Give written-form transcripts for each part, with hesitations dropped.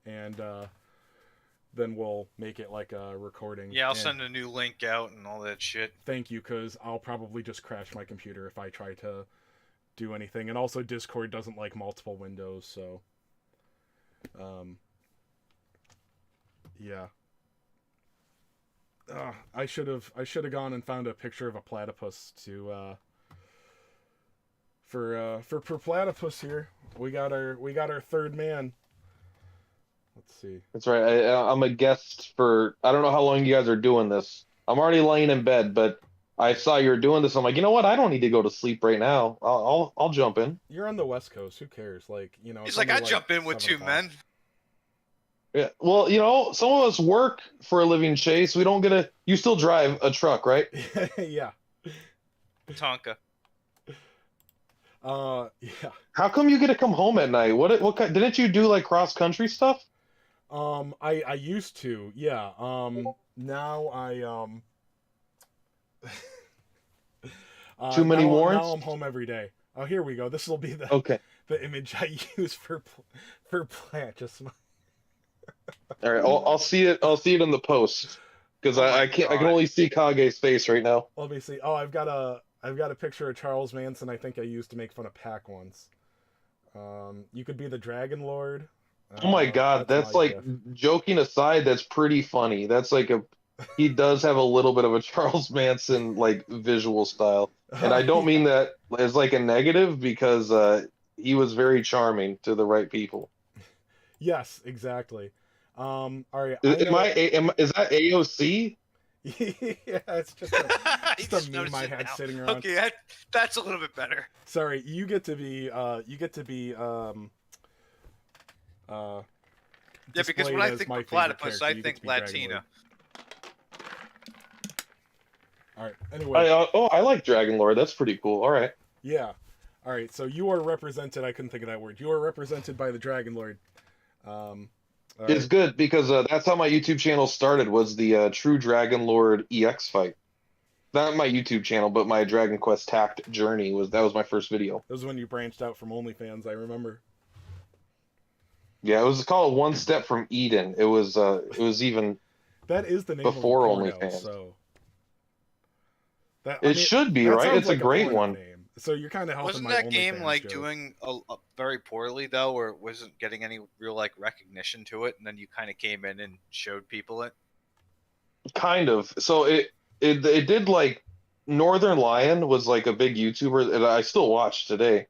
and then we'll make it like a recording. Yeah, I'll and send a new link out and all that shit. Thank you, because I'll probably just crash my computer if I try to do anything. And also, Discord doesn't like multiple windows, so yeah. I should have gone and found a picture of a platypus to for platypus here. We got our third man. Let's see. That's right. I'm a guest for. I don't know how long you guys are doing this. I'm already laying in bed, but I saw you were doing this. I'm like, you know what? I don't need to go to sleep right now. I'll jump in. You're on the West Coast. Who cares? Like, He's like, I jump in with 2 men. Yeah. Well, some of us work for a living, Chase. We don't get a. You still drive a truck, right? Yeah. Tonka. Yeah. How come you get to come home at night? What didn't you do like cross country stuff? I used to, yeah. Now Too many warrants? Now I'm home every day. Oh, here we go. This will be Okay. the image I use for PLAT. Just All right. I'll see it. I'll see it in the post because I can't. I can only see Kage's face right now. Let me see. Oh, I've got a picture of Charles Manson. I think I used to make fun of Pac once. You could be the Dragon Lord. Oh my God, that's like gift. Joking aside, that's pretty funny. That's like he does have a little bit of a Charles Manson like visual style, and I don't mean that as like a negative because he was very charming to the right people. Yes, exactly. All right. Is that AOC? Yeah, it's just a meme I had sitting around. Okay, that's a little bit better. Sorry, you get to be yeah, because when I think of platypus, I think Latina. All right. Anyway. I like Dragon Lord. That's pretty cool. All right. Yeah. All right. So you are represented. I couldn't think of that word. You are represented by the Dragon Lord. It's good because that's how my YouTube channel started. Was the True Dragon Lord EX fight. Not my YouTube channel, but my Dragon Quest Tact journey was my first video. That was when you branched out from OnlyFans. I remember. Yeah, it was called One Step from Eden. It was even that is the name before of the OnlyFans. So it should be right. It's like a great one. Name. So you're kind of helping. Wasn't that game like doing very poorly though, or wasn't getting any real like recognition to it? And then you kind of came in and showed people it. Kind of. So it did like Northern Lion was like a big YouTuber that I still watch today.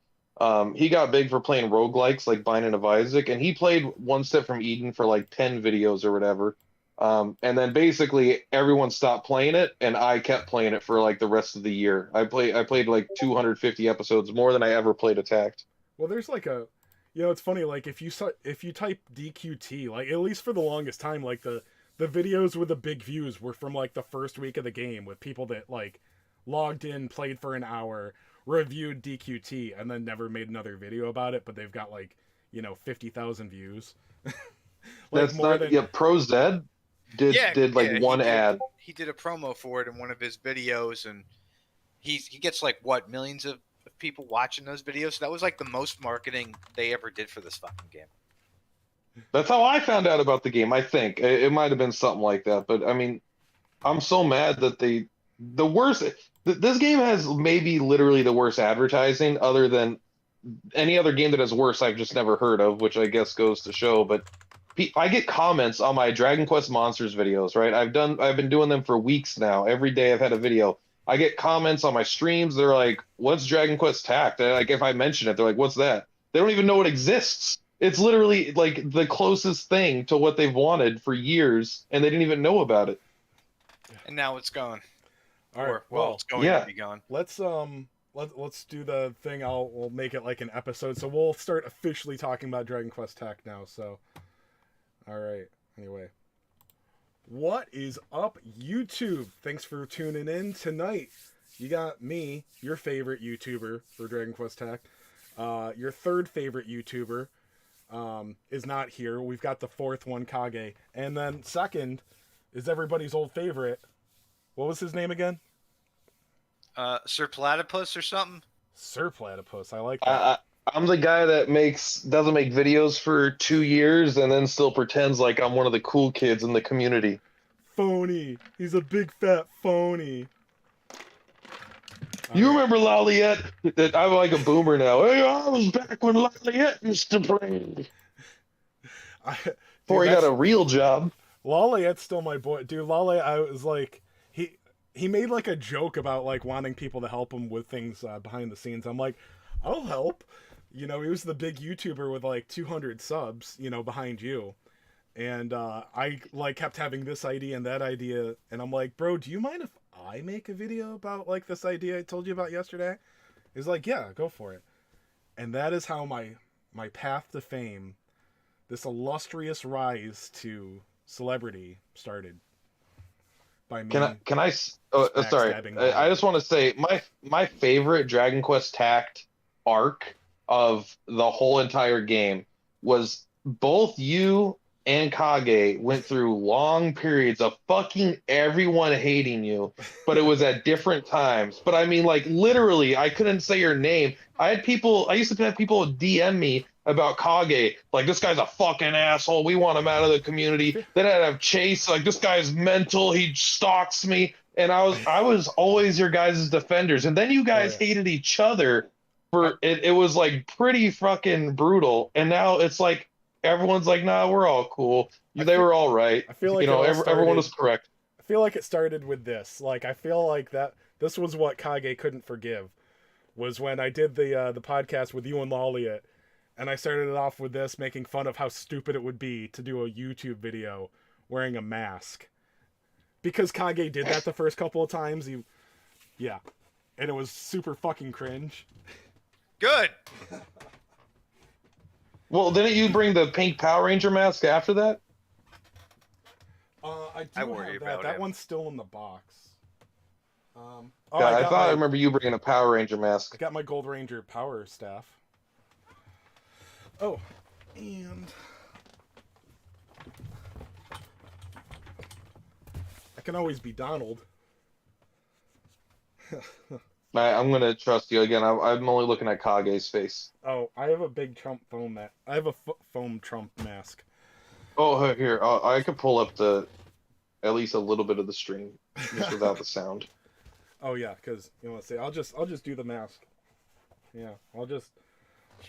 He got big for playing roguelikes like Binding of Isaac, and he played One Step from Eden for like 10 videos or whatever. And then basically everyone stopped playing it, and I kept playing it for like the rest of the year. I played like 250 episodes, more than I ever played Attacked. Well, there's like it's funny, like if you type DQT, like at least for the longest time, like the videos with the big views were from like the first week of the game with people that like logged in, played for an hour, reviewed DQT, and then never made another video about it, but they've got like 50,000 views. Like that's more not than... Pro Zed did one ad. He did a promo for it in one of his videos, and he gets like millions of people watching those videos. So that was like the most marketing they ever did for this fucking game. That's how I found out about the game. I think it might have been something like that, but I mean, I'm so mad that the worst. This game has maybe literally the worst advertising, other than any other game that has worse I've just never heard of, which I guess goes to show. But I get comments on my Dragon Quest Monsters videos, right? I've been doing them for weeks now. Every day I've had a video. I get comments on my streams. They're like, "What's Dragon Quest Tact?" Like if I mention it, they're like, "What's that?" They don't even know it exists. It's literally like the closest thing to what they've wanted for years, and they didn't even know about it. And now it's gone. All right. Well, it's going to be gone. Let's do the thing. We'll make it like an episode. So we'll start officially talking about Dragon Quest Tact now. So, all right. Anyway, what is up, YouTube? Thanks for tuning in tonight. You got me, your favorite YouTuber for Dragon Quest Tact. Your third favorite YouTuber is not here. We've got the fourth one, Kage, and then second is everybody's old favorite. What was his name again? Sir Platypus or something? Sir Platypus. I like that. I'm the guy that doesn't make videos for 2 years and then still pretends like I'm one of the cool kids in the community. Phony. He's a big fat phony. All You right. remember Laliette? That I'm like a boomer now. Hey, I was back when Laliette used to play. I, Before dude, he got that's a real job. Lolliette's still my boy. Dude, Lolliette, I was like, he made like a joke about like wanting people to help him with things behind the scenes. I'm like, I'll help. You know, he was the big YouTuber with like 200 subs, you know, behind you. And I like kept having this idea and that idea, and I'm like, bro, do you mind if I make a video about like this idea I told you about yesterday? He's like, yeah, go for it. And that is how my path to fame, this illustrious rise to celebrity, started. By me Sorry. backstabbing I Lolliette. just want to say my favorite Dragon Quest Tact arc of the whole entire game was both you and Kage went through long periods of fucking everyone hating you, but it was at different times. But I mean, like literally, I couldn't say your name. I used to have people DM me about Kage, like this guy's a fucking asshole. We want him out of the community. Then I'd have Chase, like this guy's mental. He stalks me, and I was always your guys' defenders. And then you Oh guys yeah. hated each other I, for it. It was like pretty fucking brutal. And now it's like everyone's like, nah, we're all cool. I They feel were all right. I feel like it all Everyone started. was correct. I feel like it started with this. Like I feel like that this was what Kage couldn't forgive, was when I did the podcast with you and Lolliet, and I started it off with this, making fun of how stupid it would be to do a YouTube video wearing a mask. Because Kage did that the first couple of times, yeah, and it was super fucking cringe. Good. Well, didn't you bring the pink Power Ranger mask after that? I do I worry have that. about That him. one's still in the box. Yeah, I I got thought I my remember you bringing a Power Ranger I mask. got my Gold Ranger power staff. Oh, and I can always be Donald. I'm gonna trust you again. I'm only looking at Kage's face. Oh, I have a big Trump foam I have a foam Trump mask. Oh, here, I could pull up the at least a little bit of the stream just without the sound. Oh yeah, because you know, let's see. I'll just do the mask. Yeah, I'll just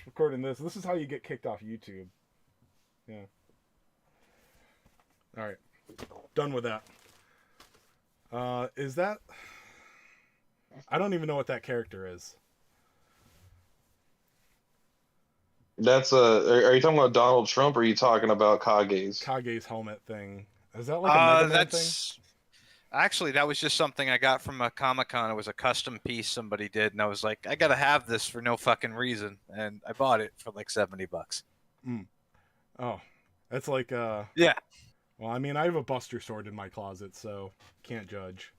recording this. This is how you get kicked off YouTube. Yeah. All right, done with that. Is that? I don't even know what that character is. That's are you talking about Donald Trump or are you talking about Kage's? Kage's helmet thing. Is that like a Mega Man thing? That's actually that was just something I got from a Comic-Con. It was a custom piece somebody did, and I was like, I gotta have this for no fucking reason, and I bought it for like $70. Oh, that's like Yeah. Well, I mean, I have a Buster Sword in my closet, so can't judge.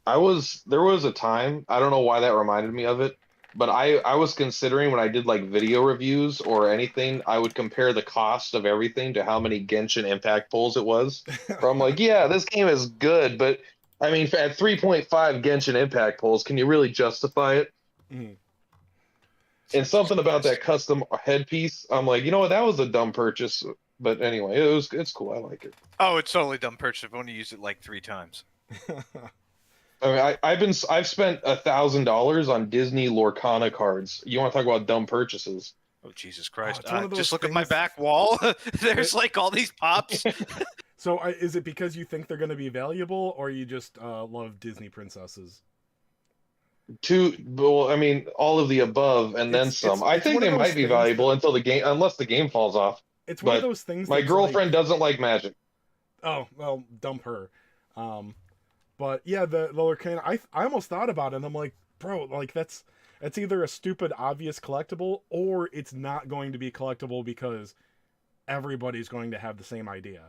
There was a time, I don't know why that reminded me of it, but I was considering when I did like video reviews or anything, I would compare the cost of everything to how many Genshin Impact pulls it was. Where I'm like, yeah, this game is good, but I mean, at 3.5 Genshin Impact pulls, can you really justify it? Mhm. And something about that custom headpiece, I'm like, you know what, that was a dumb purchase. But anyway, it's cool. I like it. Oh, it's totally dumb purchase. I've only used it like 3 times. I mean, I've spent $1,000 on Disney Lorcana cards. You want to talk about dumb purchases? Oh, Jesus Christ. it's one of those Just look at my things- back wall. There's like all these pops. So, is it because you think they're going to be valuable, or you just love Disney princesses? Well, I mean, all of the above and then some. I it's think one of they those might be things valuable until the game, unless the game falls off. It's one of But those things. My that's girlfriend doesn't like Magic. oh well, dump her. But yeah, the Lorcana. I almost thought about it, and I'm like, bro, like that's either a stupid obvious collectible, or it's not going to be collectible because everybody's going to have the same idea.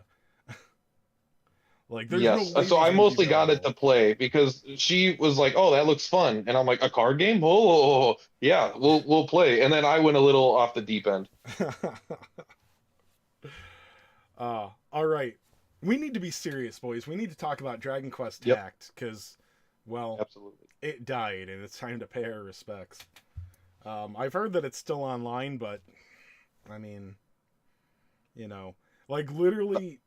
Like, there's Yes. no way So I these would be mostly got it valuable. to play because she was like, "Oh, that looks fun," and I'm like, "A card game? Oh, yeah, we'll play." And then I went a little off the deep end. All right. We need to be serious, boys. We need to talk about Dragon Quest Yep. Tact, because, well, Absolutely. it died, and it's time to pay our respects. I've heard that it's still online, but I mean, like literally.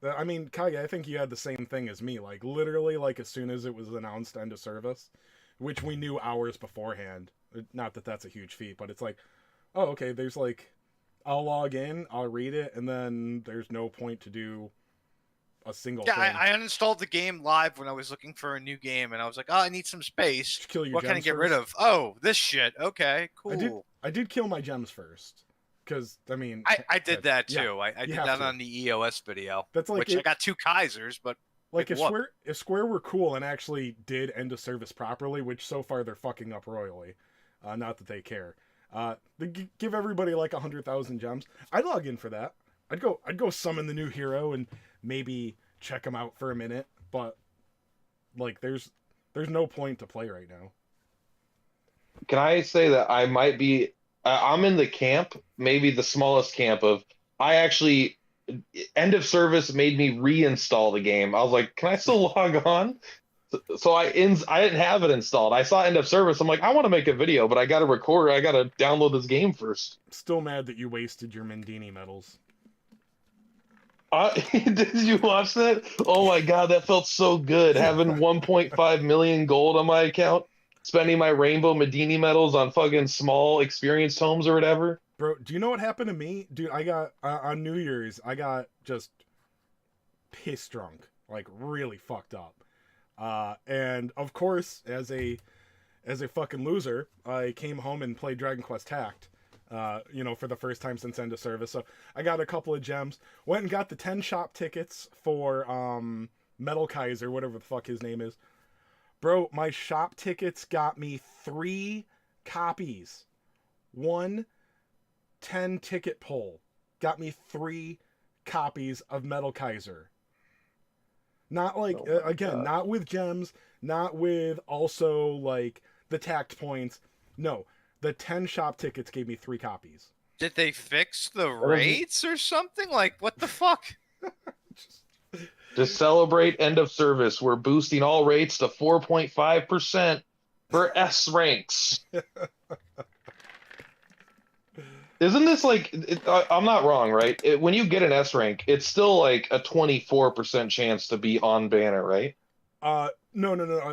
I mean, Kage, I think you had the same thing as me. Like literally, like as soon as it was announced end of service, which we knew hours beforehand. Not that that's a huge feat, but it's like, oh, okay. There's like, I'll log in, I'll read it, and then there's no point to do a single Yeah, thing. I uninstalled the game live when I was looking for a new game, and I was like, oh, I need some space. Just kill your What can I gems get rid first. of? Oh, this shit. Okay, cool. I did kill my gems first, because I mean, I did that yeah, too. I did have that to. on the EOS video, That's like which I got 2 Kaisers, but like pick if one. Square were cool and actually did end of service properly, which so far they're fucking up royally. Not that they care. They give everybody like 100,000 gems. I'd log in for that. I'd go summon the new hero and maybe check him out for a minute. But like, there's no point to play right now. Can I say that I might be? I'm in the camp, maybe the smallest camp of. I actually end of service made me reinstall the game. I was like, can I still log on? So I didn't have it installed. I saw end of service. I'm like, I want to make a video, but I got to record. I got to download this game first. Still mad that you wasted your Mendini medals. Did you watch that? Oh my God, that felt so good. Having 1.5 million gold on my account, spending my Rainbow Medini medals on fucking small experienced homes or whatever. Bro, do you know what happened to me? Dude, I got, on New Year's, I got just piss drunk. Like, really fucked up. And of course, as a fucking loser, I came home and played Dragon Quest Tact. For the first time since end of service. So I got a couple of gems. Went and got the 10 shop tickets for Metal Kaiser, whatever the fuck his name is. Bro, my shop tickets got me 3 copies. 1 10 ticket pull got me 3 copies of Metal Kaiser. Not like, again, not with gems, not with also like the tact points. No, the 10 shop tickets gave me 3 copies. Did they fix the rates or something? Like, what the fuck? To celebrate end of service, we're boosting all rates to 4.5% for S ranks. Isn't this like, I'm not wrong, right? When you get an S rank, it's still like a 24% chance to be on banner, right? No.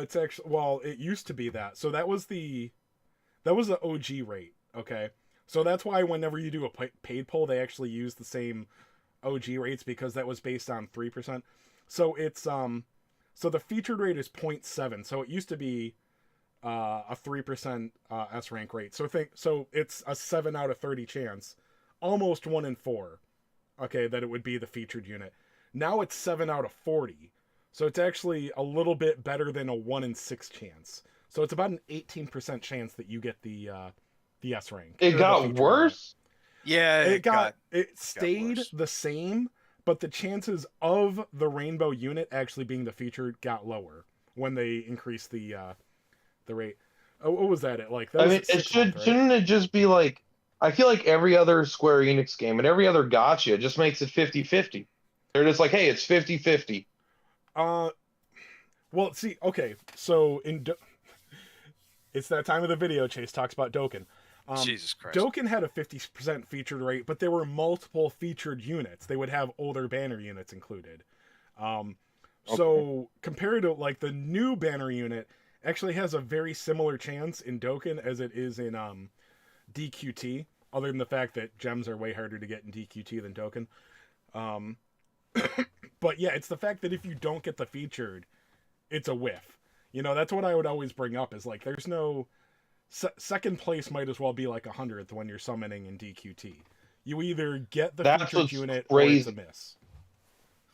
It's actually, well, it used to be that. So that was the OG rate, okay? So that's why whenever you do a paid poll, they actually use the same OG rates because that was based on 3%. So it's so the featured rate is 0.7. So it used to be a 3% S rank rate. So it's a 7 out of 30 chance, almost 1 in 4, okay, that it would be the featured unit. Now it's 7 out of 40. So it's actually a little bit better than a 1 in 6 chance. So it's about an 18% chance that you get the S rank. It got worse? Yeah, it stayed the same, but the chances of the rainbow unit actually being the featured got lower when they increased the rate. Oh, what was that? I mean, shouldn't it just be like, I feel like every other Square Enix game and every other gacha just makes it 50-50. They're just like, hey, it's 50-50. Well, see, okay, so it's that time of the video. Chase talks about Dokkan. Jesus Christ. Dokkan had a 50% featured rate, but there were multiple featured units. They would have older banner units included. So compared to like the new banner unit, actually has a very similar chance in Dokkan as it is in DQT, other than the fact that gems are way harder to get in DQT than Dokkan. But yeah, it's the fact that if you don't get the featured, it's a whiff. That's what I would always bring up is like, there's no second place might as well be like 100th when you're summoning in DQT. You either get the featured unit or it's a miss.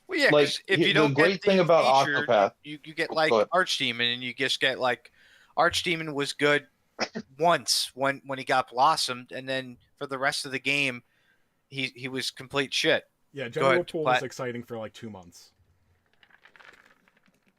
Well, yeah, like, if you don't the great get thing about featured, Octopath, you get like Archdemon, and you just get like Archdemon was good once when he got blossomed, and then for the rest of the game, he was complete shit. Yeah, General Pool was exciting for like 2 months.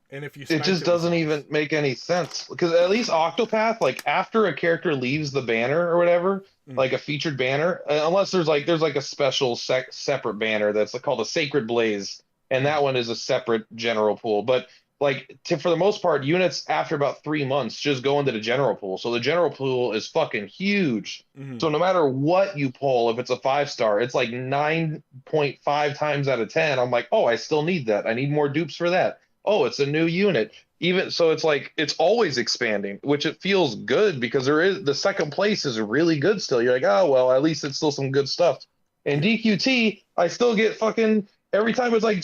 And if you it just doesn't even make any sense, because at least Octopath, like after a character leaves the banner or whatever, like a featured banner, unless there's like a special separate banner that's called a Sacred Blaze, and that one is a separate general pool. But for the most part, units after about 3 months just go into the general pool. So the general pool is fucking huge. Mhm. So no matter what you pull, if it's a 5-star, it's like 9.5 times out of 10. I'm like, oh, I still need that. I need more dupes for that. Oh, it's a new unit. Even so, it's like it's always expanding, which it feels good because there is the second place is really good still. You're like, oh well, at least it's still some good stuff. And Yeah. DQT, I still get fucking every time it's like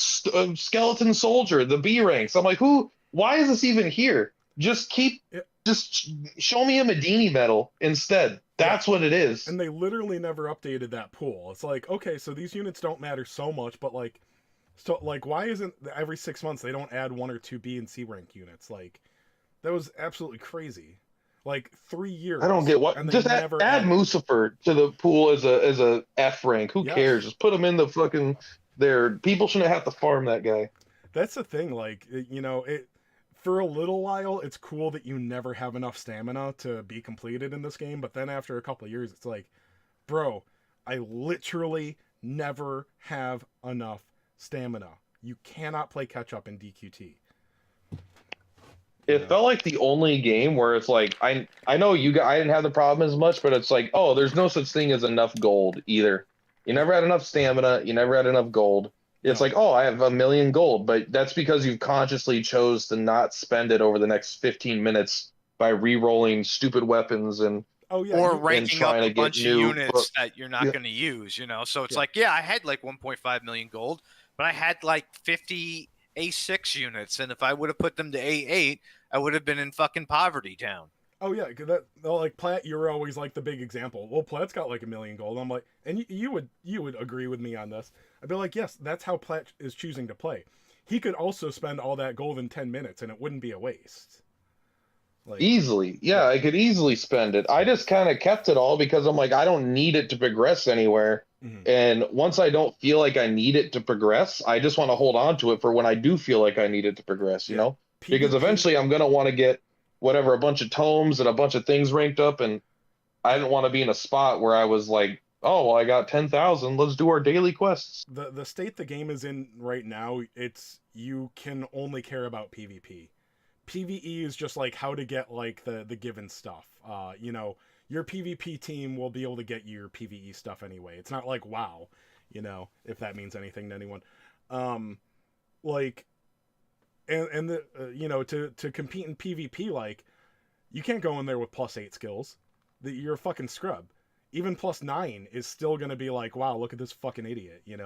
skeleton soldier, the B ranks. I'm like, who? Why is this even here? Just keep, Yeah. just show me a Medini medal instead. Yeah. That's what it is. And they literally never updated that pool. It's like, okay, so these units don't matter so much, but like, so like, why isn't every 6 months they don't add 1 or 2 B and C rank units? Like, that was absolutely crazy. Like 3 years, I don't get what. and they Just never add added. Lucifer to the pool as a F rank. Who cares? Yes, Just put him in the fucking there. People shouldn't have to farm that guy. that's the thing. Like, it for a little while, it's cool that you never have enough stamina to be completed in this game, but then after a couple of years, it's like, bro, I literally never have enough stamina. You cannot play catch up in DQT. You It know? felt like the only game where it's like I know I didn't have the problem as much, but it's like, oh, there's no such thing as enough gold either. You never had enough stamina, you never had enough gold. It's No. like, oh, I have 1 million gold, but that's because you've consciously chose to not spend it over the next 15 minutes by re-rolling stupid weapons Oh yeah, Or you. and ranking up trying a to get bunch of new. units that you're not Yeah, going to use, you know? So it's Yeah. like, yeah, I had like 1.5 million gold, but I had like 50 A6 units. And if I would have put them to A8, I would have been in fucking poverty town. Oh yeah, 'cause that like Platt, you were always like the big example. Well, Platt's got like 1 million gold. I'm like, and you would agree with me on this. I'd be like, yes, that's how Platt is choosing to play. He could also spend all that gold in 10 minutes, and it wouldn't be a waste. Like, easily. Yeah, yeah, I could easily spend it. I just kind of kept it all because I'm like, I don't need it to progress anywhere. hmm And once I don't feel like I need it to progress, I just want to hold on to it for when I do feel like I need it to progress, yeah. Because PvP, eventually I'm going to want to get whatever, a bunch of tomes and a bunch of things ranked up. And I didn't want to be in a spot where I was like, oh, well, I got 10,000. Let's do our daily quests. the state the game is in right now, it's you can only care about PvP. PvE is just like how to get like the given stuff. Your PvP team will be able to get your PvE stuff anyway. It's not like WoW, if that means anything to anyone. Um, like, and the to compete in PvP, like you can't go in there with +8 skills. You're a fucking scrub. Even +9 is still gonna be like, wow, look at this fucking idiot. You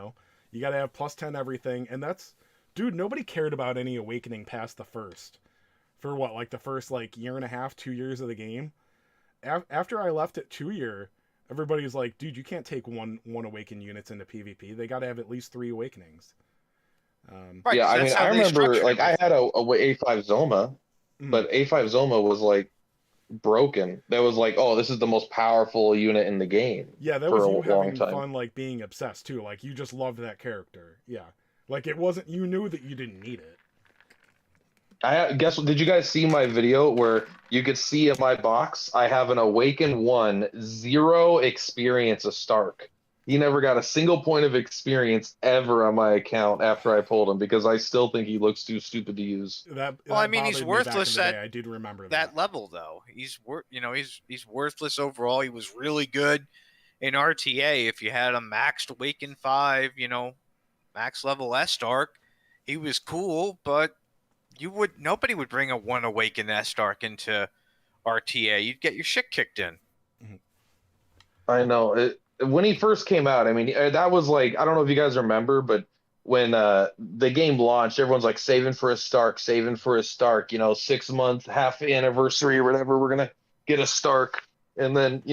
gotta have +10 everything, and that's, dude. Nobody cared about any awakening past the first for what, like the first like year and a half, 2 years of the game. After I left at 2 year, everybody's like, dude, you can't take one awaken units into PvP. They got to have at least 3 awakenings. Right. Yeah, 'Cause I mean, that's I how they remember structured like I had everything. a A5 Zoma, mm, but A5 Zoma was like broken. That was like, oh, this is the most powerful unit in the game yeah, that for was a you long having time. fun, like being obsessed too. Like you just loved that character. Yeah, like it wasn't. You knew that you didn't need it. I guess, did you guys see my video where you could see in my box I have an Awaken 1, 0 experience of Stark. He never got a single point of experience ever on my account after I pulled him because I still think he looks too stupid to use. That Well, I that mean, he's bothered me back in worthless the at day. I did remember that. that level, though. He's worthless overall. He was really good in RTA. If you had a maxed Awaken 5, max level S Stark, he was cool, but nobody would bring a one Awaken S Stark into RTA. You'd get your shit kicked in. Mhm. I know it when he first came out. I mean, that was like, I don't know if you guys remember, but when the game launched, everyone's like saving for a Stark. 6 month half anniversary or whatever. We're gonna get a Stark, and then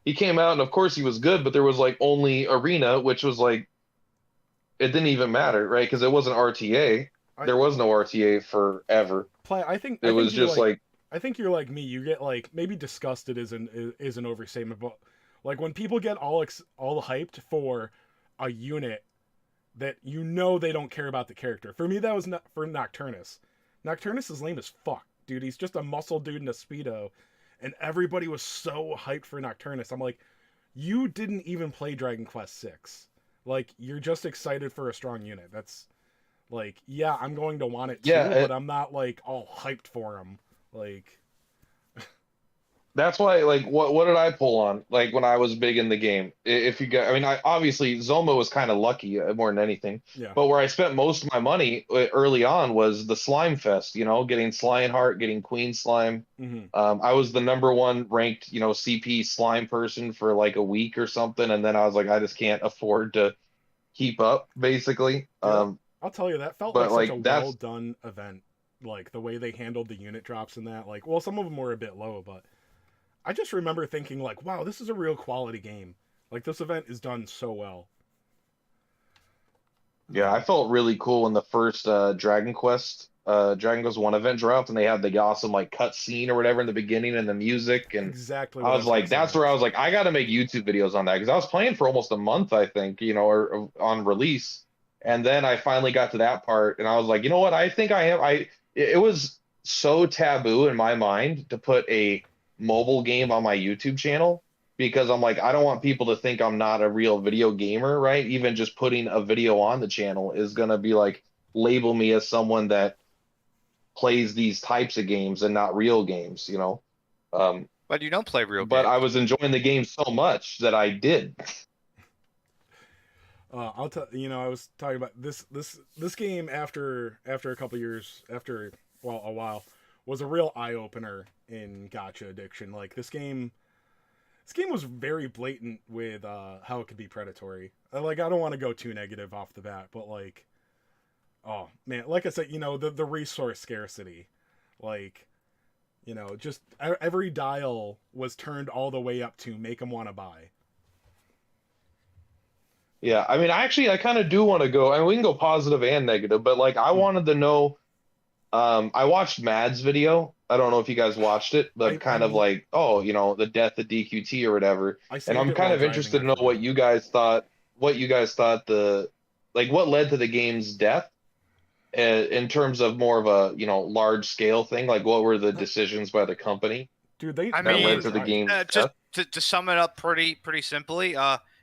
he came out, and of course he was good, but there was like only Arena, which was like it didn't even matter, right? Because it wasn't RTA. I There was no RTA forever. play. I think It I think was you're just like like, I think you're like me. You get like maybe disgusted is an overstatement, but like when people get all hyped for a unit that they don't care about the character. For me, that was not for Nocturnus. Nocturnus is lame as fuck, dude. He's just a muscle dude in a speedo, and everybody was so hyped for Nocturnus. I'm like, you didn't even play Dragon Quest 6. Like, you're just excited for a strong unit. That's Like, yeah, I'm going to want it Yeah, too, but I'm not like all hyped for them. Like, that's why, like, what did I pull on? Like when I was big in the game, if you got, I mean, I obviously Zoma was kind of lucky more than anything, yeah. but where I spent most of my money early on was the Slime Fest. You know, getting Slimeheart, getting Queen Slime. Hmm. I was the number one ranked, CP slime person for like a week or something, and then I was like, I just can't afford to keep up, basically. Dude, I'll tell you, that felt like But such a like well that's done event. Like the way they handled the unit drops in that. Like, well, some of them were a bit low, but I just remember thinking like, wow, this is a real quality game. Like this event is done so well. Yeah, I felt really cool when the first Dragon Quest One event dropped, and they had the awesome like cut scene or whatever in the beginning and the music, and Exactly I what I was was gonna like, say that's where I next. was like, I got to make YouTube videos on that because I was playing for almost a month, I think, or on release, and then I finally got to that part, and I was like, you know what? I think I am. It was so taboo in my mind to put a mobile game on my YouTube channel because I'm like, I don't want people to think I'm not a real video gamer, right? Even just putting a video on the channel is gonna be like label me as someone that plays these types of games and not real games. Um, But you don't play real but I games. was enjoying the game so much that I did. I'll tell you know I was talking about this game after a couple years after well a while was a real eye opener in gotcha addiction. Like this game was very blatant with how it could be predatory. Like I don't want to go too negative off the bat, but like oh man, like I said, the resource scarcity, like just every dial was turned all the way up to make them want to buy. Yeah, I mean, I kind of do want to go, and we can go positive and negative, but like I Hmm. wanted to know. I watched Mad's video. I don't know if you guys watched it, but kind of I'm like, oh, the death of DQT or whatever. I And saved I'm it kind while of driving. interested I to know what forgot. you guys thought. What you guys thought like what led to the game's death, in terms of more of a large scale thing. Like what were the decisions by the company Dude, they I they that never led mean, to the tried. game's just death? to sum it up pretty simply,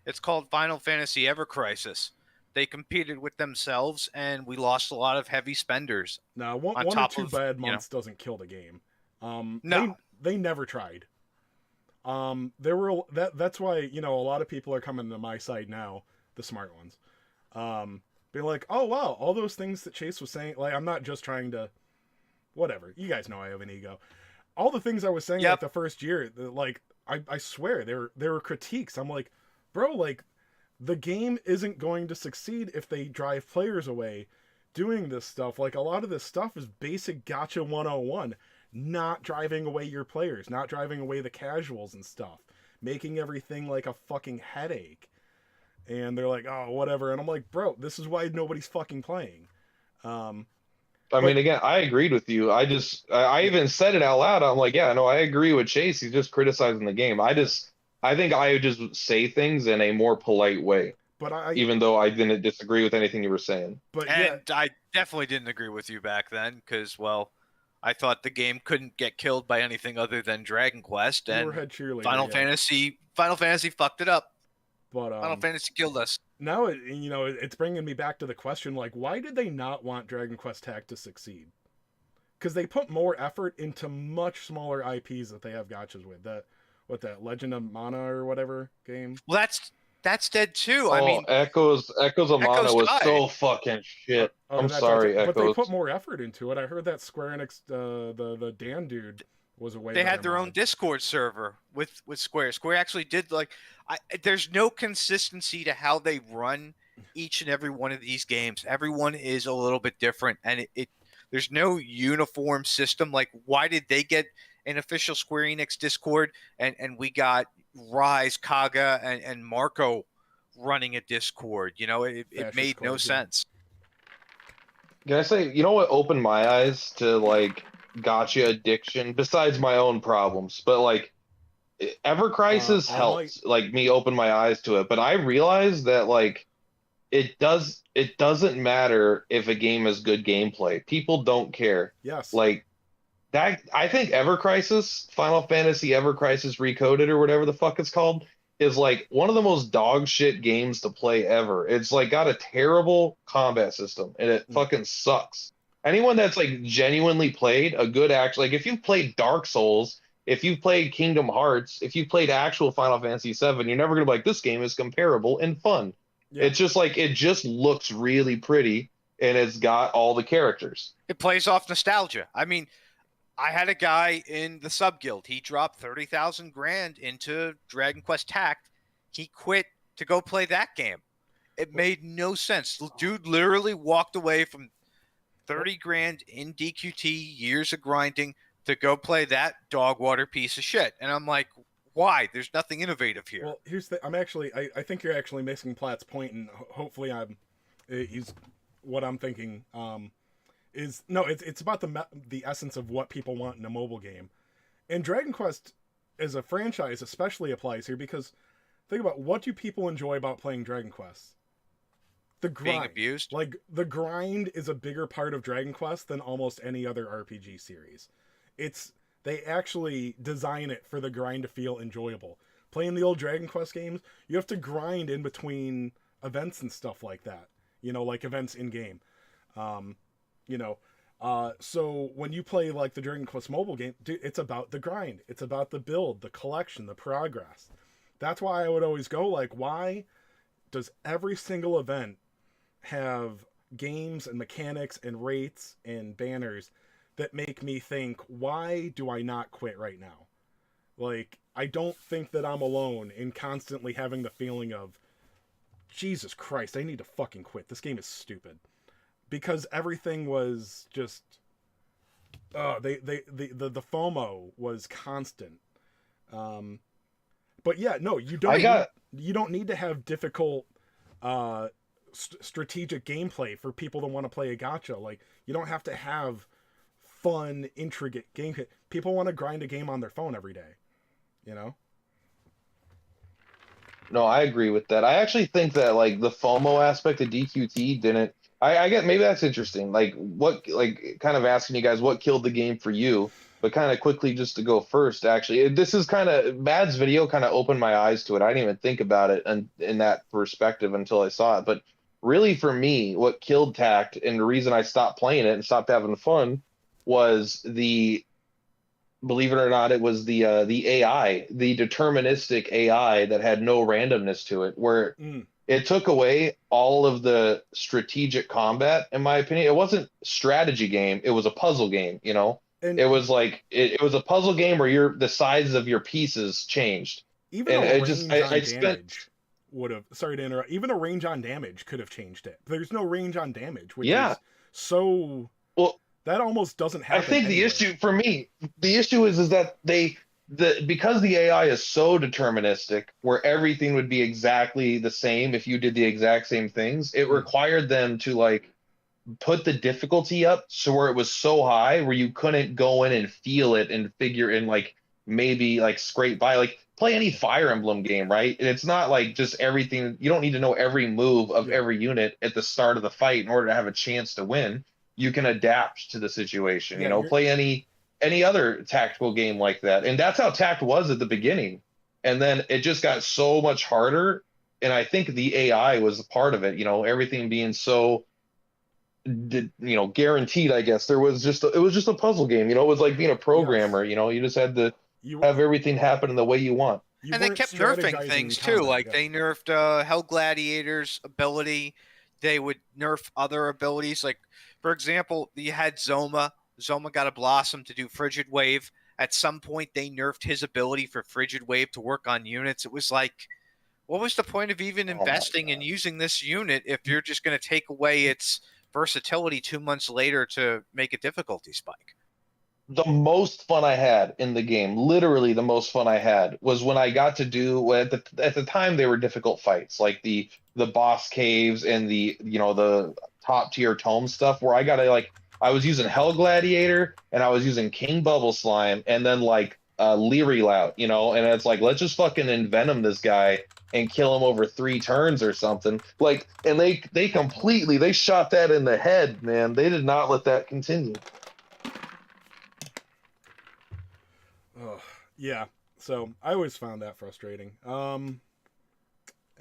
it's called Final Fantasy Ever Crisis. They competed with themselves, and we lost a lot of heavy spenders. Now, one On one or top two of bad months doesn't kill the game. no, They never tried. There were that's why a lot of people are coming to my side now, the smart ones. Being like, oh wow, all those things that Chase was saying. Like, I'm not just trying to whatever. You guys know I have an ego. All the things I was saying like yep, the first year, like I swear there were critiques. I'm like, bro, like the game isn't going to succeed if they drive players away doing this stuff. Like a lot of this stuff is basic gotcha 101, not driving away your players, not driving away the casuals and stuff, making everything like a fucking headache. And they're like, oh, whatever. And I'm like, bro, this is why nobody's fucking playing. Um, I but mean, again, I agreed with you. I yeah, even said it out loud. I'm like, yeah, no, I agree with Chase. He's just criticizing the game. I think I would just say things in a more polite way, but I, even though I didn't disagree with anything you were saying. but yeah, and I definitely didn't agree with you back then because, well, I thought the game couldn't get killed by anything other than Dragon Quest, you were and head cheerleader, yeah. Final Fantasy fucked it up. But Final Fantasy killed us. now it's bringing me back to the question like, why did they not want Dragon Quest Tag to succeed? Because they put more effort into much smaller IPs that they have gotchas with. That Legend of Mana or whatever game. Well, that's dead too. I Oh, mean, Echoes of Mana Echoes was died. so fucking shit. I'm That's also, sorry, but they put Echoes. more effort into it. I heard that Square Enix, the Dan dude, was away They with had their their own mod. Discord server with Square. Square actually did like there's no consistency to how they run each and every one of these games. Everyone is a little bit different, and it there's no uniform system. Like, why did they get an official Square Enix Discord, and we got Rise, Kage, and Marco running a Discord? It Fascist made no Corp, yeah. sense. Can I say, what opened my eyes to like gotcha addiction, besides my own problems, but like Ever Crisis All Might. helped like me open my eyes to it. But I realized that like it doesn't matter if a game has good gameplay. People don't care. Yes. Like that I think Ever Crisis, Final Fantasy Ever Crisis Recoded or whatever the fuck it's called, is like one of the most dog shit games to play ever. It's like got a terrible combat system and it fucking sucks. Anyone that's like genuinely played a good like if you've played Dark Souls, if you've played Kingdom Hearts, if you've played actual Final Fantasy VII, you're never gonna be like this game is comparable and fun. Yeah. It's just like it just looks really pretty and it's got all the characters. It plays off nostalgia. I mean, I had a guy in the sub guild. He dropped 30,000 grand into Dragon Quest Tact. He quit to go play that game. It made no sense. Dude literally walked away from 30 grand in DQT, years of grinding, to go play that dog water piece of shit. And I'm like, why? There's nothing innovative here. Well, here's the. I think you're actually missing Platt's point, and hopefully he's what I'm thinking. Is no, it's about the essence of what people want in a mobile game, and Dragon Quest as a franchise especially applies here because think about what do people enjoy about playing Dragon Quest? The grind. Being abused. Like the grind is a bigger part of Dragon Quest than almost any other RPG series. They actually design it for the grind to feel enjoyable. Playing the old Dragon Quest games, you have to grind in between events and stuff like that. Like events in game. So when you play like the Dragon Quest mobile game, dude, it's about the grind. It's about the build, the collection, the progress. That's why I would always go like, why does every single event have games and mechanics and rates and banners that make me think, why do I not quit right now? Like, I don't think that I'm alone in constantly having the feeling of, Jesus Christ, I need to fucking quit. This game is stupid. Because everything was just, the FOMO was constant. But yeah, no, you don't need to have difficult strategic gameplay for people to want to play a gacha. Like, you don't have to have fun, intricate game. People want to grind a game on their phone every day, No, I agree with that. I actually think that like the FOMO aspect of DQT didn't. I get maybe that's interesting. Like kind of asking you guys what killed the game for you, but kind of quickly just to go first. Actually, this is kind of Mad's video kind of opened my eyes to it. I didn't even think about it in that perspective until I saw it. But really, for me, what killed Tact and the reason I stopped playing it and stopped having fun was believe it or not, it was the AI, the deterministic AI that had no randomness to it, where it took away all of the strategic combat. In my opinion, it wasn't a strategy game; it was a puzzle game. And it was like it was a puzzle game where the size of your pieces changed. Even and a it range just on I damage spent. would have. Sorry to interrupt. Even a range on damage could have changed it. There's no range on damage, which Yeah. is so. Well, that almost doesn't happen. I think the anywhere. issue for me, the issue is that because the AI is so deterministic, where everything would be exactly the same if you did the exact same things, it required them to like put the difficulty up so where it was so high where you couldn't go in and feel it and figure in like maybe like scrape by. Like play any Fire Emblem game, right? And it's not like just everything. You don't need to know every move of every unit at the start of the fight in order to have a chance to win. You can adapt to the situation. Play any other tactical game like that. And that's how Tact was at the beginning. And then it just got so much harder. And I think the AI was a part of it, everything being so, guaranteed, I guess. It was just a puzzle game, it was like being a programmer, you just had to have everything happen in the way you want. And they kept nerfing things too. Like they nerfed Hell Gladiator's ability. They would nerf other abilities. Like, for example, you had Zoma. Zoma got a Blossom to do Frigid Wave. At some point, they nerfed his ability for Frigid Wave to work on units. It was like, what was the point of even investing in using this unit if you're just going to take away its versatility 2 months later to make a difficulty spike? The most fun I had in the game, literally the most fun I had, was when I got to do at the time they were difficult fights, like the boss caves and the top tier tome stuff, where I was using Hell Gladiator and I was using King Bubble Slime and then like Leery Lout, and it's like, let's just fucking envenom this guy and kill him over 3 turns or something. Like, and they shot that in the head, man. They did not let that continue. Oh, yeah. So I always found that frustrating.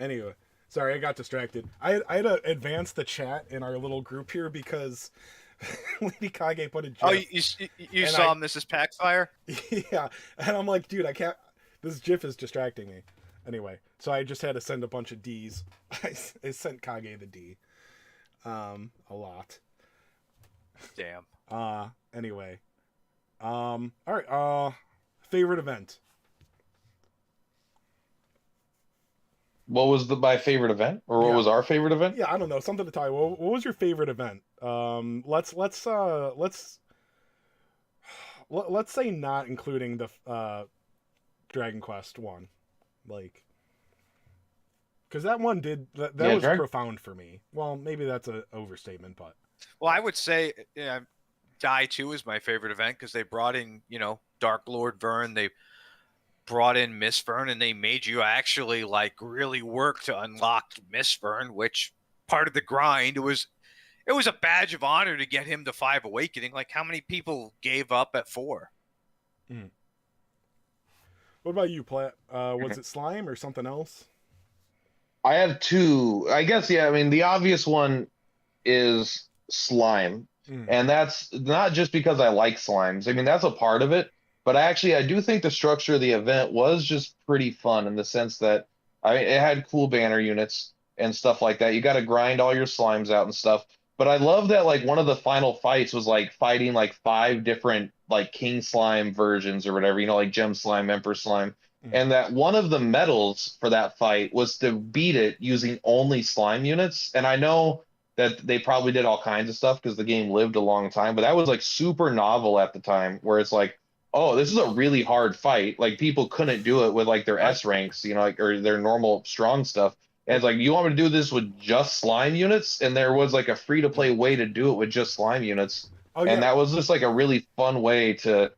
Anyway, sorry, I got distracted. I had to advance the chat in our little group here because Lady Kage put a Oh, GIF, you and saw Mrs. Packfire? yeah, and I'm like, dude, I can't. This GIF is distracting me. Anyway, so I just had to send a bunch of D's. I sent Kage the D, a lot. Damn. Anyway, all right. Favorite event. What was my favorite event, or what Yeah, was our favorite event? yeah. I don't know, something to tell you. What was your favorite event? Let's say not including the Dragon Quest one, like, because that one that Yeah, was Drag. profound for me. Well, maybe that's an overstatement, but Well, I would say Die 2 is my favorite event because they brought in, Dark Lord Vern. They brought in Miss Vern, and they made you actually like really work to unlock Miss Vern, which part of the grind. It was a badge of honor to get him to 5 Awakening. Like, how many people gave up at 4? what about you, Plat? Was it slime or something else? I have two. I guess, yeah, I mean, the obvious one is slime. Mm. And that's not just because I like slimes. I mean, that's a part of it. But I do think the structure of the event was just pretty fun in the sense that it had cool banner units and stuff like that. You got to grind all your slimes out and stuff. But I love that like one of the final fights was like fighting like 5 different like king slime versions or whatever, like gem slime, emperor slime. Mm. And that one of the medals for that fight was to beat it using only slime units. And I know that they probably did all kinds of stuff because the game lived a long time, but that was like super novel at the time where it's like, oh, this is a really hard fight. Like people couldn't do it with like their I S ranks, like or their normal strong stuff. And it's like, you want me to do this with just slime units? And there was like a free to play way to do it with just slime units. oh And yeah, that was just like a really fun way to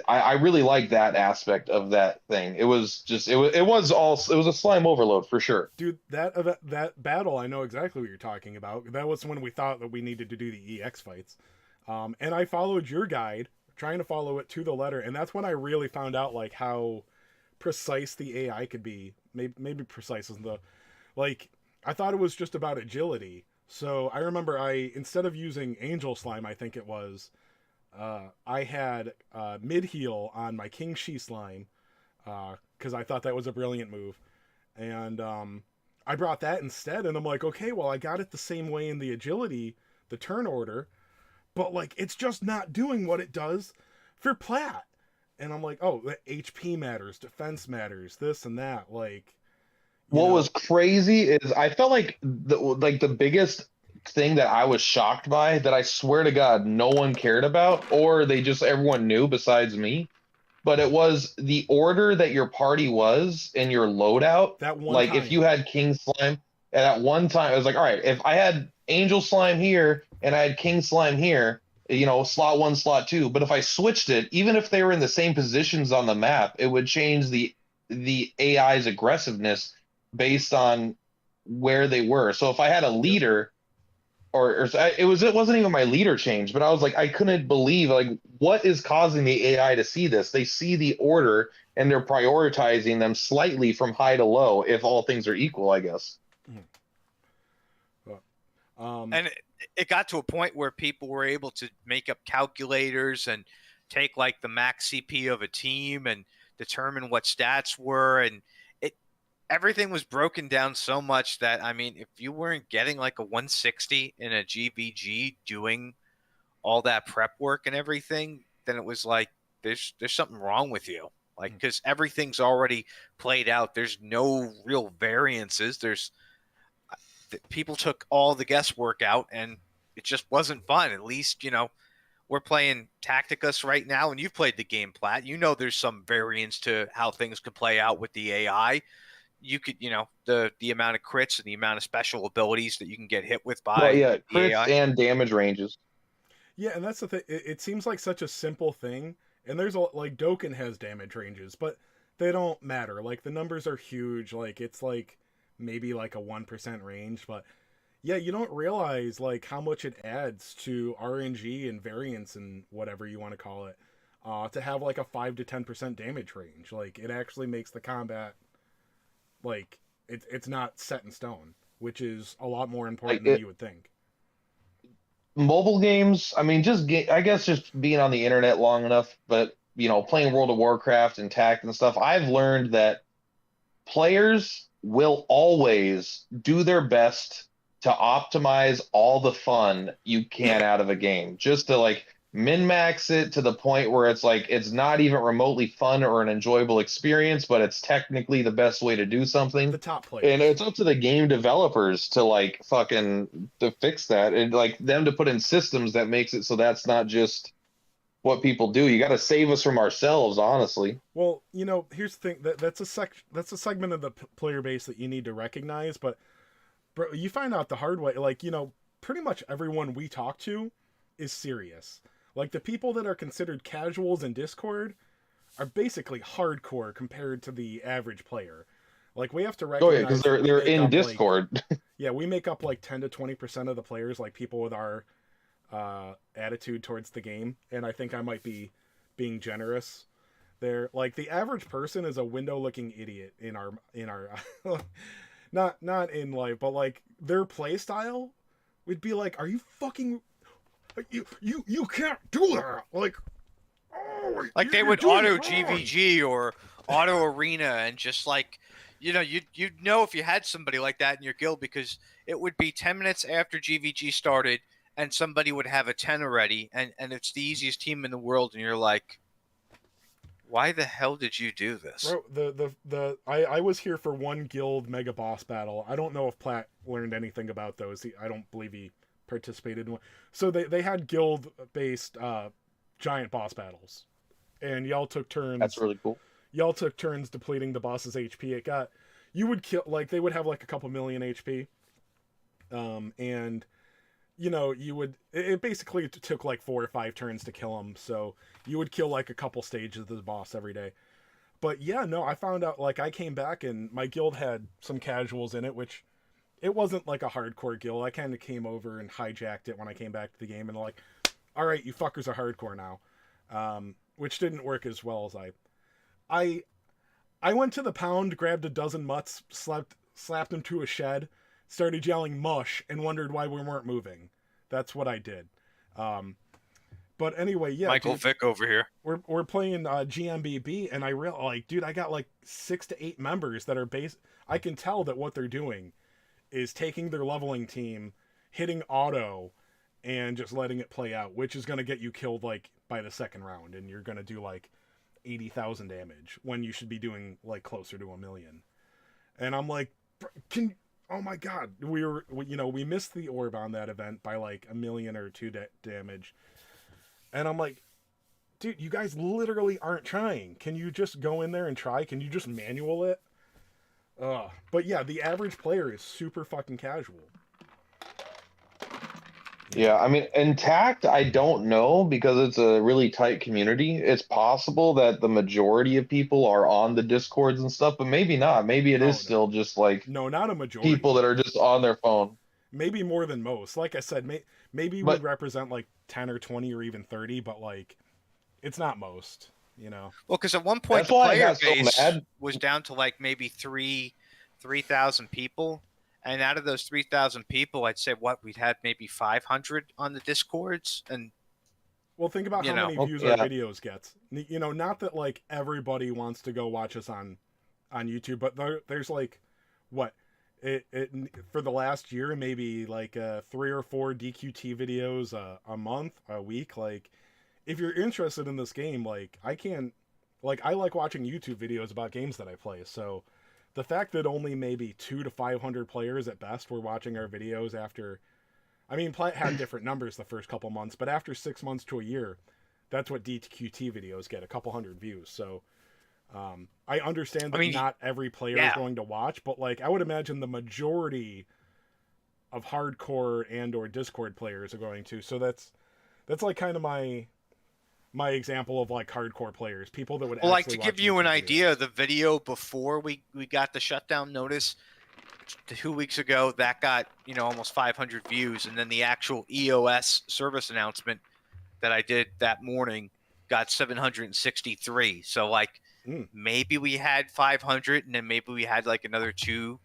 I really like that aspect of that thing. It was just it was a slime overload for sure. dude, that battle, I know exactly what you're talking about. That was when we thought that we needed to do the EX fights, and I followed your guide, trying to follow it to the letter, and that's when I really found out like how precise the AI could be. Maybe precise isn't the like. I thought it was just about agility. So I remember instead of using Angel Slime, I think it was, I had mid heal on my King Shi Slime because I thought that was a brilliant move, and I brought that instead, and I'm like, okay, well, I got it the same way in the agility, the turn order, but like it's just not doing what it does for Plat. And I'm like, oh, the HP matters, defense matters, this and that. Like, you What was know, crazy is I felt like the biggest thing that I was shocked by that I swear to God no one cared about or they just everyone knew besides me, but it was the order that your party was in your loadout. that one Like if you time. had King Slime at one time, it was like, all right, if I had Angel Slime here and I had King Slime here, slot one, slot two. But if I switched it, even if they were in the same positions on the map, it would change the AI's aggressiveness based on where they were. So if I had a Yep. leader it wasn't even my leader change, but I was like I couldn't believe like what is causing the AI to see this. They see the order and they're prioritizing them slightly from high to low if all things are equal, I guess. But, um, And it got to a point where people were able to make up calculators and take like the max CP of a team and determine what stats were, and everything was broken down so much that, I mean, if you weren't getting like a 160 in a GVG doing all that prep work and everything, then it was like there's something wrong with you. Like, because everything's already played out. There's no real variances. People took all the guesswork out, and it just wasn't fun. At least, we're playing Tacticus right now, and you've played the game, Plat. There's some variance to how things could play out with the AI. You could, the amount of crits and the amount of special abilities that you can get hit with Well, by yeah, the crits AI. and damage ranges. yeah, and that's the thing. It seems like such a simple thing, and there's like Dokkan has damage ranges, but they don't matter. Like the numbers are huge. Like it's like maybe like a 1% range, but yeah, you don't realize like how much it adds to RNG and variance and whatever you want to call it. To have like a 5 to 10% damage range, like it actually makes the combat like it's not set in stone, which is a lot more Like important than you would think. mobile games, I mean, I guess just being on the internet long enough, but playing World of Warcraft and Tact and stuff, I've learned that players will always do their best to optimize all the fun you can out of a game, just to like min max it to the point where it's like it's not even remotely fun or an enjoyable experience, but it's technically the best way to do something. The top And players. it's up to the game developers to like fucking to fix that and like them to put in systems that makes it so that's not just what people do. You got to save us from ourselves, honestly. Well, here's the thing that's a segment of the player base that you need to recognize, but bro, you find out the hard way. Like, pretty much everyone we talk to is serious. Like the people that are considered casuals in Discord are basically hardcore compared to the average player. Like we have to Oh yeah, because recognize that they're in Discord. we make up like 10 to 20% of the players, like people with our attitude towards the game, and I think I might be being generous there. Like the average person is a window-looking idiot in our not in life, but like their play style would be like, are you fucking you can't do that. Like, oh, Like they you're would doing auto it wrong. GVG or auto arena and just like, you'd know if you had somebody like that in your guild because it would be 10 minutes after GVG started and somebody would have a 10 already and it's the easiest team in the world and you're like, why the hell did you do this? Bro, I was here for one guild mega boss battle. I don't know if Platt learned anything about those. I don't believe he participated in one. So they had guild based giant boss battles, and y'all took turns. That's really cool. Y'all took turns depleting the boss's HP. You would kill, like they would have like a couple million HP, and you would, it basically took like 4 or 5 turns to kill him. So you would kill like a couple stages of the boss every day. But yeah, no, I found out, like I came back and my guild had some casuals in it, which it wasn't like a hardcore guild. I kind of came over and hijacked it when I came back to the game, and like, all right, you fuckers are hardcore now, which didn't work as well as I I went to the pound, grabbed a dozen mutts, slapped them to a shed, started yelling mush, and wondered why we weren't moving. That's what I did. Um, but anyway, yeah, Michael dude, Vick over here. we're playing GMBB, and I real like, dude, I got like 6 to 8 members that are base. I can tell that what they're doing is taking their leveling team, hitting auto, and just letting it play out, which is going to get you killed like by the second round, and you're going to do like 80,000 damage when you should be doing like closer to 1,000,000. And I'm like, oh my god, we missed the orb on that event by like 1,000,000 or 2 damage, and I'm like, dude, you guys literally aren't trying. Can you just go in there and try? Can you just manual it? But yeah, the average player is super fucking casual. Yeah, I mean, intact, I don't know because it's a really tight community. It's possible that the majority of people are on the Discords and stuff, but maybe not. Maybe it is still just like No, not a majority. people that are just on their phone. Maybe more than most. Like I said, maybe But would represent like 10 or 20 or even 30, but like it's not most, Well, because at one point that's the why I player got so base mad. was down to like maybe 3,000 people. And out of those 3,000 people, I'd say we'd had maybe 500 on the Discords. And well, think about how many views yeah. our videos get. Not that like everybody wants to go watch us on YouTube, but there's like what it for the last year, maybe like 3 or 4 DQT videos a month, a week. Like if you're interested in this game, like I like watching YouTube videos about games that I play. So the fact that only maybe 200 to 500 players at best were watching our videos after, I mean, PLAT had different numbers the first couple months, but after 6 months to a year, that's what DQT videos get, a couple hundred views. So I understand that not every player is going to watch, but like I would imagine the majority of hardcore and or Discord players are going to. So that's like kind of my example of like hardcore players, people that would well, like to watch give you YouTube an videos. idea, the video before we got the shutdown notice 2 weeks ago, that got almost 500 views, and then the actual EOS service announcement that I did that morning got 763. So like maybe we had 500, and then maybe we had like another 2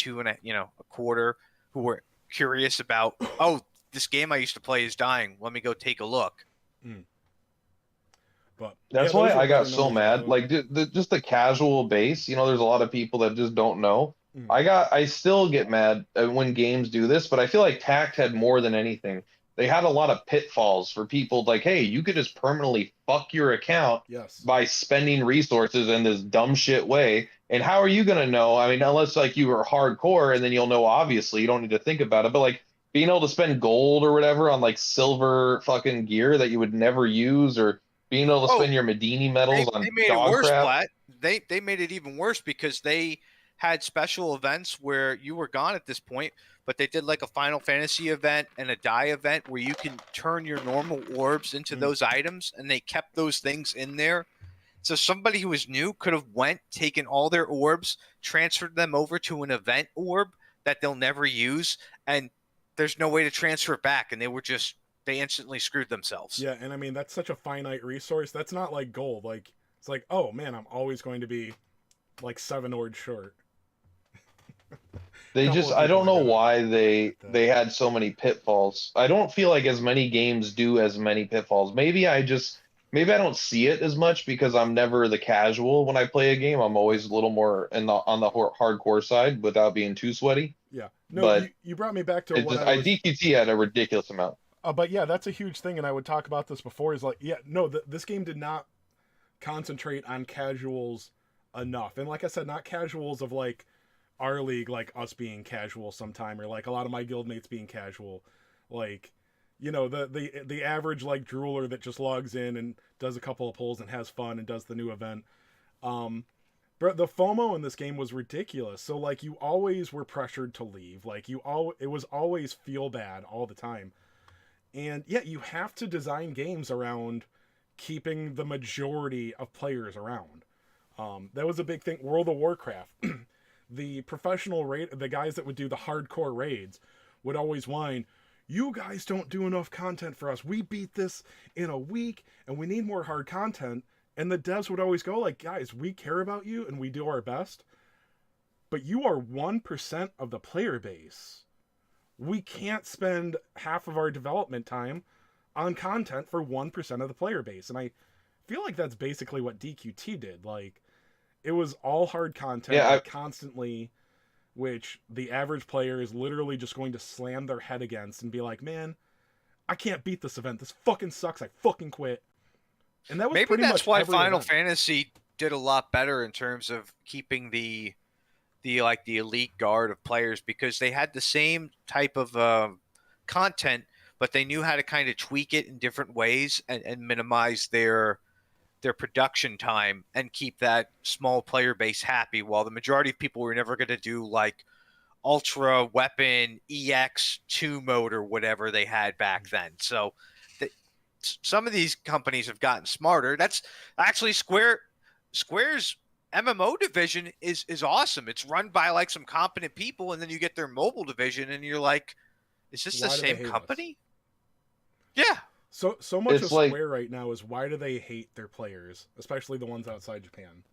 a quarter, who were curious about, oh, this game I used to play is dying. Let me go take a look. Mm. But yeah, That's why those are I got better so numbers than mad. those. Like just the casual base, there's a lot of people that just don't know. Mm. I still get mad when games do this, but I feel like Tact had more than anything. They had a lot of pitfalls for people like, hey, you could just permanently fuck your account Yes. by spending resources in this dumb shit way. And how are you gonna know? I mean, unless like you were hardcore and then you'll know obviously, you don't need to think about it. But like being able to spend gold or whatever on like silver fucking gear that you would never use, or being able to Oh, spend your Medini they medals on made it dog worse, crap. Platt. They made it even worse because they had special events where you were gone at this point, but they did like a Final Fantasy event and a die event where you can turn your normal orbs into Mm. those items, and they kept those things in there. So somebody who was new could have went, taken all their orbs, transferred them over to an event orb that they'll never use, and there's no way to transfer it back, and they instantly screwed themselves. Yeah, and I mean that's such a finite resource. That's not like gold. Like it's like, oh man, I'm always going to be like 7 ord short. A couple of I people don't are know gonna why get that. they had so many pitfalls. I don't feel like as many games do as many pitfalls. Maybe I don't see it as much because I'm never the casual when I play a game. I'm always a little more on the hardcore side without being too sweaty. Yeah. No, But you brought me back to it what just I I was. DQT had a ridiculous amount. But yeah, that's a huge thing, and I would talk about this before. Is like, yeah, no, this game did not concentrate on casuals enough, and like I said, not casuals of like our league, like us being casual sometime, or like a lot of my guildmates being casual, like the average like drooler that just logs in and does a couple of pulls and has fun and does the new event. Um, but the FOMO in this game was ridiculous. So like you always were pressured to leave. Like it was always feel bad all the time. And yeah, you have to design games around keeping the majority of players around. That was a big thing. World of Warcraft, the professional raid, the guys that would do the hardcore raids would always whine, "You guys don't do enough content for us. We beat this in a week, and we need more hard content." And the devs would always go like, "Guys, we care about you, and we do our best, but you are 1% of the player base. We can't spend half of our development time on content for 1% of the player base." And I feel like that's basically what DQT did. Like, it was all hard content, Yeah, like constantly, which the average player is literally just going to slam their head against and be like, "Man, I can't beat this event. This fucking sucks. I fucking quit." And that was Maybe pretty that's much why every Final event. Fantasy did a lot better in terms of keeping the elite guard of players, because they had the same type of content, but they knew how to kind of tweak it in different ways and minimize their production time and keep that small player base happy, while the majority of people were never going to do like ultra weapon EX2 mode or whatever they had back then. So some of these companies have gotten smarter. That's actually Square's MMO division is awesome. It's run by like some competent people, and then you get their mobile division, and you're like, is this the Why do they same hate us? company? Yeah. So much it's of like Square right now is, why do they hate their players, especially the ones outside Japan?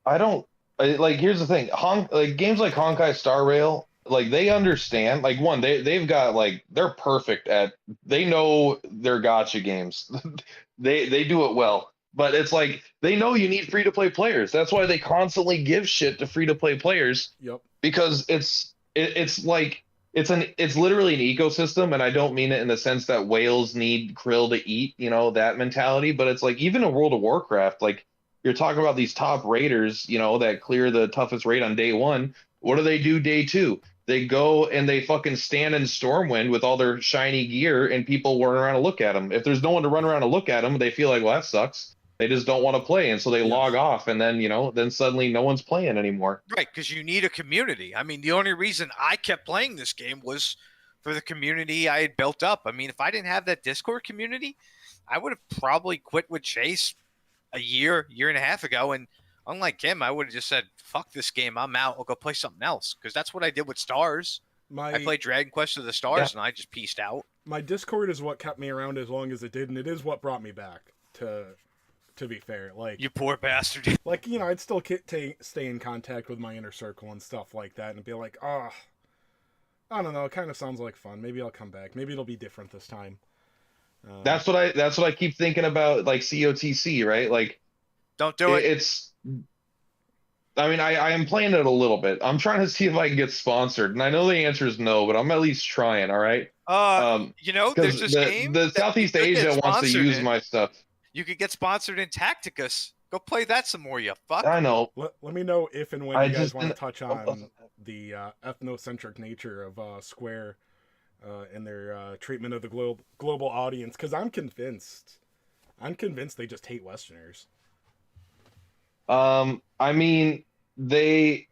I don't like. Here's the thing: like games like Honkai Star Rail, like they understand. Like one, they've got like they're perfect at. They know their gotcha games. They do it well. But it's like they know you need free to play players. That's why they constantly give shit to free to play players, Yep. because it's like it's literally an ecosystem, and I don't mean it in the sense that whales need krill to eat, that mentality, but it's like even in World of Warcraft, like you're talking about these top raiders, that clear the toughest raid on day one. What do they do day two? They go and they fucking stand in Stormwind with all their shiny gear, and people run around to look at them. If there's no one to run around to look at them, they feel like, well, that sucks. They just don't want to play, and so they Yes. log off, and then then suddenly no one's playing anymore. Right, because you need a community. I mean, the only reason I kept playing this game was for the community I had built up. I mean, if I didn't have that Discord community, I would have probably quit with Chase a year and a half ago. And unlike him, I would have just said, fuck this game, I'm out. I'll go play something else. Because that's what I did with Stars. I played Dragon Quest of the Stars, and I just pieced out. My Discord is what kept me around as long as it did, and it is what brought me back to To be fair, like You poor bastard. like you know, I'd still stay in contact with my inner circle and stuff like that, and be like, oh, I don't know, it kind of sounds like fun. Maybe I'll come back. Maybe it'll be different this time. That's what I keep thinking about, like COTC, right? Like Don't do it. it's. I mean, I am playing it a little bit. I'm trying to see if I can get sponsored, and I know the answer is no, but I'm at least trying. All right. You know, there's Because this game the that Southeast you could get Asia wants to sponsored use in. my stuff. You could get sponsored in Tacticus. Go play that some more, you fuck. I know. Let me know if and when I you guys just want to didn't- touch on the ethnocentric nature of Square and their treatment of the global audience, because I'm convinced they just hate Westerners. I mean, they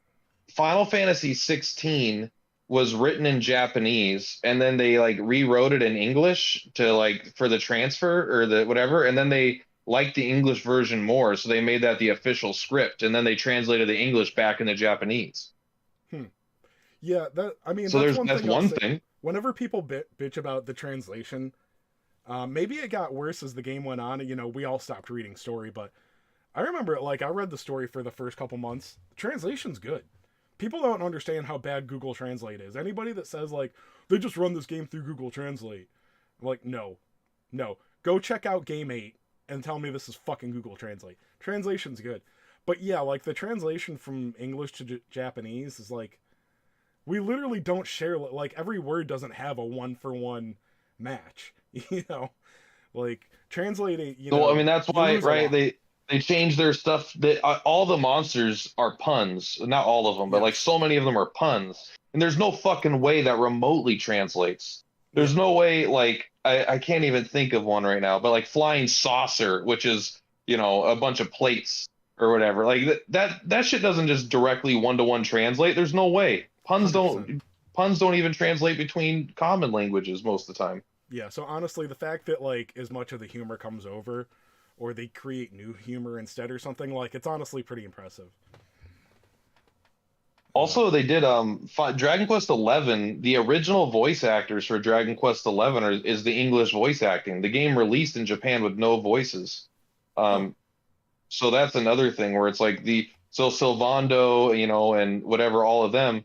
Final Fantasy 16 was written in Japanese, and then they like rewrote it in English to like for the transfer or the whatever, and then they liked the English version more, so they made that the official script, and then they translated the English back into Japanese. Yeah, I mean, So that's that's thing I'll one say. thing. Whenever people bitch about the translation, maybe it got worse as the game went on. You know, we all stopped reading story, but I remember like I read the story for the first couple months. The translation's good. People don't understand how bad Google Translate is. Anybody that says like they just run this game through Google Translate, I'm like, no. Go check out Game 8 and tell me this is fucking Google Translate. Translation's good. But yeah, like the translation from English to Japanese is like, we literally don't share, like every word doesn't have a 1-for-1 match. You know, like translating, you know. Well, I mean that's you why, lose a right? lot. They changed their stuff. That all the monsters are puns. Not all of them, but like Yes. so many of them are puns. And there's no fucking way that remotely translates. There's no way. Like I can't even think of one right now. But like flying saucer, which is a bunch of plates or whatever. Like that shit doesn't just directly one-to-one translate. There's no way. 100%. Puns don't even translate between common languages most of the time. Yeah, so honestly, the fact that like as much of the humor comes over, or they create new humor instead or something, like it's honestly pretty impressive. Also, they did Dragon Quest 11. The original voice actors for Dragon Quest 11 is the English voice acting. The game released in Japan with no voices. So that's another thing where it's like Sylvando, and whatever, all of them,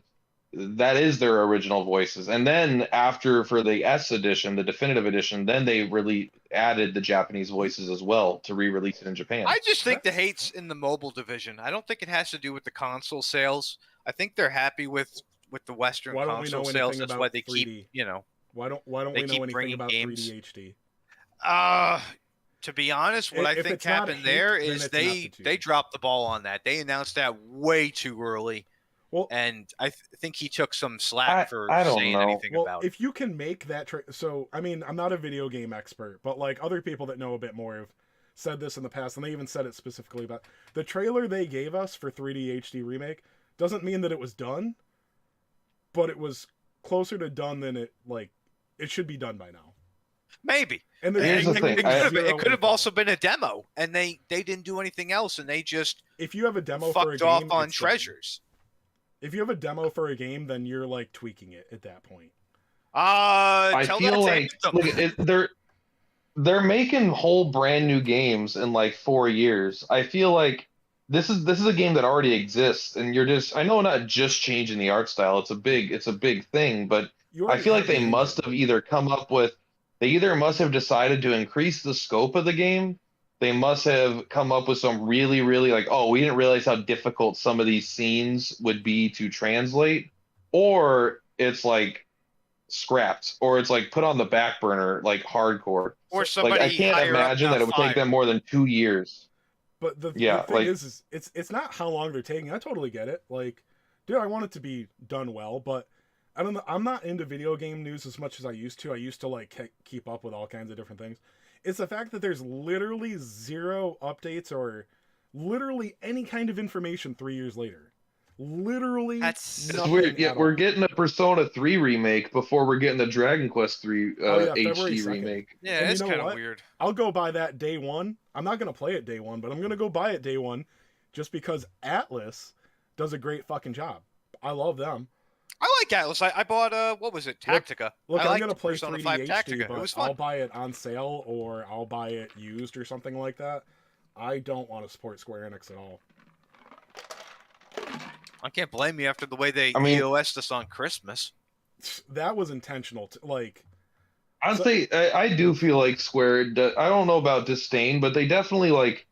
that is their original voices. And then after for the S edition, the definitive edition, then they really added the Japanese voices as well to re-release it in Japan. I just think the hate's in the mobile division. I don't think it has to do with the console sales. I think they're happy with the Western Why don't we console know sales. anything That's about why they 3D? keep, Why don't they we know keep anything bringing about games. 3D HD? To be honest, what I If think it's not happened hate, there then is it's an they aptitude. dropped the ball on that. They announced that way too early, Well, and I think he took some slack for I don't saying know. anything well, about it. if you can make that so I mean, I'm not a video game expert, but like other people that know a bit more have said this in the past, and they even said it specifically about the trailer they gave us for 3D HD remake doesn't mean that it was done, but it was closer to done than it should be done by now. Maybe. And Here's the thing. It could have also been a demo, and they didn't do anything else, and they just if you have a demo for a fucked game, off on it's done. treasures. If you have a demo for a game, then you're like tweaking it at that point. I Tell feel that like to Anthem. they're making whole brand new games in like 4 years. I feel like this is a game that already exists, and I know not just changing the art style. It's a big thing, but You I already feel like have the they must engine. have they either must have decided to increase the scope of the game. They must have come up with some really, really like, oh, we didn't realize how difficult some of these scenes would be to translate, or it's like scrapped, or it's like put on the back burner, like hardcore. Or Like somebody I can't higher up imagine got that it would take fired. them more than 2 years. But the Yeah, thing like is it's not how long they're taking. I totally get it. Like, dude, I want it to be done well, but I don't know. I'm not into video game news as much as I used to. I used to like keep up with all kinds of different things. It's the fact that there's literally zero updates or literally any kind of information 3 years later. Literally, That's- it's nothing weird. Yeah, at we're all. getting a Persona 3 remake before we're getting the Dragon Quest 3 Oh yeah, February HD 2nd. remake. Yeah, And it's you know kind of what? weird. I'll go buy that day one. I'm not gonna play it day one, but I'm gonna go buy it day one, just because Atlas does a great fucking job. I love them. I like Atlas. I bought what was it? Tactica. Look, I I'm liked gonna play Persona 3D 5 HD, Tactica. but It was I'll fun. buy it on sale or I'll buy it used or something like that. I don't want to support Square Enix at all. I can't blame you after the way they I mean, EOS'd us on Christmas. That was intentional. Like, I'd so, say I do feel like Square. I don't know about disdain, but they definitely like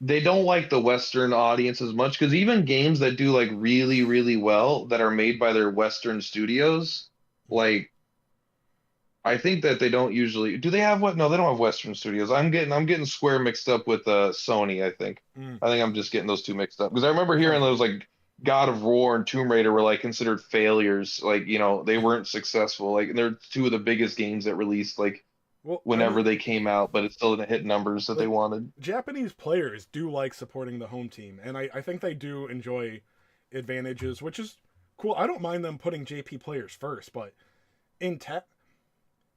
they don't like the Western audience as much because even games that do like really really well that are made by their Western studios, like I think that they don't usually do. They have what? No, they don't have Western studios. I'm getting Square mixed up with Sony. I think. mm, I think I'm just getting those two mixed up because I remember hearing okay. those like God of War and Tomb Raider were like considered failures. Like they weren't successful. Like they're two of the biggest games that released like Well, I whenever mean, they came out, but it still didn't hit numbers that they like wanted. Japanese players do like supporting the home team, and I think they do enjoy advantages, which is cool. I don't mind them putting JP players first, but in tech,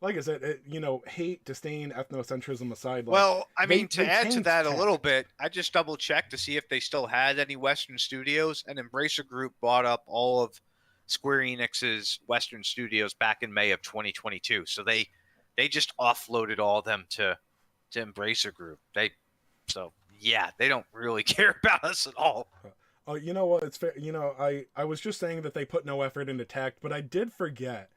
like I said, hate, disdain, ethnocentrism aside, like Well, I mean, to they add to tanked that a tech. little bit, I just double checked to see if they still had any Western studios, and Embracer Group bought up all of Square Enix's Western studios back in May of 2022. So they just offloaded all of them to Embracer Group. So yeah, they don't really care about us at all. Oh, you know what? It's fair. I was just saying that they put no effort into tech, but I did forget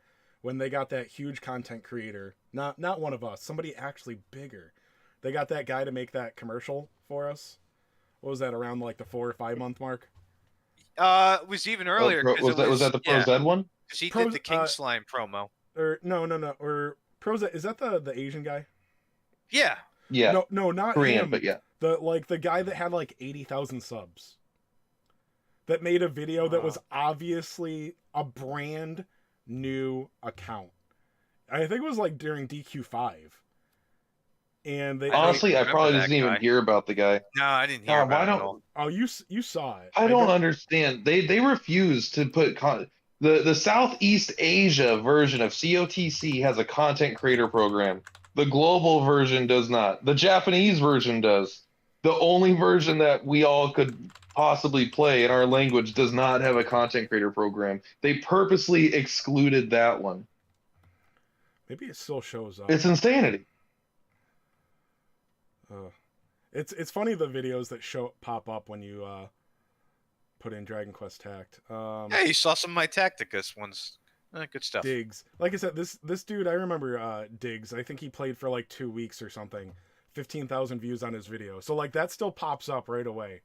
when they got that huge content creator. Not one of us. Somebody actually bigger. They got that guy to make that commercial for us. What was that, around like the 4 or 5 month mark? It was even earlier because it Was that was the Pro Z one? because he did Pros, the King Slime promo. or no, or Proza. Is that the Asian guy? Yeah, Yeah, No, not Korean, him. but yeah. The guy that had like 80,000 subs. That made a video that was obviously a brand new account. I think it was like during DQ5. And I don't Honestly, I remember probably that didn't even guy. hear about the guy. No, I didn't hear God, why about it at all. don't oh, you saw it. I don't understand. They refuse to put the Southeast Asia version of COTC has a content creator program. The global version does not. The Japanese version does. The only version that we all could possibly play in our language does not have a content creator program. They purposely excluded that one. Maybe it still shows up. It's insanity. Uh, it's funny the videos that pop up when you put in Dragon Quest Tact. Hey, you saw some of my Tacticus ones. Good stuff. Diggs. Like I said, this dude, I remember Diggs. I think he played for like 2 weeks or something. 15,000 views on his video. So like that still pops up right away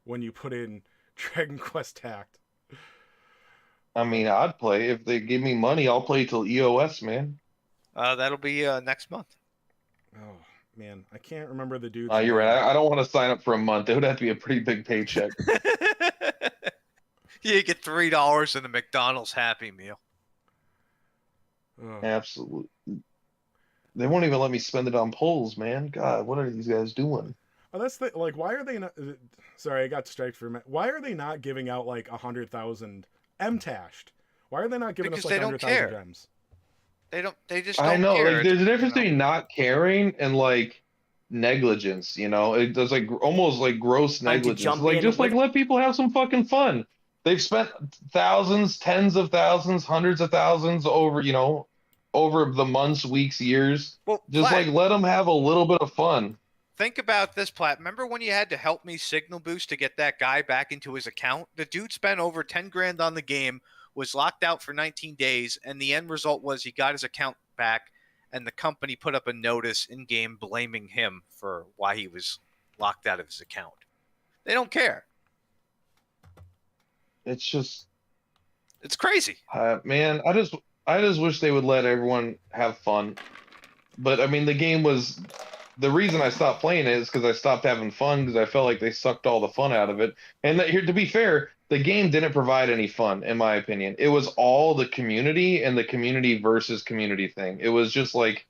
when you put in Dragon Quest Tact. I mean, I'd play if they give me money. I'll play till EOS, man. That'll be next month. Oh man, I can't remember the dude's You're name. right. I don't want to sign up for a month. It would have to be a pretty big paycheck. You get $3 in a McDonald's Happy Meal. Absolutely. They won't even let me spend it on polls, man. God, what are these guys doing? Oh, that's the like. Why are they not? Sorry, I got distracted for a minute. Why are they not giving out like 100,000 M-tashed? Why are they not giving Because us they like don't 100,000 care. gems? They just I don't know. care. Like, there's a difference between not caring and like negligence. There's like almost like gross Time to negligence. jump Like in just like with- let people have some fucking fun. They've spent thousands, tens of thousands, hundreds of thousands over the months, weeks, years. Well, Just Platt, like let them have a little bit of fun. think about this, Platt. Remember when you had to help me signal boost to get that guy back into his account? The dude spent over 10 grand on the game, was locked out for 19 days, and the end result was he got his account back, and the company put up a notice in game blaming him for why he was locked out of his account. They don't care. It's just, It's crazy. man, I just wish they would let everyone have fun. But I mean, the reason I stopped playing it is because I stopped having fun because I felt like they sucked all the fun out of it. And here, to be fair, the game didn't provide any fun, in my opinion. It was all the community and the community versus community thing. It was just like,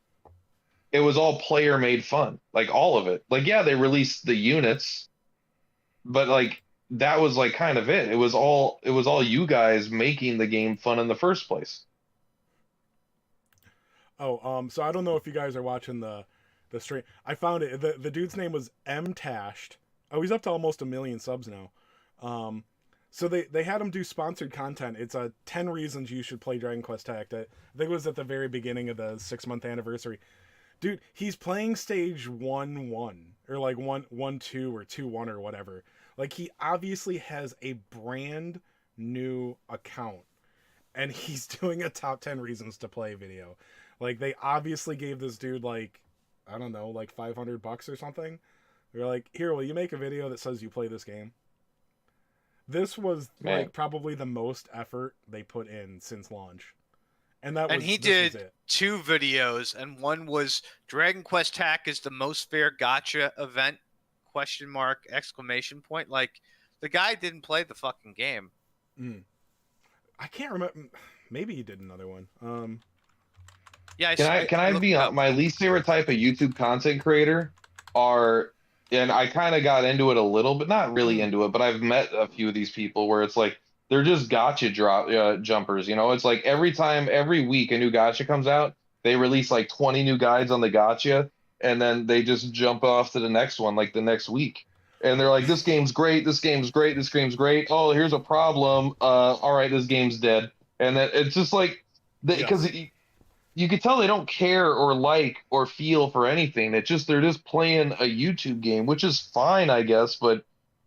it was all player made fun, like all of it. Like, yeah, they released the units, but like that was like kind of it. It was all you guys making the game fun in the first place. Oh, so I don't know if you guys are watching the stream. I found it. The dude's name was M-tashed. Oh, he's up to almost 1 million subs now. So they had him do sponsored content. It's 10 reasons you should play Dragon Quest Tact. I think it was at the very beginning of the 6-month anniversary. Dude, he's playing stage 1-1 or like 1-1-2 or 2-1 or whatever. Like he obviously has a brand new account and he's doing a top 10 reasons to play video. Like they obviously gave this dude like, I don't know, like $500 or something. They're like, here, will you make a video that says you play this game? This was like probably the most effort they put in since launch. And that was, and he this was did it. 2 videos, and one was Dragon Quest Hack is the most fair gotcha event, ? Exclamation point. Like, the guy didn't play the fucking game. I can't remember. Maybe he did another one. Yeah, Can I be my least favorite type of YouTube content creator are, and I kind of got into it a little, but not really into it, but I've met a few of these people where it's like, they're just gotcha jumpers. You know, it's like every week a new gotcha comes out, they release like 20 new guides on the gotcha, and then they just jump off to the next one like the next week. And they're like, this game's great, this game's great, this game's great. Oh, here's a problem. All right, this game's dead. And then it's just like, because you could tell they don't care or like or feel for anything. They're just playing a YouTube game, which is fine, I guess, but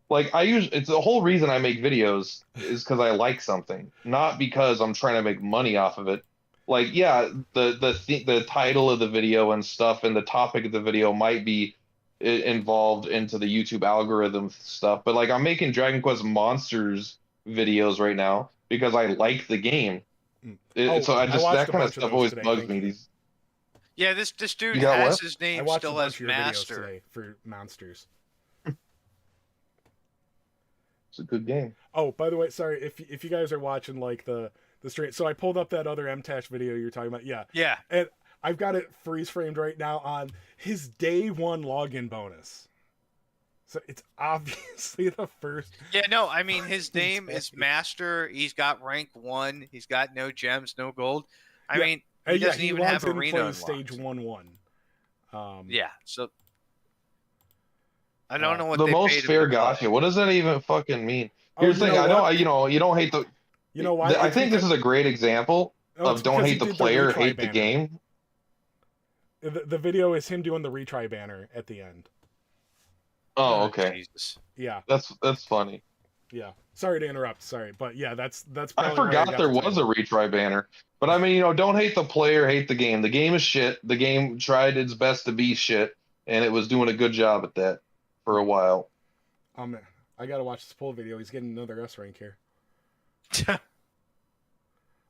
like it's the whole reason I make videos is because I like something, not because I'm trying to make money off of it. Like, yeah, the title of the video and stuff and the topic of the video might be involved into the YouTube algorithm stuff, but like I'm making Dragon Quest Monsters videos right now because I like the game. So I just that kind of stuff always bugs me. Yeah, this dude has his name still as Master today for Monsters. It's a good game. Oh, by the way, sorry if you guys are watching like the stream. So I pulled up that other MTash video you're talking about. Yeah. And I've got it freeze framed right now on his day 1 login bonus. So it's obviously the first. Yeah, no, I mean his name is Master. He's got rank 1. He's got no gems, no gold. I mean, he doesn't even have arena unlocked. Stage 1-1. Yeah, so I don't know what the they most fair gotcha. What does that even fucking mean? Here's the thing. I know you don't hate the. You know why? I think this is a great example of don't hate the player, hate the game. The video is him doing the retry banner at the end. Oh, okay. Jesus. Yeah. That's funny. Yeah. Sorry to interrupt. Sorry, but yeah, that's. I forgot there was a retry banner. But I mean, don't hate the player, hate the game. The game is shit. The game tried its best to be shit, and it was doing a good job at that for a while. I gotta watch this poll video. He's getting another S rank here.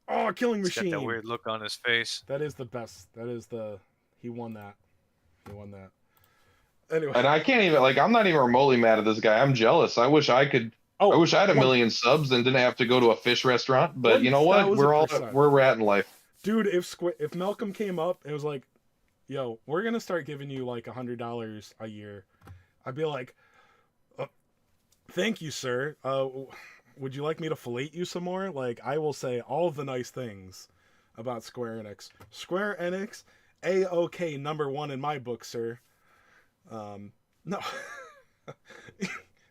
Oh, killing machine! He's got that weird look on his face. That is the best. He won that. Anyway. And I can't even I'm not even remotely mad at this guy. I'm jealous. I wish I could. I wish I had 1 million subs and didn't have to go to a fish restaurant. But you know what? We're at in life. Dude, if Malcolm came up and was like, "Yo, we're gonna start giving you like $100 a year," I'd be like, "Thank you, sir. Would you like me to fillet you some more?" Like, I will say all of the nice things about Square Enix. Square Enix, A-OK #1 in my book, sir. No.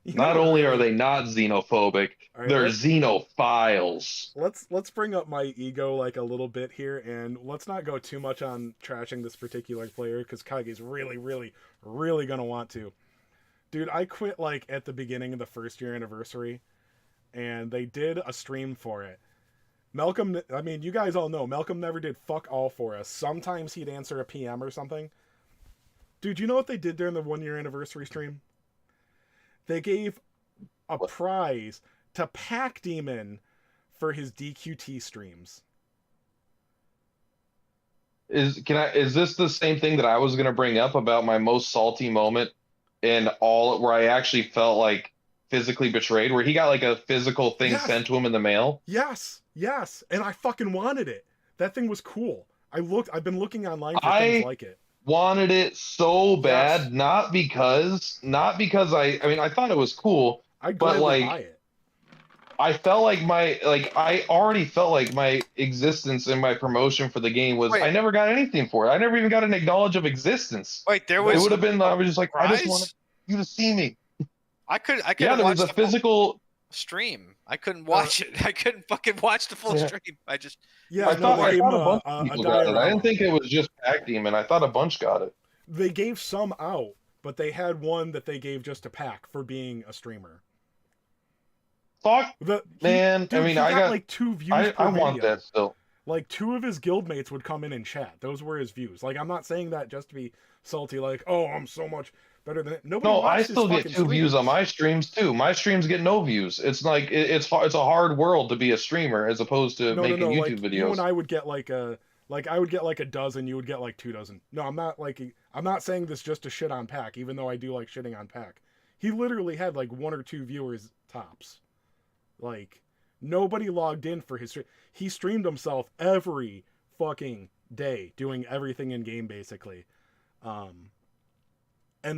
Not only are they not xenophobic, they're xenophiles. Let's bring up my ego like a little bit here, and let's not go too much on trashing this particular player because Kage's really, really, really gonna want to. Dude, I quit like at the beginning of the 1st year anniversary, and they did a stream for it. Malcolm, I mean, you guys all know Malcolm never did fuck all for us. Sometimes he'd answer a PM or something. Dude, you know what they did during the 1 year anniversary stream? They gave a prize to Pac Demon for his DQT streams. Is this the same thing that I was gonna bring up about my most salty moment in all where I actually felt like physically betrayed, where he got like a physical thing sent to him in the mail? Yes. And I fucking wanted it. That thing was cool. I've been looking online for things like it. Wanted it so bad, not because I thought it was cool, but like buy it. I felt like I already felt like my existence and my promotion for the game was I never got anything for it. I never even got an acknowledge of existence. Wait, there was. It would have been. I was just like, I just wanted you to see me. I could. Yeah, there was a physical stream. I couldn't watch it. I couldn't fucking watch the full stream. I just. Yeah, I thought a bunch of people got it. I didn't think it was just Pac Demon. I thought a bunch got it. They gave some out, but they had one that they gave just to Pack for being a streamer. Fuck, man. Dude, I mean, he got like 2 views per I video. want that still. Like 2 of his guildmates would come in and chat. Those were his views. Like, I'm not saying that just to be salty. Like, oh, I'm so much better than it. Nobody No, I watched his still get fucking 2 views on my streams too. My streams get no views. It's like it's a hard world to be a streamer as opposed to making No. YouTube Like, you and videos. I would get like I would get like a dozen. You would get like 2 dozen. No, I'm not saying this just to shit on Pack, even though I do like shitting on Pack. He literally had like 1 or 2 viewers tops. Like, nobody logged in for his stream. He streamed himself every fucking day, doing everything in game basically. And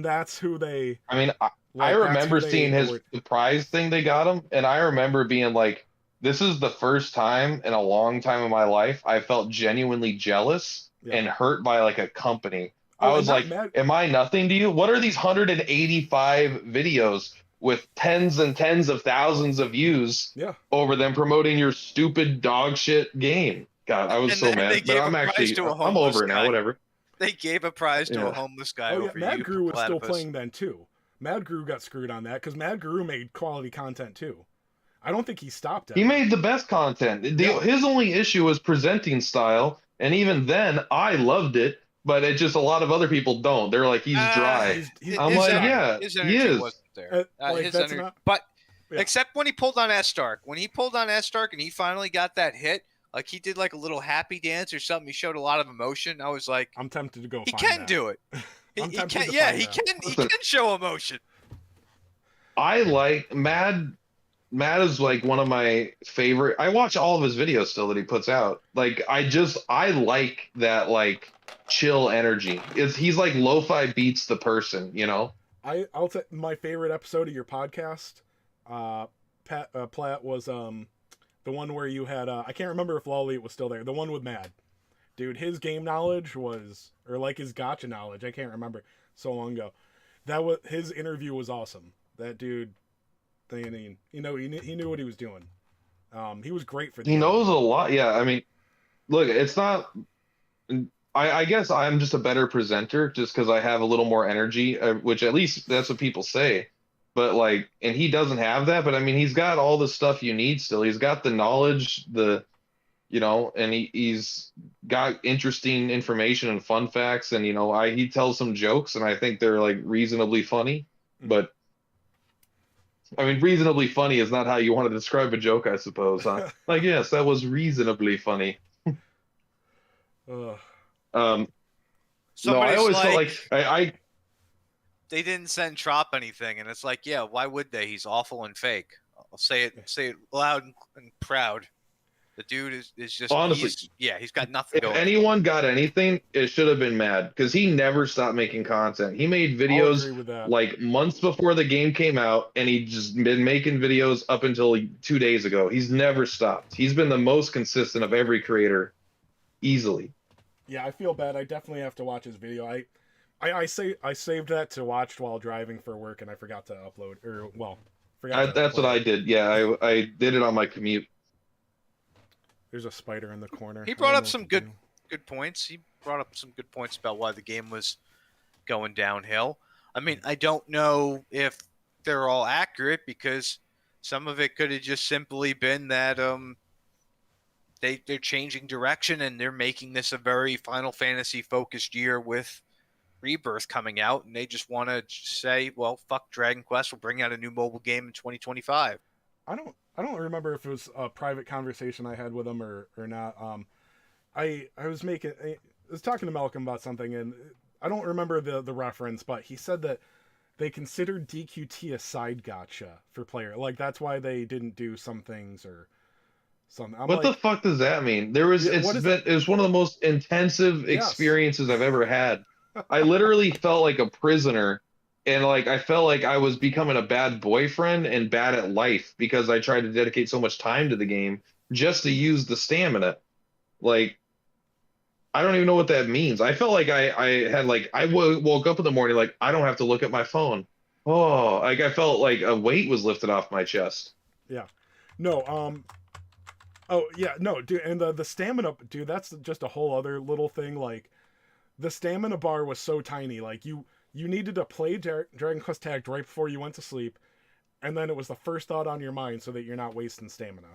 that's who they. I mean, I Like, remember seeing the prize thing they got him, and I remember being like, "This is the first time in a long time in my life I felt genuinely jealous and hurt by like a company." I was like, "Am I nothing to you? What are these 185 videos with tens and tens of thousands of views over them promoting your stupid dog shit game?" God, I was so mad. But I'm over it now. Whatever. They gave a prize to a homeless guy over Mad you. Guru was still playing then too. Mad Guru got screwed on that because Mad Guru made quality content too. I don't think he stopped. He made the best content. His only issue was presenting style, and even then, I loved it. But it just a lot of other people don't. They're like, he's dry. I'm like, yeah, he is. Wasn't there. But except when he pulled on S Stark. When he pulled on S Stark and he finally got that hit, like he did like a little happy dance or something. He showed a lot of emotion. I was like, I'm tempted to go. He can do it. He can. Yeah, he can show emotion. I like Mad. Mad is like one of my favorite. I watch all of his videos still that he puts out. Like I like that like chill energy. He's like lo-fi beats the person, you know. I'll say my favorite episode of your podcast, PLAT, was the one where you had I can't remember if Lolly was still there. The one with Mad. Dude, his game knowledge was, or like his gotcha knowledge, I can't remember, so long ago. His interview was awesome. That dude, he knew what he was doing. He was great for. He knows a lot. Yeah, I mean, look, it's not. I guess I'm just a better presenter just because I have a little more energy, which at least that's what people say. But like, and he doesn't have that. But I mean, he's got all the stuff you need still. He's got the knowledge, and he's got interesting information and fun facts, and he tells some jokes, and I think they're like reasonably funny. But I mean, reasonably funny is not how you want to describe a joke, I suppose. Huh? Like, yes, that was reasonably funny. No, I always felt like I they didn't send Trop anything, and it's like, yeah, why would they? He's awful and fake. I'll say it loud and proud. The dude is just honestly, he's got nothing going. If anyone got anything, it should have been Mad, because he never stopped making content. He made videos like months before the game came out, and he just been making videos up until 2 days ago. He's never stopped. He's been the most consistent of every creator, easily. Yeah, I feel bad. I definitely have to watch his video. I saved that to watch while driving for work, and I forgot to upload, That's what I did. Yeah, I did it on my commute. There's a spider in the corner. He brought up some good points. He brought up some good points about why the game was going downhill. I mean, I don't know if they're all accurate, because some of it could have just simply been that they're changing direction and they're making this a very Final Fantasy focused year with Rebirth coming out, and they just want to say, well, fuck Dragon Quest, we'll bring out a new mobile game in 2025. I don't remember if it was a private conversation I had with him or not. I was talking to Malcolm about something, and I don't remember the reference, but he said that they considered DQT a side gotcha for player. Like, that's why they didn't do some things or something. What the fuck does that mean? It was one of the most intensive experiences I've ever had. I literally felt like a prisoner. And like, I felt like I was becoming a bad boyfriend and bad at life because I tried to dedicate so much time to the game just to use the stamina. Like, I don't even know what that means. I felt like I woke up in the morning like, I don't have to look at my phone. Oh, like I felt like a weight was lifted off my chest. Yeah. No, oh yeah, no, dude, and the stamina, dude, that's just a whole other little thing. Like, the stamina bar was so tiny, like You needed to play Dragon Quest Tagged right before you went to sleep, and then it was the first thought on your mind so that you're not wasting stamina.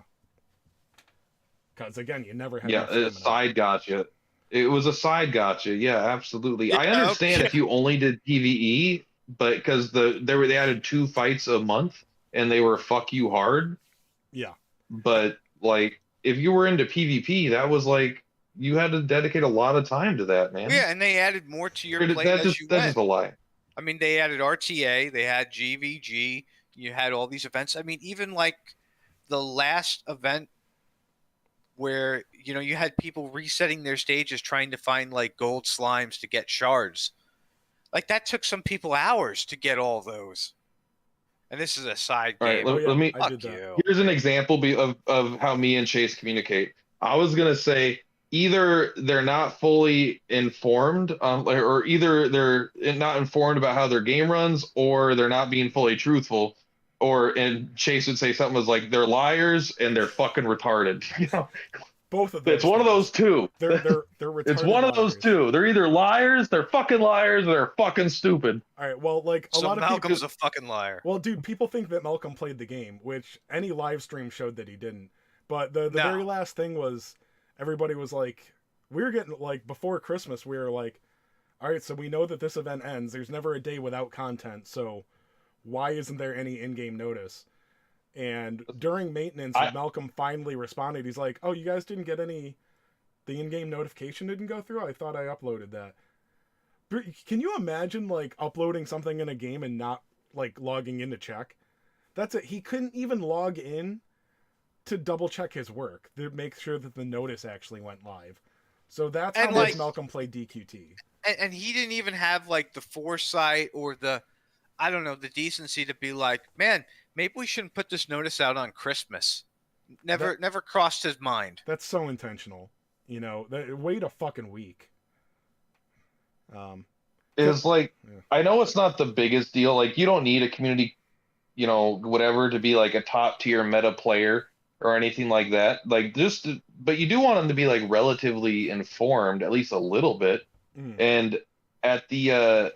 Because again, you never had Yeah, enough a stamina. side gotcha. It was a side gotcha. Yeah, absolutely. Yeah, I understand okay. if you only did PvE, but because they added 2 fights a month and they were fuck you hard. Yeah. But like if you were into PvP, that was like you had to dedicate a lot of time to that, man. Yeah, and they added more to your plate as you That's just went. a lie. I mean, they added RTA, they had GVG, you had all these events. I mean, even like the last event where, you had people resetting their stages trying to find like gold slimes to get shards. Like that took some people hours to get all those. And this is a side All right, game. Oh let yeah, me I Fuck did that. you. here's an example of how me and Chase communicate. I was gonna say either they're not fully informed, or either they're not informed about how their game runs, or they're not being fully truthful. And Chase would say something was like they're liars and they're fucking retarded. Both of It's those one of things. those two. They're It's retarded one of those liars. two. They're either liars, they're fucking liars, or they're fucking stupid. All right. Well, like a So lot of people. Malcolm's a fucking liar. Well, dude, people think that Malcolm played the game, which any live stream showed that he didn't. But the No. very last thing was everybody was like, we were getting like before Christmas, we were like, all right, so we know that this event ends. There's never a day without content, so why isn't there any in-game notice? And during maintenance, Malcolm finally responded. He's like, oh, you guys didn't get any. The in-game notification didn't go through. I thought I uploaded that. Can you imagine like uploading something in a game and not like logging in to check? That's it. He couldn't even log in to double check his work to make sure that the notice actually went live. So that's how much Malcolm played DQT. And he didn't even have like the foresight or the, I don't know, the decency to be like, man, maybe we shouldn't put this notice out on Christmas. Never crossed his mind. That's so intentional. Wait a fucking week. Is like, I know it's not the biggest deal. Like, you don't need a community, whatever, to be like a top tier meta player or anything like that. Like, but you do want them to be like relatively informed, at least a little bit. And at the,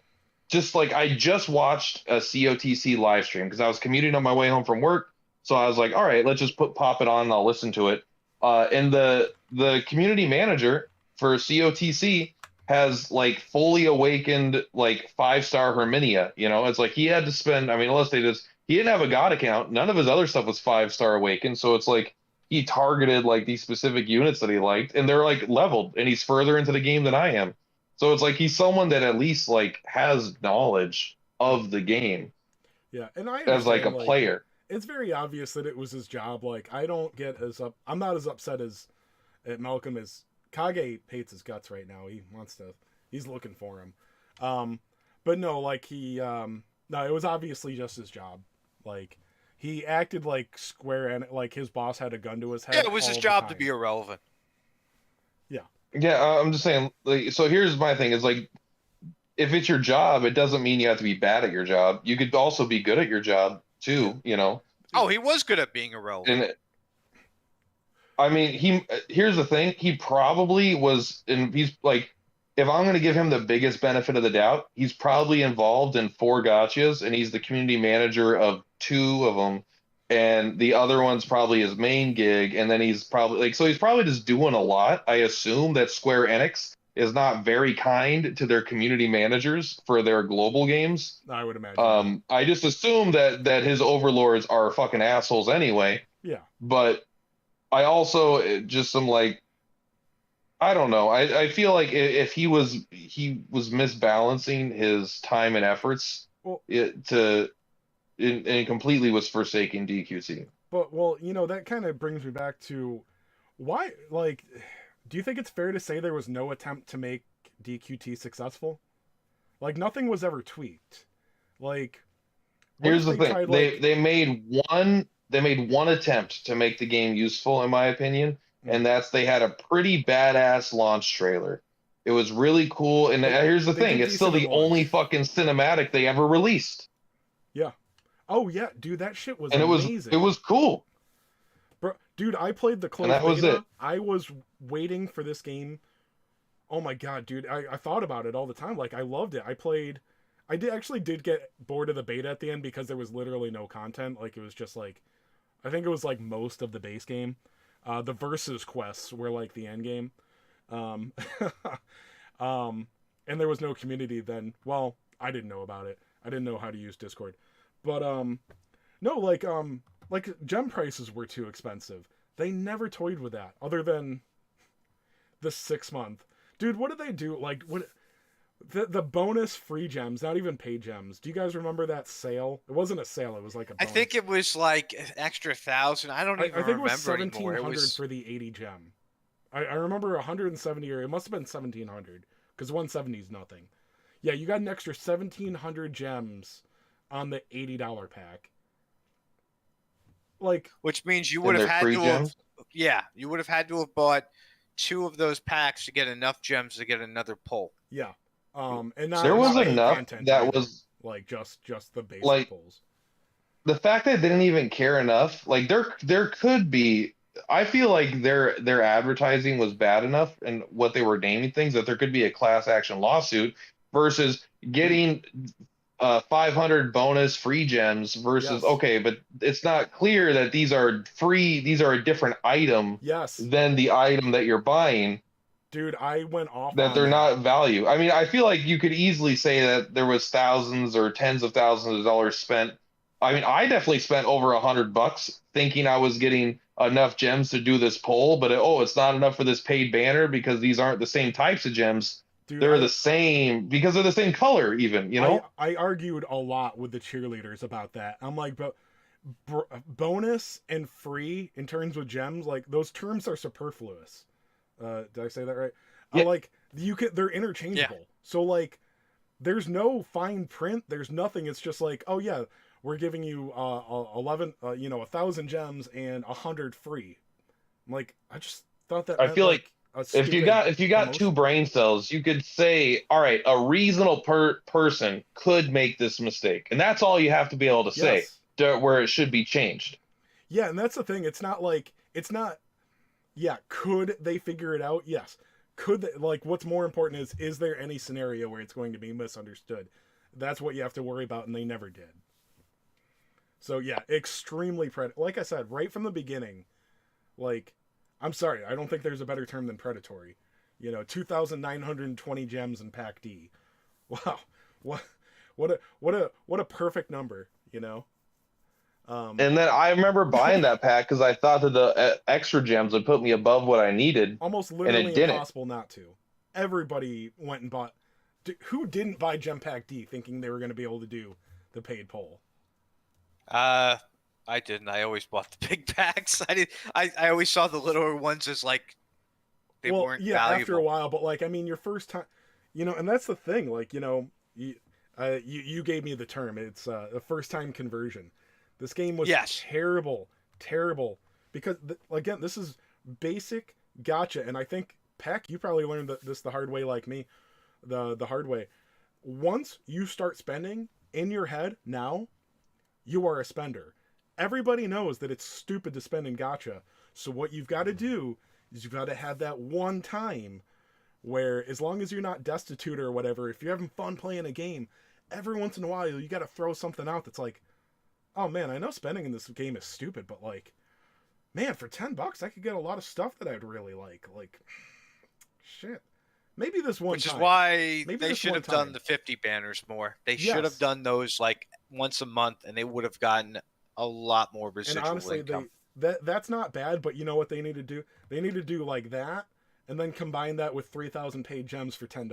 just like, I just watched a COTC live stream because I was commuting on my way home from work. So I was like, all right, let's just pop it on and I'll listen to it. And the community manager for COTC has like fully awakened like 5-star Herminia. It's like he had to spend, I mean, he didn't have a god account. None of his other stuff was 5-star awakened. So it's like he targeted like these specific units that he liked and they're like leveled and he's further into the game than I am. So it's like he's someone that at least like has knowledge of the game. Yeah, and I as like a player. It's very obvious that it was his job. Like I'm not as upset at Malcolm as Kage hates his guts right now. He's looking for him. But no, like no, it was obviously just his job. Like he acted like Square and like his boss had a gun to his head. Yeah, it was his job to be irrelevant. Yeah. Yeah, I'm just saying. Like, so here's my thing: is like, if it's your job, it doesn't mean you have to be bad at your job. You could also be good at your job too. Oh, he was good at being irrelevant. And I mean, here's the thing: he probably was, and he's like, if I'm going to give him the biggest benefit of the doubt, he's probably involved in 4 gotchas, and he's the community manager of 2 of them, and the other one's probably his main gig, and then he's probably he's probably just doing a lot. I assume that Square Enix is not very kind to their community managers for their global games. I would imagine. I just assume that his overlords are fucking assholes anyway. Yeah. But I also just am like, I don't know. I feel like if he was misbalancing his time and efforts, and completely was forsaking DQT. But that kind of brings me back to why, like, do you think it's fair to say there was no attempt to make DQT successful? Like, nothing was ever tweaked. Like, here's the thing: they made one attempt to make the game useful, in my opinion, and that's they had a pretty badass launch trailer. It was really cool, and here's the thing: it's still the only fucking cinematic they ever released. Yeah. Oh yeah, dude, that shit was amazing. It was cool. Bro, dude, I played the closed beta. Was it. I was waiting for this game. Oh my god, dude, I thought about it all the time. Like, I loved it. I played I did get bored of the beta at the end because there was literally no content. Like it was just like, I think it was like most of the base game. The versus quests were like the end game. Um, and there was no community then. Well, I didn't know about it. I didn't know how to use Discord. But no, like gem prices were too expensive. They never toyed with that other than the 6 month. Dude, what did they do? Like what the bonus free gems, not even paid gems. Do you guys remember that sale? It wasn't a sale, it was like a I bonus. think it was like an extra 1,000. I don't even I think it was remember anymore. 1700 for the 80 gem. I remember 170, or it must have been 1700 because 170 is nothing. Yeah, you got an extra 1700 gems on the $80 pack. Like, which means you And would have they're had free to have, gems? yeah, you would have had to have bought 2 of those packs to get enough gems to get another pull. yeah, and not There was not paid enough content that either. was like just the basic like pulls. the fact that they didn't even care enough. Like there could be. I feel like their advertising was bad enough and what they were naming things that there could be a class action lawsuit versus getting 500 bonus free gems versus Yes. okay, but it's not clear that these are free. These are a different item Yes, than the item that you're buying. dude, I went off That on they're that. not value. I mean, I feel like you could easily say that there was thousands or tens of thousands of dollars spent. I mean, I definitely spent over $100 thinking I was getting enough gems to do this poll, but it's not enough for this paid banner because these aren't the same types of gems. Dude, They're the same because they're the same color, even, you know? I argued a lot with the cheerleaders about that. I'm like, but bonus and free in terms with gems, like those terms are superfluous. Did I say that right? Yeah. Like they're interchangeable. So like, there's no fine print. There's nothing. It's just like, oh yeah, we're giving you 1,000 gems and 100 free. I'm like, I just thought that I meant feel like a if you stupid got two promotion. brain cells, you could say, all right, a reasonable person could make this mistake. And that's all you have to be able to say Yes. where it should be changed. Yeah, and that's the thing. It's not. Yeah, could they figure it out? Yes. Could they, like, what's more important is there any scenario where it's going to be misunderstood? That's what you have to worry about, and they never did. So yeah, extremely like I said right from the beginning. Like, I'm sorry, I don't think there's a better term than predatory. 2,920 gems in Pack D. Wow, what a perfect number. And then I remember buying that pack because I thought that the extra gems would put me above what I needed, almost and literally it didn't. impossible not to. Everybody went and bought. Who didn't buy Gem Pack D thinking they were going to be able to do the paid poll? I didn't. I always bought the big packs. I always saw the littler ones as like they weren't valuable. After a while, but like, I mean, your first time, and that's the thing. Like, you gave me the term. It's a first time conversion. This game was terrible, because again, this is basic gotcha, and I think Peck, you probably learned this the hard way, like me, the hard way. Once you start spending in your head, now you are a spender. Everybody knows that it's stupid to spend in gotcha. So what you've got to do is you've got to have that one time where, as long as you're not destitute or whatever, if you're having fun playing a game, every once in a while you got to throw something out that's like, oh man, I know spending in this game is stupid, but like, man, for $10 I could get a lot of stuff that I'd really like. Like, shit. Maybe this one Which time. is why Maybe they this should one have done time. the 50 banners more. They Yes. should have done those like once a month, and they would have gotten a lot more And residual honestly, income. that's not bad, but you know what they need to do? They need to do like that, and then combine that with 3,000 paid gems for $10.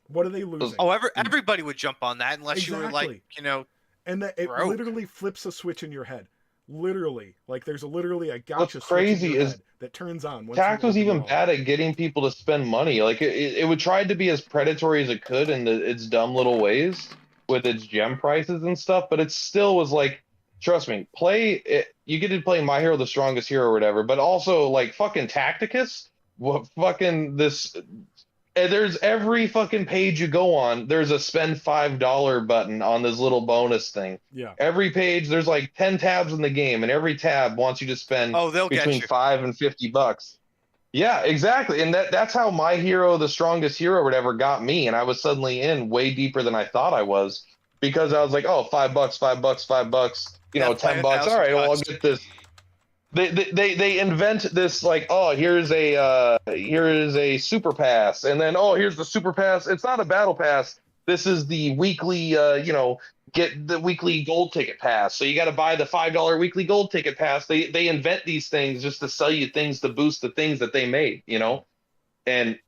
What are they losing? Oh, everybody would jump on that unless you were like, Exactly. And that it broke. literally flips a switch in your head. Literally, like there's literally a What's gotcha switch crazy in your is head that turns on. Once Tact you was open even the bad at getting people to spend money. Like it would try to be as predatory as it could in its dumb little ways with its gem prices and stuff, but it still was like, trust me, play it. You get to play My Hero the Strongest Hero or whatever, but also like fucking Tacticus. What fucking this? There's every fucking page you go on, there's a spend $5 button on this little bonus thing. Yeah. Every page, there's like 10 tabs in the game, and every tab wants you to spend they'll get between you. $5 and $50. Yeah, exactly. And that's how my hero, the strongest hero or whatever, got me. And I was suddenly in way deeper than I thought I was because I was like, oh, $5, $5, $5, Yeah, play $10. All right, well, I'll $1,000. get this. They invent this like, oh, here is a super pass, and then oh, here's the super pass. It's not a battle pass. This is the weekly get the weekly gold ticket pass. So you got to buy the $5 weekly gold ticket pass. They invent these things just to sell you things to boost the things that they made. And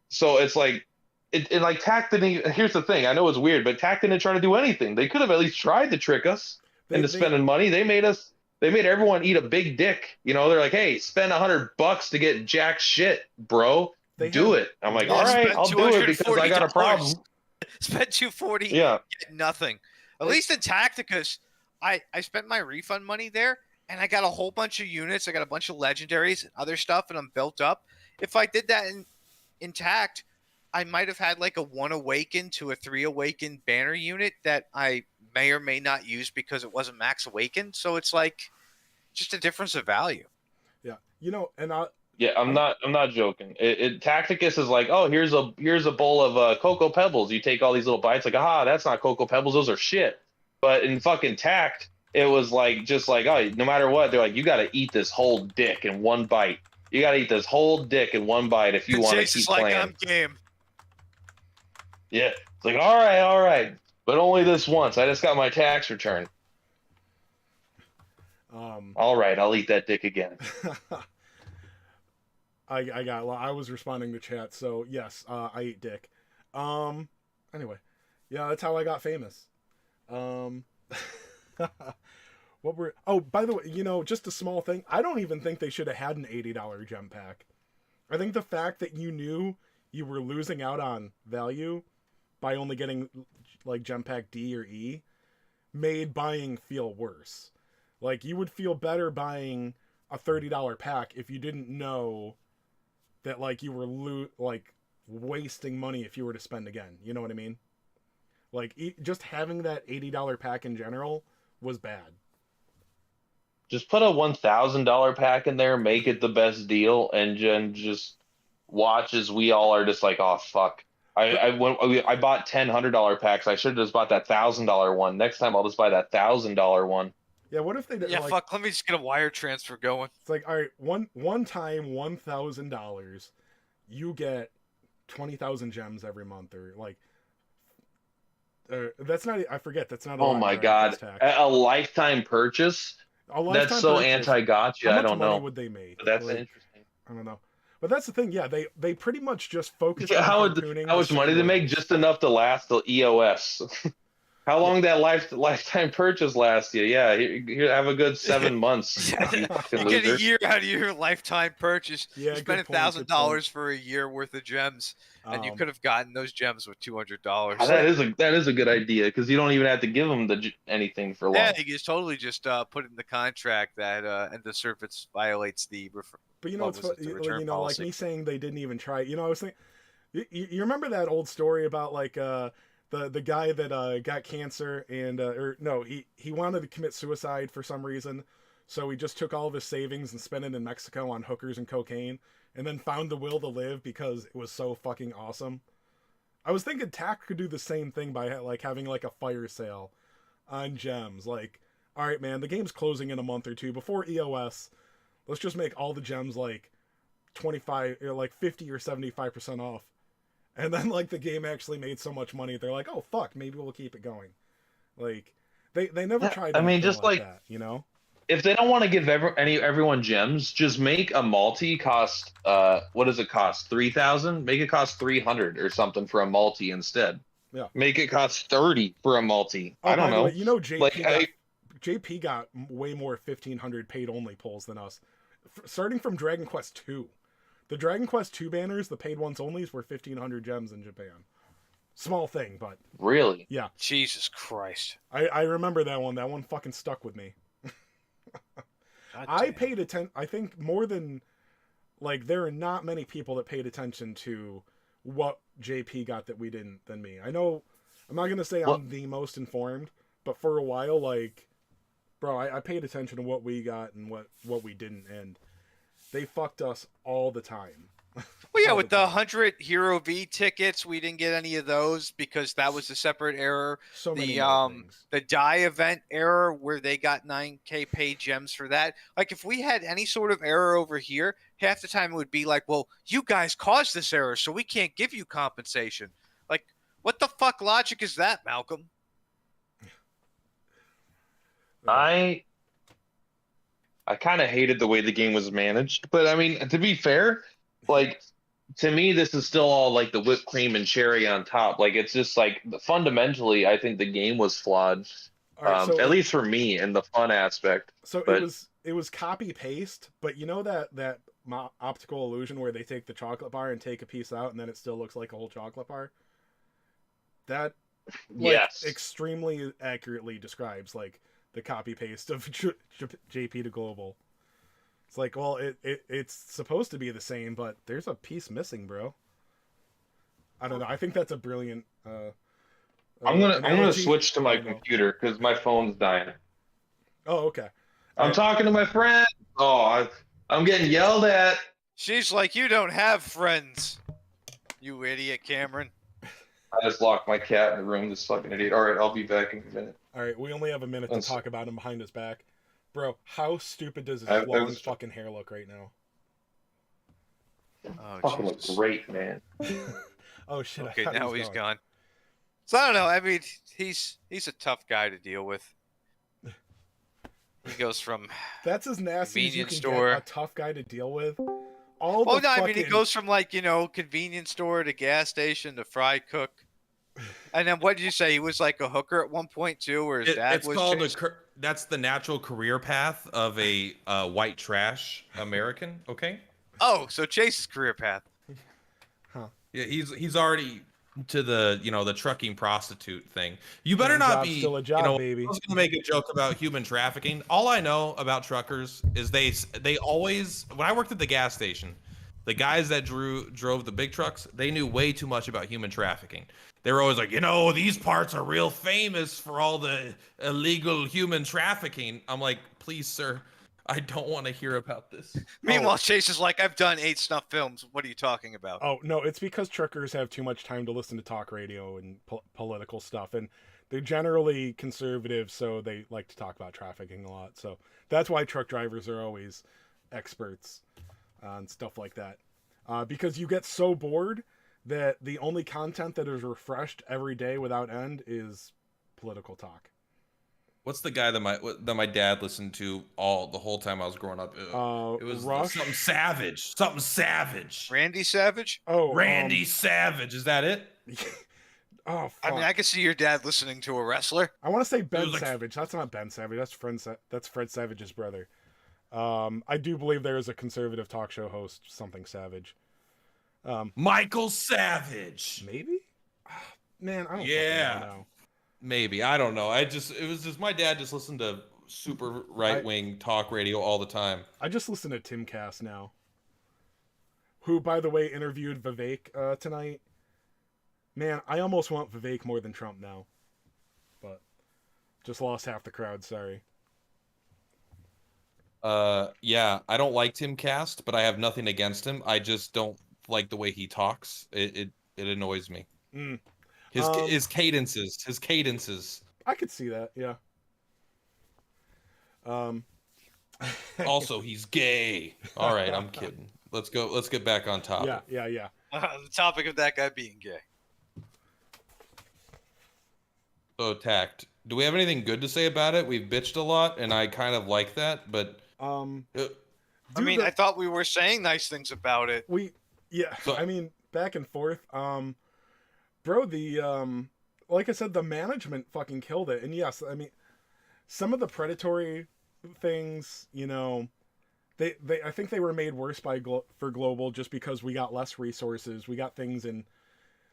so it's like it like Tact didn't. Here's the thing. I know it's weird, but Tact didn't try to do anything. They could have at least tried to trick us They into they spending money. They made us. They made everyone eat a big dick. They're like, hey, spend $100 to get jack shit, bro. they Do had it. I'm like, they all Yeah, had right, spend I'll do it because I got a $240. problem. Spent 240, Yeah. get nothing. At least in Tacticus, I spent my refund money there, and I got a whole bunch of units. I got a bunch of legendaries and other stuff, and I'm built up. If I did that in Tact, I might have had like a 1 awaken to a 3 awaken banner unit that I may or may not use because it wasn't max awakened. So it's like just a difference of value. yeah. And Yeah, I'm I'm not joking. Tacticus is like, oh, here's a bowl of cocoa pebbles. You take all these little bites, like, aha, that's not cocoa pebbles, those are shit. But in fucking Tact, it was like just like, oh, no matter what, they're like, you got to eat this whole dick in one bite. You got to eat this whole dick in one bite if you It's want to just keep like playing. I'm game. Yeah, it's like, all right, but only this once. I just got my tax return. All right, I'll eat that dick again. I was responding to chat, so yes, I ate dick. Um, anyway, yeah, that's how I got famous. Um, what were? Oh, by the way, just a small thing. I don't even think they should have had an $80 gem pack. I think the fact that you knew you were losing out on value by only getting like gem pack D or E made buying feel worse. Like you would feel better buying a $30 pack if you didn't know that like you were like wasting money if you were to spend again. You know what I mean? Like just having that $80 pack in general was bad. Just put a $1,000 pack in there, make it the best deal, and just watch as we all are just like, oh fuck. But I bought $1,000 packs. I should have just bought that $1,000 one. Next time I'll just buy that $1,000 one. yeah, what if they Yeah, like? fuck. Let me just get a wire transfer going. It's like all right, one time $1,000, you get 20,000 gems every month, or like that's not. I forget. That's not a Oh lot. my In Dragon God. Quest Tact. A lifetime purchase? A That's lifetime so purchase. anti-gotcha. How I much don't money know. would they make? But that's Like interesting. I don't know. But that's the thing. Yeah, they pretty much just focused Yeah, on harpooning how the much money sand to make? whales. Just enough to last till EOS. How Yeah. long that lifetime purchase last you? Yeah, here, have a good 7 months, you fucking You get a loser. year out of your lifetime purchase. Yeah, You good spend point, good point. $1,000 for a year worth of gems, and you Um, could have gotten those gems with Ah, $200. what? that is a good idea because you don't even have to give them anything for Yeah, long. you just totally just put it in the contract that and the service violates the But what was it, the return like policy. me saying they didn't even try. I was thinking. You remember that old story about like the guy that got cancer and or no he wanted to commit suicide for some reason, so he just took all of his savings and spent it in Mexico on hookers and cocaine, and then found the will to live because it was so fucking awesome. I was thinking Tac could do the same thing by like having like a fire sale on gems. Like, all right, man, the game's closing in a month or two before EOS. Let's just make all the gems like 25, like 50 or 75% off. And then like the game actually made so much money, they're like, oh fuck, maybe we'll keep it going. Like they never Yeah, tried I mean, anything just like like that. if they don't want to give everyone gems, just make a multi cost. What does it cost? 3,000. Make it cost 300 or something for a multi instead. Yeah. Make it cost 30 for a multi. Oh, I by don't the way, know. Like JP got way more 1,500 paid only pulls than us, starting from Dragon Quest 2. The Dragon Quest 2 banners, the paid ones onlys, were 1,500 gems in Japan. Small thing, but really. yeah. Jesus Christ. I remember that one. That one fucking stuck with me. God I damn. paid attention. I think more than like there are not many people that paid attention to what JP got that we didn't than me. I know I'm not gonna say Well, I'm the most informed, but for a while, like, bro, I paid attention to what we got and what we didn't, and they fucked us all the time. Well, yeah, All with the the time. 100 Hero V tickets, we didn't get any of those because that was a separate error. So many The more things. the die event error where they got 9K paid gems for that. Like if we had any sort of error over here, half the time it would be like, "Well, you guys caused this error, so we can't give you compensation." Like, what the fuck logic is that, Malcolm? I kind of hated the way the game was managed, but I mean, to be fair, like to me, this is still all like the whipped cream and cherry on top. Like it's just like fundamentally, I think the game was flawed, All right, so at least for me in the fun aspect. But it was copy paste, but you know that optical illusion where they take the chocolate bar and take a piece out, and then it still looks like a whole chocolate bar. That like yes, extremely accurately describes like the copy paste of JP to global. It's like, well, it's supposed to be the same, but there's a piece missing, bro. I don't know. I think that's a brilliant I'm gonna analogy. switch to I my don't know. computer because my phone's dying. Oh, okay. All I'm right. talking to my friend. Oh, I'm getting yelled at. She's like, "You don't have friends, you idiot, Cameron." I just locked my cat in the room. This fucking idiot. All right, I'll be back in a minute. All right. We only have a minute to talk about him behind his back, bro. How stupid does his I long was fucking hair look right now? Oh, fucking look Jesus. great, man. Oh shit! Okay, I thought now he was he's gone. So I don't know. I mean, he's a tough guy to deal with. He goes from That's as nasty as you convenience can store. get. A tough guy to deal with. All Oh the no, I fucking... mean he goes from like convenience store to gas station to fry cook. And then what did you say? He was like a hooker at one point too, where his dad It's was. called Chased? that's the natural career path of a white trash American. Okay. Oh, so Chase's career path. Huh. Yeah, he's already to the the trucking prostitute thing. You better Any not job's be still a job, I baby. was gonna make a joke about human trafficking. All I know about truckers is they always when I worked at the gas station, the guys that drove the big trucks, they knew way too much about human trafficking. They were always like, these parts are real famous for all the illegal human trafficking. I'm like, please, sir, I don't want to hear about this. Meanwhile, Chase is like, I've done 8 snuff films. What are you talking about? Oh no, it's because truckers have too much time to listen to talk radio and political stuff, and they're generally conservative, so they like to talk about trafficking a lot. So that's why truck drivers are always experts on stuff like that, because you get so bored that the only content that is refreshed every day without end is political talk. What's the guy that my dad listened to the whole time I was growing up? It was Rush? something savage. Something savage. Randy Savage? Oh, Randy Savage. Is that it? Oh, fuck. I mean, I could see your dad listening to a wrestler. I want to say Ben like... Savage. That's not Ben Savage. That's Fred Savage's brother. I do believe there is a conservative talk show host, something Savage. Michael Savage. Maybe? Man, I don't yeah. know. Maybe. I don't know. It was just my dad just listened to super right-wing talk radio all the time. I just listen to Timcast now. Who, by the way, interviewed Vivek tonight. Man, I almost want Vivek more than Trump now. But just lost half the crowd, sorry. Yeah, I don't like Timcast, but I have nothing against him. I just don't like the way he talks. It annoys me. Mm. His cadences. I could see that, yeah. Also, he's gay. All right, I'm kidding. Let's go. Let's get back on topic. Yeah. The topic of that guy being gay. So, Tact, do we have anything good to say about it? We've bitched a lot, and I kind of like that, but I mean, I thought we were saying nice things about it. So, I mean, back and forth. Bro, like I said, the management fucking killed it. And yes, I mean, some of the predatory things, I think they were made worse for global just because we got less resources. We got things in,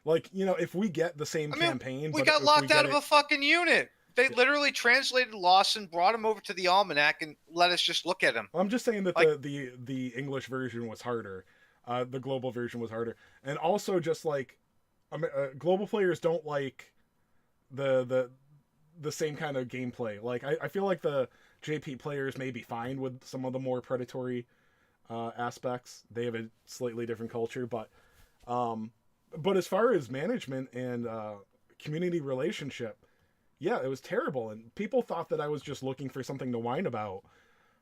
like, if we get the same campaign, we got locked out of a fucking unit. They literally translated Lawson, brought him over to the Almanac, and let us just look at him. I'm just saying that the English version was harder. The global version was harder, and also just like global players don't like the same kind of gameplay. Like I feel like the JP players may be fine with some of the more predatory aspects. They have a slightly different culture, but as far as management and community relationship, yeah, it was terrible. And people thought that I was just looking for something to whine about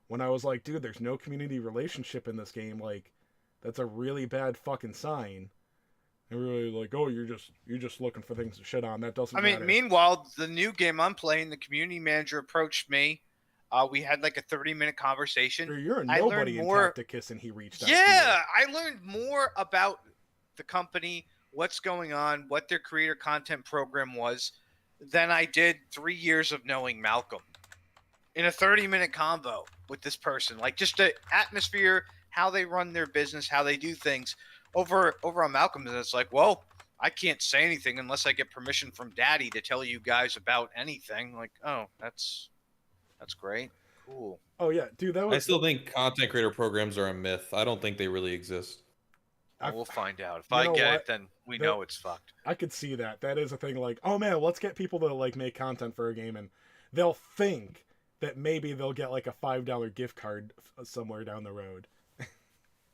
when I was like, dude, there's no community relationship in this game. Like, that's a really bad fucking sign. And we were like, oh, you're just looking for things to shit on. That doesn't matter. Meanwhile, the new game I'm playing, the community manager approached me. We had like a 30-minute conversation. You're a nobody in Tacticus, and he reached out to you. Yeah, I learned more about the company, what's going on, what their creator content program was, than I did 3 years of knowing Malcolm. In a 30-minute convo with this person, like just the atmosphere, how they run their business, how they do things. Over on Malcolm, and it's like, well, I can't say anything unless I get permission from Daddy to tell you guys about anything. Like, oh, that's great, cool. Oh yeah, dude, that was. I still think content creator programs are a myth. I don't think they really exist. We'll find out. If I get it, then we know it's fucked. I could see that. That is a thing. Like, oh man, let's get people to like make content for a game, and they'll think that maybe they'll get like a $5 gift card somewhere down the road.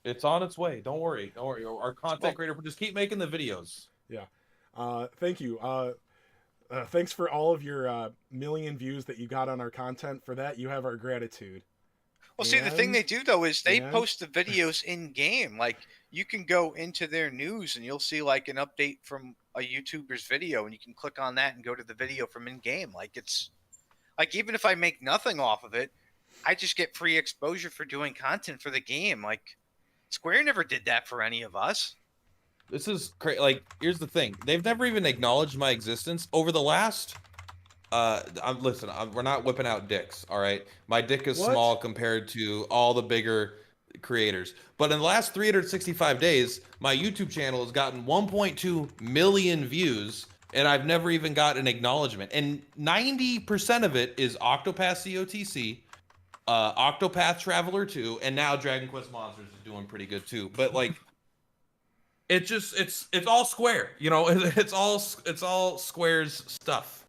It's on its way. Don't worry. Don't worry. Our content creator, just keep making the videos. Yeah. Thank you. Thanks for all of your million views that you got on our content. For that, you have our gratitude. Well, see, the thing they do, though, is they post the videos in-game. Like, you can go into their news, and you'll see, like, an update from a YouTuber's video, and you can click on that and go to the video from in-game. Like, it's... Like, even if I make nothing off of it, I just get free exposure for doing content for the game. Like, Square never did that for any of us. This is crazy. Like, here's the thing. They've never even acknowledged my existence over the last... we're not whipping out dicks, all right? My dick is small compared to all the bigger creators. But in the last 365 days, my YouTube channel has gotten 1.2 million views, and I've never even got an acknowledgement. And 90% of it is Octopath COTC, Octopath Traveler 2, and now Dragon Quest Monsters is doing pretty good too. But like, it's all Square, you know. It's all Square's stuff.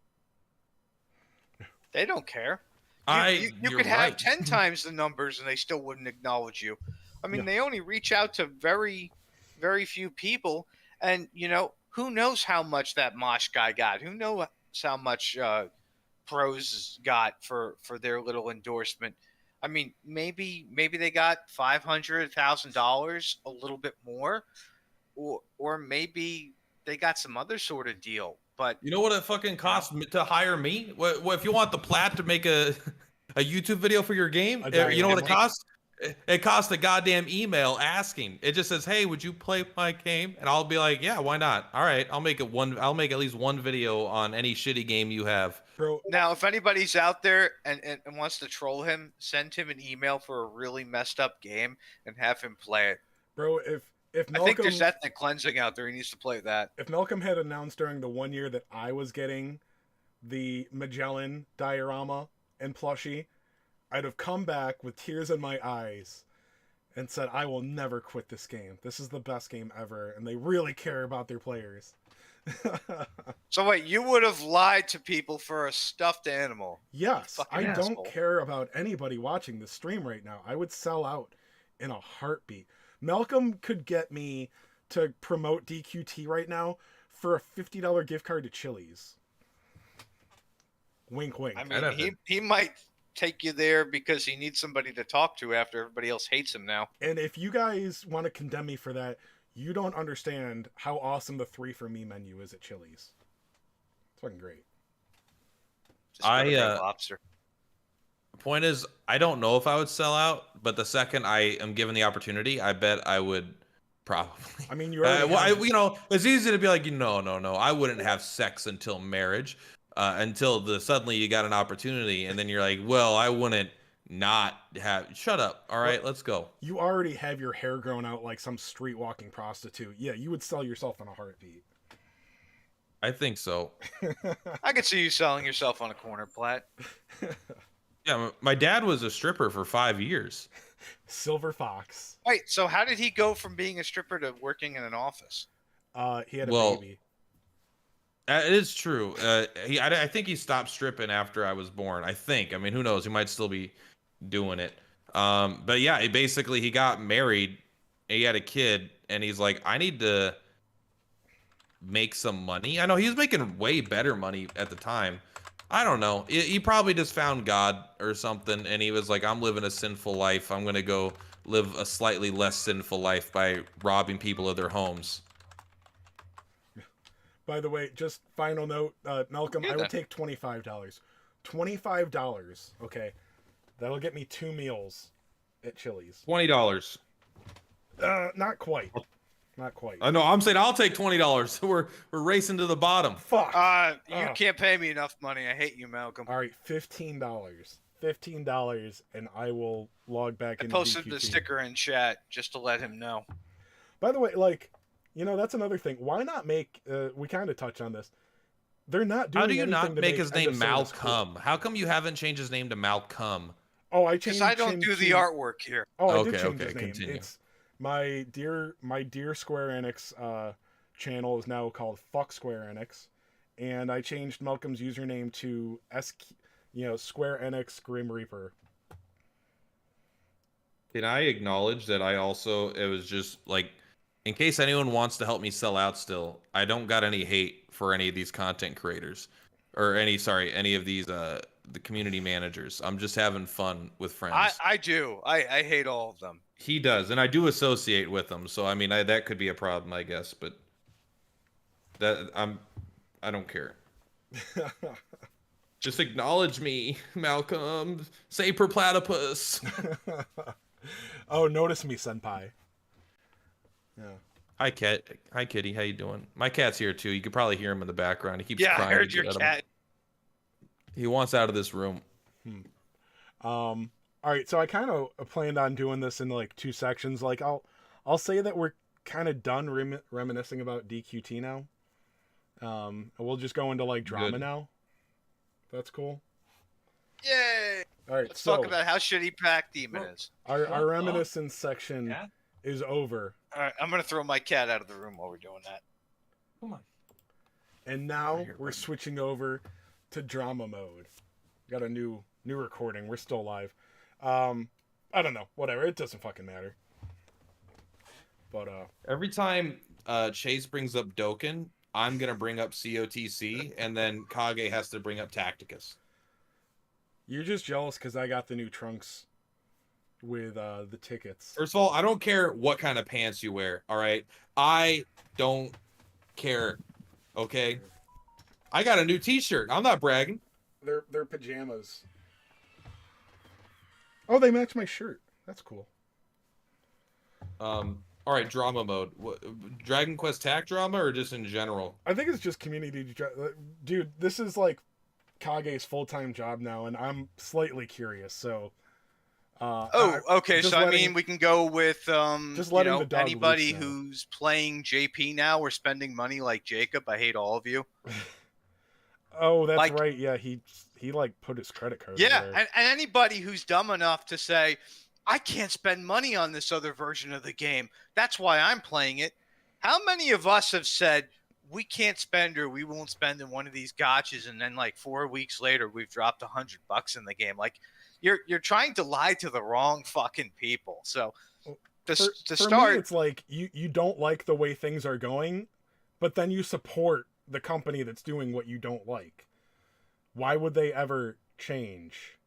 They don't care. You could have 10 times the numbers and they still wouldn't acknowledge you. I mean, They only reach out to very, very few people. And, you know, who knows how much that Mosh guy got? Who knows how much Pros got for their little endorsement? I mean, maybe they got $500,000, a little bit more. Or maybe they got some other sort of deal. But you know what it fucking costs to hire me? What if you want the PLAT to make a YouTube video for your game? You know what it costs? It costs a goddamn email asking. It just says, "Hey, would you play my game?" And I'll be like, "Yeah, why not? All right, I'll make at least one video on any shitty game you have." Bro, now if anybody's out there and wants to troll him, send him an email for a really messed up game and have him play it. Bro, if Malcolm, I think there's ethnic cleansing out there. He needs to play that. If Malcolm had announced during the 1 year that I was getting the Magellan diorama and plushie, I'd have come back with tears in my eyes and said, I will never quit this game. This is the best game ever, and they really care about their players. So wait, you would have lied to people for a stuffed animal? Yes, I don't care about anybody watching this stream right now. I would sell out in a heartbeat. Malcolm could get me to promote DQT right now for a $50 gift card to Chili's. Wink, wink. I mean, he might take you there because he needs somebody to talk to after everybody else hates him now. And if you guys want to condemn me for that, you don't understand how awesome the 3 for Me menu is at Chili's. It's fucking great. Just lobster. The point is, I don't know if I would sell out, but the second I am given the opportunity, I bet I would probably. I mean, you already you know, it's easy to be like, no, I wouldn't have sex until marriage, until suddenly you got an opportunity, and then you're like, well, I wouldn't not have. Shut up. All right, let's go. You already have your hair grown out like some street walking prostitute. Yeah, you would sell yourself in a heartbeat. I think so. I could see you selling yourself on a corner, Platt. Yeah, my dad was a stripper for 5 years. Silver Fox. Wait, so how did he go from being a stripper to working in an office? He had a baby. It is true. I think he stopped stripping after I was born. I think. I mean, who knows? He might still be doing it. But yeah, he got married, and he had a kid, and he's like, I need to make some money. I know he was making way better money at the time. I don't know. He probably just found God or something, and he was like, I'm living a sinful life. I'm gonna go live a slightly less sinful life by robbing people of their homes. By the way, just final note, Malcolm, Yeah, I would then. take $25. $25. Okay, that'll get me 2 meals at Chili's. $20. Not quite. Not quite. I know. I'm saying I'll take $20. We're racing to the bottom. Fuck. You can't pay me enough money. I hate you, Malcolm. All right, $15. $15, and I will log back I into posted DQT. the sticker in chat just to let him know. By the way, like, you know, that's another thing. Why not make? We kind of touched on this. They're not doing. How do you not anything to make his end name of service cool. Malcolm? How come you haven't changed his name to Malcolm? Oh, I Because changed. I don't do the to- artwork here. Oh, I Okay, did change okay, his name. continue. It's my dear Square Enix channel is now called Fuck Square Enix, and I changed Malcolm's username to Square Enix Grim Reaper. Can I acknowledge that it was just like, in case anyone wants to help me sell out still, I don't got any hate for any of these content creators or any of these the community managers. I'm just having fun with friends. I do. I hate all of them. He does, and I do associate with them. So I mean, that could be a problem, I guess, but I don't care. Just acknowledge me, Malcolm. Say per platypus. Oh, notice me, senpai. Yeah. Hi, cat. Hi, kitty. How you doing? My cat's here too. You could probably hear him in the background. He keeps Yeah, crying. I heard to your get at him. cat. He wants out of this room. All right, so I kind of planned on doing this in like 2 sections. Like I'll say that we're kind of done reminiscing about DQT now. We'll just go into like drama Good. now. That's cool. Yay! All right, Let's so talk about how shitty Pac Demon is. our reminiscence section is over, All right, I'm gonna throw my cat out of the room while we're doing that. Come on. and now Right here, we're buddy. switching over to drama mode. Got a new recording. We're still live. I don't know. Whatever. It doesn't fucking matter. But Every time Chase brings up Dokkan, I'm gonna bring up COTC, and then Kage has to bring up Tacticus. you're just jealous because I got the new trunks with the tickets. First of all, I don't care what kind of pants you wear. All right, I don't care. Okay, I got a new T-shirt. I'm not bragging. They're pajamas. Oh, they match my shirt. That's cool. All right, drama mode. Dragon Quest TAC drama or just in general? I think it's just dude. This is like Kage's full-time job now, and I'm slightly curious. So, Okay. just So I letting- mean, we can go with just letting the dog anybody loose now. who's playing JP now. We're spending money like Jacob. I hate all of you. Oh, that's like- right. Yeah, he like put his credit card. Yeah, there. and anybody who's dumb enough to say, I can't spend money on this other version of the game. That's why I'm playing it. How many of us have said we can't spend or we won't spend in one of these gotchas, and then like 4 weeks later we've dropped $100 in the game? Like you're trying to lie to the wrong fucking people. So to For start, me, it's like you don't like the way things are going, but then you support the company that's doing what you don't like. Why would they ever change?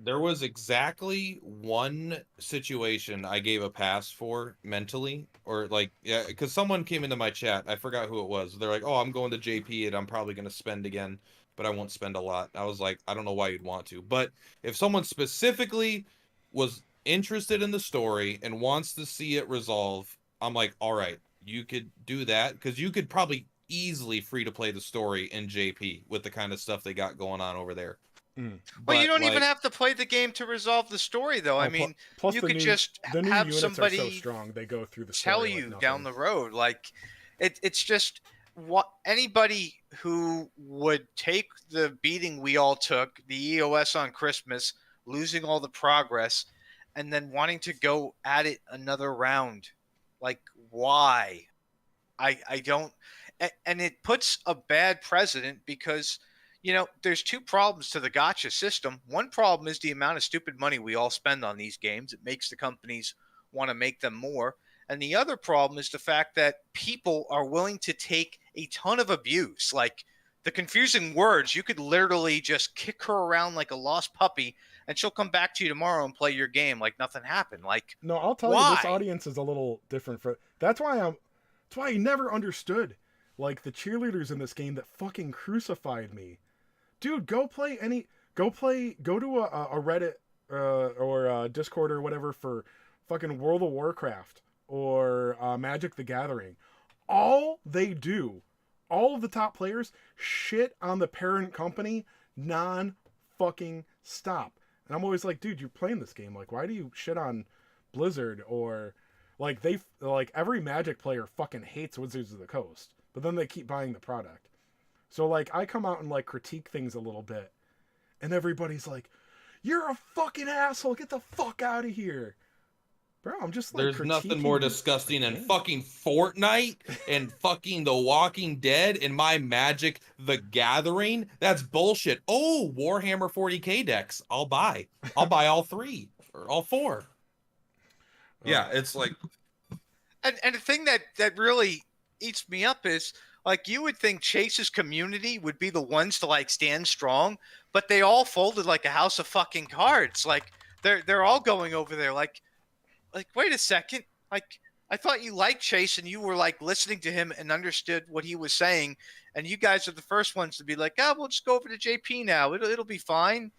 There was exactly one situation I gave a pass for mentally, or like, yeah, because someone came into my chat. I forgot who it was. They're like, "Oh, I'm going to JP and I'm probably going to spend again, but I won't spend a lot." I was like, I don't know why you'd want to, but if someone specifically was interested in the story and wants to see it resolve, I'm like, all right, you could do that because you could probably easily free to play the story in JP with the kind of stuff they got going on over there. Mm. well, you But, don't even like, have to play the game to resolve the story, though. I Oh, mean, plus you the could new, just the new have units somebody are so strong. They go through the tell story you like down the nothing. road. Like it's just what anybody who would take the beating we all took, the EOS on Christmas, losing all the progress, and then wanting to go at it another round. Like, why? I don't, and it puts a bad precedent because you know, there's two problems to the gotcha system. One problem is the amount of stupid money we all spend on these games. It makes the companies want to make them more. And the other problem is the fact that people are willing to take a ton of abuse. Like the confusing words, you could literally just kick her around like a lost puppy and she'll come back to you tomorrow and play your game like nothing happened. Like, No, I'll tell you, this why? audience is a little different. That's why I never understood like the cheerleaders in this game that fucking crucified me. Dude, go to a Reddit or a Discord or whatever for fucking World of Warcraft or Magic the Gathering. All they do, all of the top players shit on the parent company non fucking stop. And I'm always like, dude, you're playing this game. Like, why do you shit on Blizzard? Or like every Magic player fucking hates Wizards of the Coast, but then they keep buying the product. So like I come out and like critique things a little bit, and everybody's like, "You're a fucking asshole. Get the fuck out of here." Bro, I'm just like, there's nothing more disgusting than fucking Fortnite and fucking The Walking Dead and my Magic the Gathering. That's bullshit. Oh, Warhammer 40K decks. I'll buy all 3 or all 4. Yeah, it's like, And the thing that really eats me up is like you would think Chase's community would be the ones to like stand strong, but they all folded like a house of fucking cards. Like they're all going over there like wait a second. Like I thought you liked Chase and you were like listening to him and understood what he was saying, and you guys are the first ones to be like, "Oh, we'll just go over to JP now. It'll be fine.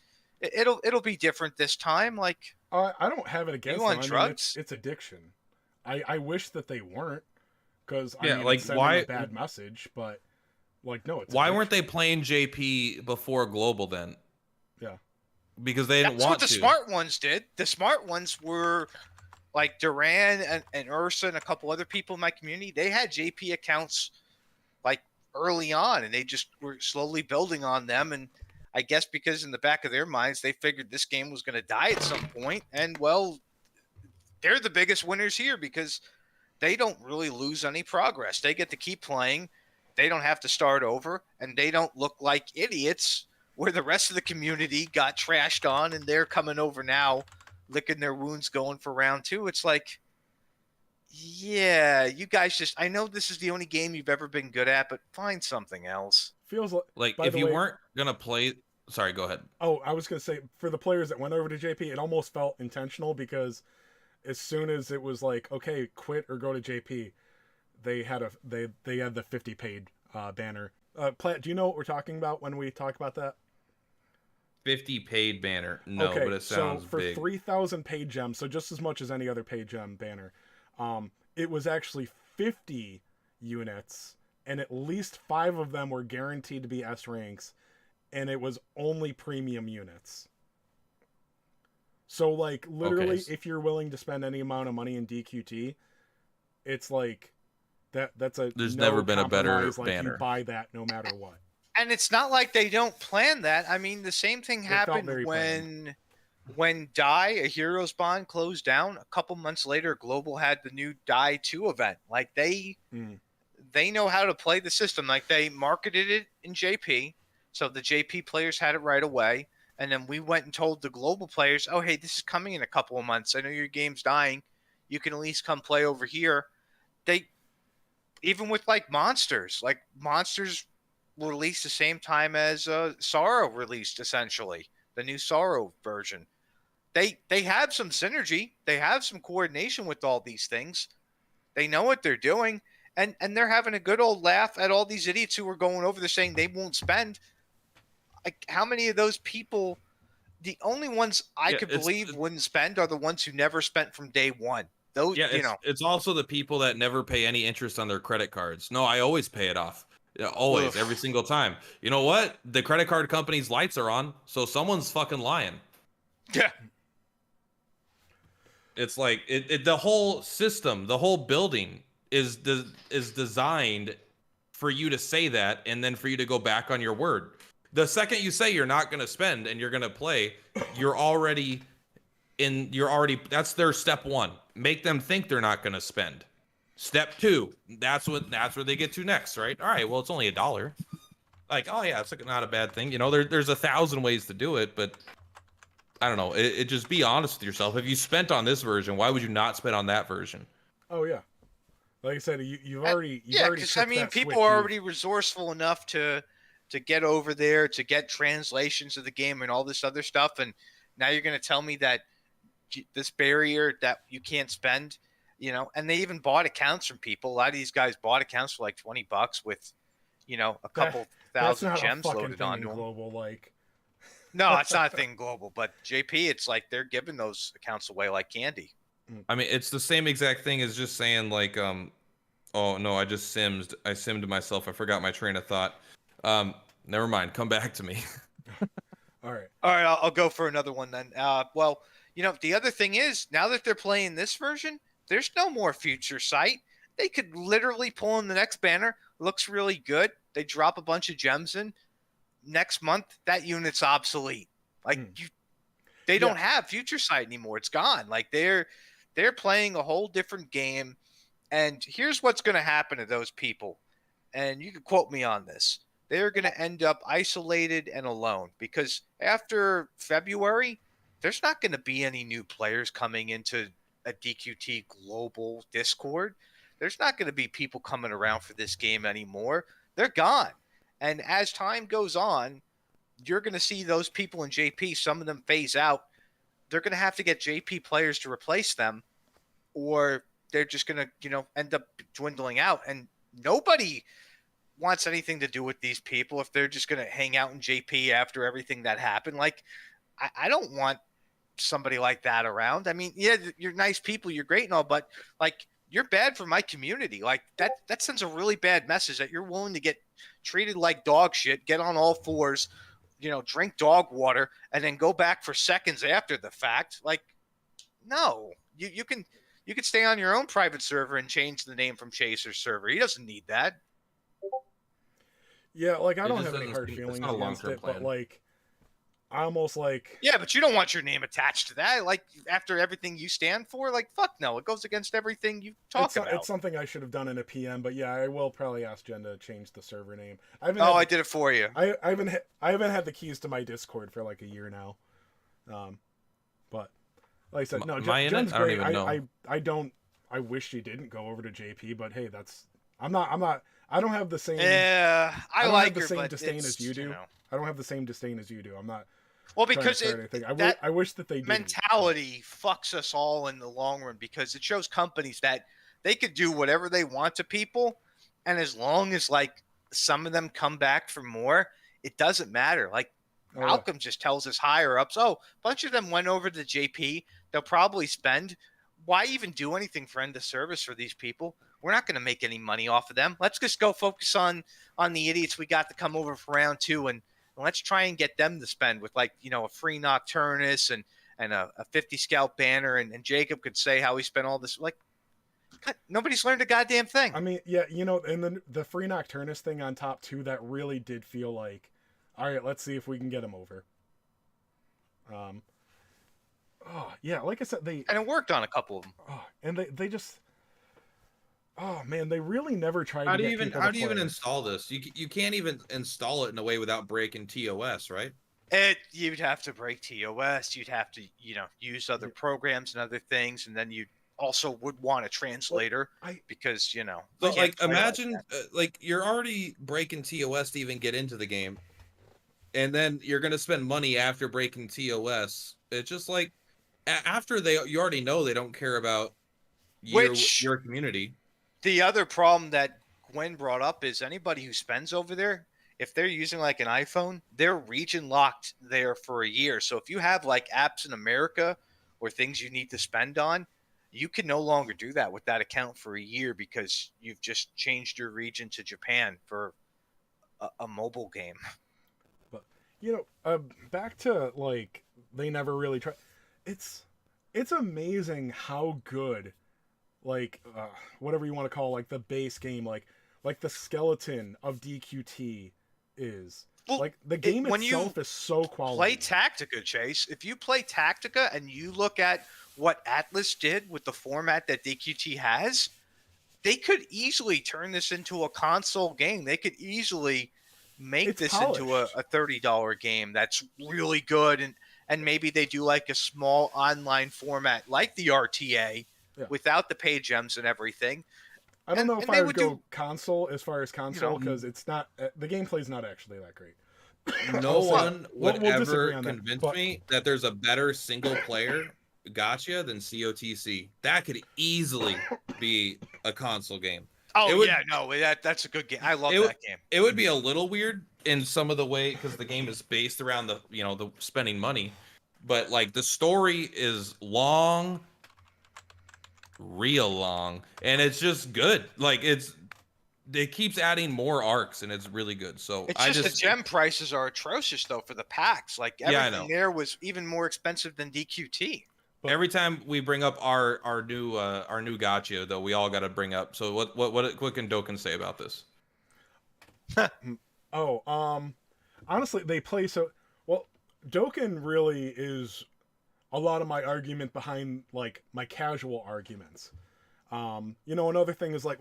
It'll be different this time." Like I don't have it against you on them. drugs? It's addiction. I wish that they weren't, because yeah, mean, like it's sending why a bad message, but like no, it's why addiction. weren't they playing JP before Global then? Yeah, Because they didn't That's want what the to. smart ones did. The smart ones were like Duran and Ursa and a couple other people in my community. They had JP accounts like early on, and they just were slowly building on them. And I guess because in the back of their minds, they figured this game was going to die at some point. And well, they're the biggest winners here because they don't really lose any progress. They get to keep playing. They don't have to start over, and they don't look like idiots where the rest of the community got trashed on and they're coming over now, licking their wounds, going for round 2. It's like, yeah, you guys just, I know this is the only game you've ever been good at, but find something else. feels Like by if the you way- weren't gonna play, sorry, go ahead. Oh, I was gonna say, for the players that went over to JP, it almost felt intentional, because as soon as it was like, okay, quit or go to JP, they had the 50 paid banner. Plat, do you know what we're talking about when we talk about that? 50 paid banner. No, okay, but it sounds so for big. 3,000 paid gems, so just as much as any other paid gem banner, it was actually 50 units, and at least 5 of them were guaranteed to be S ranks, and it was only premium units. So like literally, Okay. if you're willing to spend any amount of money in DQT, it's like that's a There's no never been a better compromise, like, banner. you buy that no matter what. And it's not like they don't plan that. I mean, the same thing felt happened very when Die, A Hero's Bond closed down. A couple months later, Global had the new Die 2 event. Like they know how to play the system. Like they marketed it in JP, so the JP players had it right away. And then we went and told the Global players, "Oh, hey, this is coming in a couple of months. I know your game's dying. You can at least come play over here." They, even with like Monsters released the same time as Sorrow released, essentially the new Sorrow version. They have some synergy. They have some coordination with all these things. They know what they're doing, and they're having a good old laugh at all these idiots who are going over there saying they won't spend. Like, how many of those people? The only ones I could believe wouldn't spend are the ones who never spent from day one. Those, Yeah, it's also the people that never pay any interest on their credit cards. No, I always pay it off. Yeah, always, every single time. You know what? The credit card company's lights are on, so someone's fucking lying. Yeah. It's like the whole system, the whole building is designed for you to say that, and then for you to go back on your word. The second you say you're not going to spend and you're going to play, you're already that's their step 1. Make them think they're not going to spend. Step 2, that's where they get to next, right? All right, well, it's only $1. like, oh yeah, it's like not a bad thing. You know, there's 1,000 ways to do it, but I don't know. It just be honest with yourself. If you spent on this version, why would you not spend on that version? Oh yeah, like I said, you've Uh, already yeah, took because I mean, that people switch. are already resourceful enough to get over there, to get translations of the game and all this other stuff, and now you're going to tell me that this barrier that you can't spend, you know, and they even bought accounts from people. A lot of these guys bought accounts for like $20 with, you know, a couple That's thousand not a gems fucking loaded thing in onto them. global. Like, No, it's not a thing global, but JP, it's like they're giving those accounts away like candy. I mean, it's the same exact thing as just saying like, oh no, I simmed myself. I forgot my train of thought. Never mind. Come back to me. all right, All right, I'll go for another one then. Well, you know, the other thing is now that they're playing this version, there's no more future sight. They could literally pull in the next banner. Looks really good. They drop a bunch of gems in. Next month, that unit's obsolete. Like they don't have future sight anymore. It's gone. Like they're playing a whole different game. And here's what's going to happen to those people. And you can quote me on this. They're going to end up isolated and alone because after February, there's not going to be any new players coming into a DQT global Discord. There's not going to be people coming around for this game anymore. They're gone. And as time goes on, you're going to see those people in JP, some of them phase out. They're going to have to get JP players to replace them, or they're just going to, you know, end up dwindling out. And nobody wants anything to do with these people if they're just going to hang out in JP after everything that happened. Like, I don't want somebody like that around. I mean, yeah, you're nice people, you're great and all, but like, you're bad for my community. Like that sends a really bad message that you're willing to get treated like dog shit, get on all fours, you know, drink dog water, and then go back for seconds after the fact. Like, no, you can stay on your own private server and change the name from Chaser's server. He doesn't need that. yeah, like I It don't just have any doesn't hard seem- it's feelings not a against long-term it, but plan. like, I almost like. Yeah, but you don't want your name attached to that. Like after everything you stand for, like fuck no, it goes against everything you talk about. It's something I should have done in a PM, but yeah, I will probably ask Jen to change the server name. I did it for you. I haven't had the keys to my Discord for like a year now, but like I said, no, Am I in it? Jen's I don't great. even know. I don't. I wish she didn't go over to JP, but hey, I'm not. I don't have the same. Yeah, I don't like have the her, same but disdain it's, as you do. You know. I don't have the same disdain as you do. I'm not. Well, trying to because start anything. that I wish that they did. mentality fucks us all in the long run because it shows companies that they could do whatever they want to people, and as long as like some of them come back for more, it doesn't matter. Like Oh, yeah. Malcolm just tells his higher ups, oh, a bunch of them went over to JP. They'll probably spend. Why even do anything for end of service for these people? We're not going to make any money off of them. Let's just go focus on the idiots we got to come over for round 2 and let's try and get them to spend with like, you know, a free Nocturnus and a 50 scout banner. And Jacob could say how he spent all this. Like, God, nobody's learned a goddamn thing. I mean, yeah, you know, and the free Nocturnus thing on top too, that really did feel like, all right, let's see if we can get him over. Oh yeah, like I said, And it worked on a couple of them. Oh, and they just. Oh man, they really never tried. How to do get you even people how to do you even play. install this? You can't even install it in a way without breaking TOS, right? You'd have to break TOS. You'd have to, you know, use other programs and other things, and then you also would want a translator because, you know. So you can't like play imagine like that. like you're already breaking TOS to even get into the game, and then you're gonna spend money after breaking TOS. It's just like after you already know they don't care about your community. The other problem that Gwen brought up is anybody who spends over there, if they're using like an iPhone, they're region locked there for a year. So if you have like apps in America or things you need to spend on, you can no longer do that with that account for a year because you've just changed your region to Japan for a mobile game. But you know, back to like they never really try. It's amazing how good, like whatever you want to call like the base game, like the skeleton of DQT is. Well, like the game when itself is so quality. Play Tactica, Chase. If you play Tactica and you look at what Atlas did with the format that DQT has, they could easily turn this into a console game. They could easily make It's this into a polished. $30 game that's really good, and maybe they do like a small online format like the RTA Yeah. without the pay gems and everything. I don't know if And I they would would go do, console as far as console know, because it's not the gameplay's not actually that great. No I'll say one we'll would disagree ever on that. convince But me that there's a better single player gotcha than COTC. That could easily be a console game. oh It would yeah, no, that's a good game. I love it, that game. it would be a little weird in some of the way because the game is based around the the spending money, but like the story is long, real long, and it's just good. Like it keeps adding more arcs and it's really good. So It's I just the just gem prices are atrocious though for the packs. Like yeah, I everything know. there was even more expensive than DQT. Every time we bring up our new gotcha though, we all got to bring up. So what can Dokkan say about this? oh, honestly, they play so well. Dokkan really is a lot of my argument behind like my casual arguments. Another thing is like,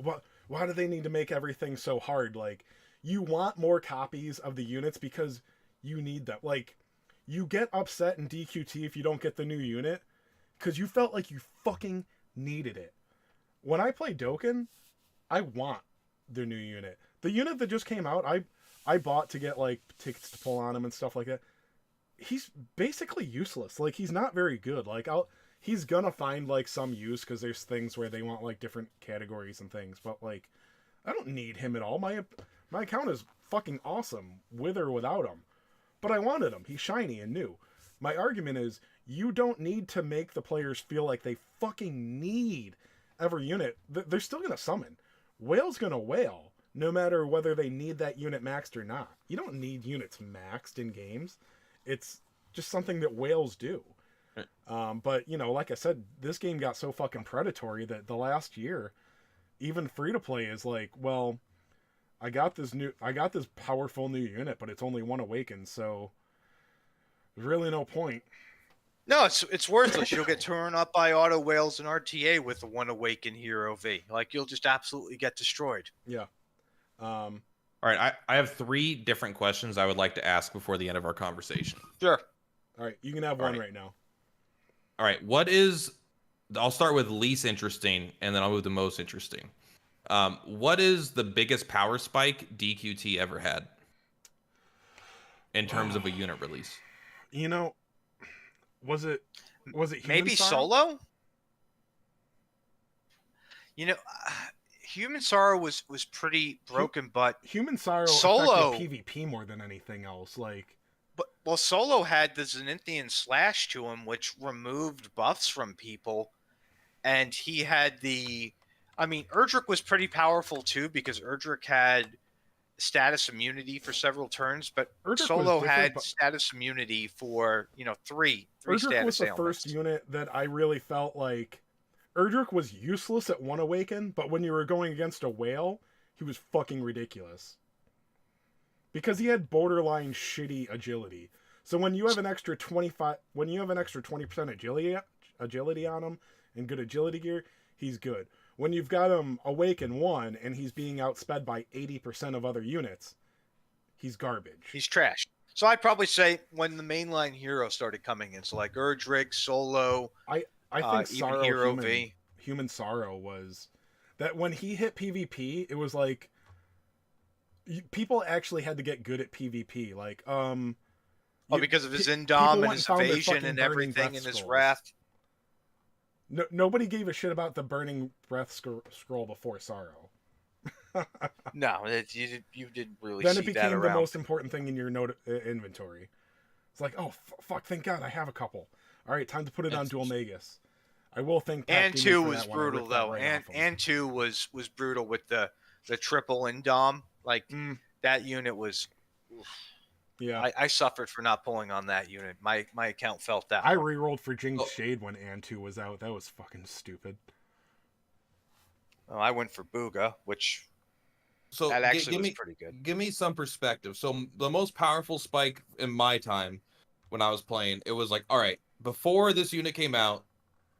why do they need to make everything so hard? Like, you want more copies of the units because you need them. Like, you get upset in DQT if you don't get the new unit because you felt like you fucking needed it. When I play Dokkan, I want the new unit. The unit that just came out, I bought to get like tickets to pull on him and stuff like that. He's basically useless. Like, he's not very good. Like, he's gonna find like some use because there's things where they want like different categories and things, but like I don't need him at all. My account is fucking awesome with or without him, but I wanted him. He's shiny and new. My argument is you don't need to make the players feel like they fucking need every unit. They're still gonna summon. Whale's gonna whale no matter whether they need that unit maxed or not. You don't need units maxed in games. It's just something that whales do. But like I said, this game got so fucking predatory that the last year, even free to play is like, well, I got this powerful new unit, but it's only one awakened, so there's really no point. No, it's worthless. You'll get torn up by auto whales and RTA with the one awakened hero V. Like you'll just absolutely get destroyed. Yeah. All right, I have 3 different questions I would like to ask before the end of our conversation. Sure. All right, you can have one right now. All right, I'll start with least interesting, and then I'll move to most interesting. What is the biggest power spike DQT ever had in terms of a unit release? Was it maybe Solo? Human Sorrow was pretty broken, but Human Sorrow Solo affected PvP more than anything else. Like, well, Solo had the Zenithian Slash to him, which removed buffs from people, and he had Erdrick was pretty powerful too because Erdrick had status immunity for several turns, but Erdrick Solo had status immunity for three Erdrick status was the ailments. first unit that I really felt like Erdrick was useless at one awaken, but when you were going against a whale, he was fucking ridiculous. Because he had borderline shitty agility. So when you have an extra 20% agility on him and good agility gear, he's good. When you've got him awaken 1 and he's being outsped by 80% of other units, he's garbage. He's trash. So I'd probably say when the mainline heroes started coming in, so like Erdrick, Solo, I think Sorrow, Hero V. Human Sorrow was that when he hit PvP, it was like people actually had to get good at PvP. Like, because of his Indom and his evasion and everything and his wrath. Nobody gave a shit about the burning breath scroll before Sorrow. No, you didn't really then see it that became the around. most important thing in your inventory. It's like, oh fuck, thank God I have a couple. All right, time to put it on Dual Magus. I will think. And 2 was brutal though, and 2 was brutal with the triple Indom. Like that unit was. Oof. Yeah, I suffered for not pulling on that unit. My account felt that. I rerolled for Jing's Shade when An2 was out. That was fucking stupid. Well, I went for Booga, which that actually was pretty good. Give me some perspective. So the most powerful spike in my time when I was playing, it was like, all right, before this unit came out,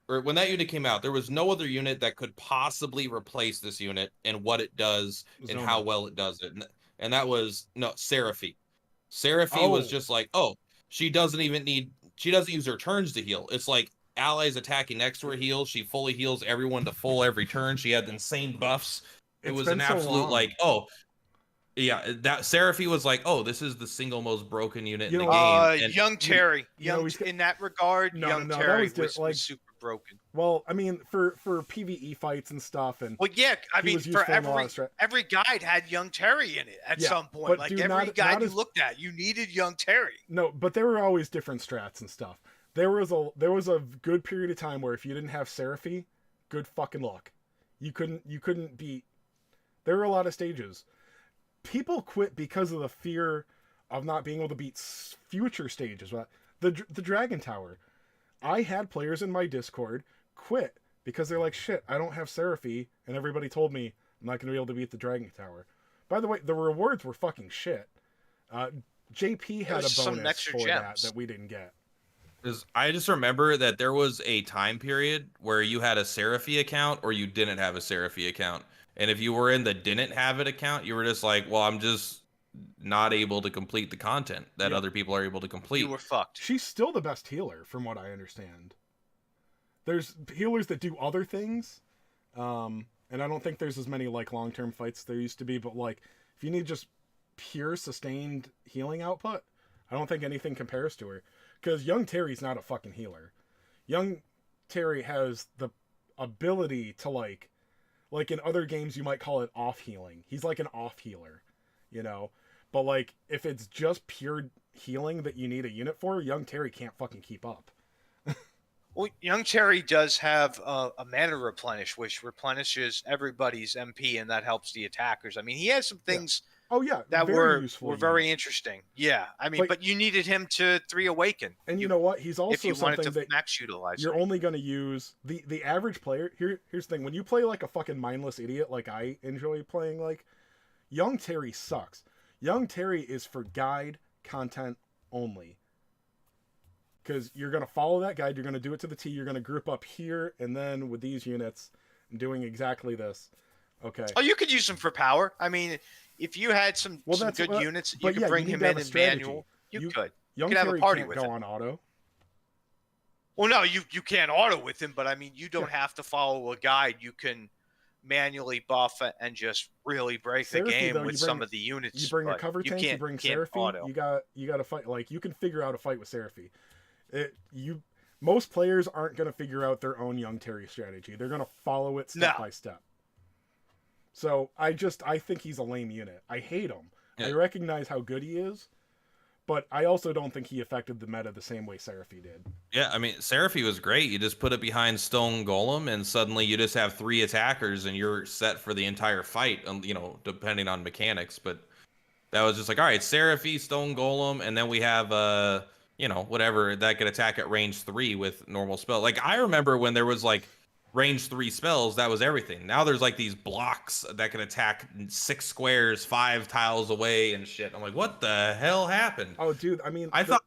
or when that unit came out, there was no other unit that could possibly replace this unit and what it does and how well it does it. and that was Seraphie. Seraphie was just like, oh, she doesn't use her turns to heal. It's like allies attacking next to her heals. She fully heals everyone to full every turn. She had insane buffs. It was an absolute like, oh, yeah, that Seraphie was like, oh, this is the single most broken unit in the game. And young Terry, in that regard, Terry was super broken. Well, I mean, for PvE fights and stuff, and well, yeah, I mean, for every guide had young Terry in it at some point. Like every guide you looked at, you needed young Terry. No, but there were always different strats and stuff. There was a good period of time where if you didn't have Seraphie, good fucking luck. You couldn't beat. There were a lot of stages. People quit because of the fear of not being able to beat future stages. The Dragon Tower. I had players in my Discord quit because they're like, shit, I don't have Seraphie, and everybody told me I'm not going to be able to beat the Dragon Tower. By the way, the rewards were fucking shit. JP had a bonus for that we didn't get. I just remember that there was a time period where you had a Seraphie account or you didn't have a Seraphie account. And if you were in the didn't have it account, you were just like, well, I'm just not able to complete the content that other people are able to complete. You were fucked. She's still the best healer, from what I understand. There's healers that do other things, and I don't think there's as many like long-term fights as there used to be. But like, if you need just pure sustained healing output, I don't think anything compares to her. Because young Terry's not a fucking healer. Young Terry has the ability to like in other games you might call it off healing. He's like an off healer, you know. But like if it's just pure healing that you need a unit for, young Terry can't fucking keep up. Well, young Terry does have a mana replenish, which replenishes everybody's MP, and that helps the attackers. I mean, he has some things. Yeah. Oh yeah, that were very interesting. Yeah, I mean, but you needed him to 3 awaken. And you know what? He's also if you something wanted to that max utilize. You're only going to use the average player. Here's the thing: when you play like a fucking mindless idiot, like I enjoy playing, like young Terry sucks. Young Terry is for guide content only. Because you're going to follow that guide, you're going to do it to the T, you're going to group up here, and then with these units, doing exactly this. Okay. Oh, you could use them for power. I mean, if you had some good units, you could bring him in manual. You could. You could have a party with him. Go on auto. Well, no, you can't auto with him, but I mean, you don't have to follow a guide. You can manually buff and just really break the game with some of the units. You bring a cover tank, you bring Seraphie, you got to fight. Like, you can figure out a fight with Seraphie. Most players aren't going to figure out their own young Terry strategy. They're going to follow it step by step. So I think he's a lame unit. I hate him. Yeah. I recognize how good he is, but I also don't think he affected the meta the same way Seraphie did. Yeah, I mean, Seraphie was great. You just put it behind Stone Golem, and suddenly you just have 3 attackers, and you're set for the entire fight, you know, depending on mechanics. But that was just like, all right, Seraphie, Stone Golem, and then we have you know, whatever that could attack at range 3 with normal spell. Like, I remember when there was like range 3 spells, that was everything. Now there's like these blocks that can attack 6 squares 5 tiles away and shit. I'm like, what the hell happened? Oh, dude, I mean, I thought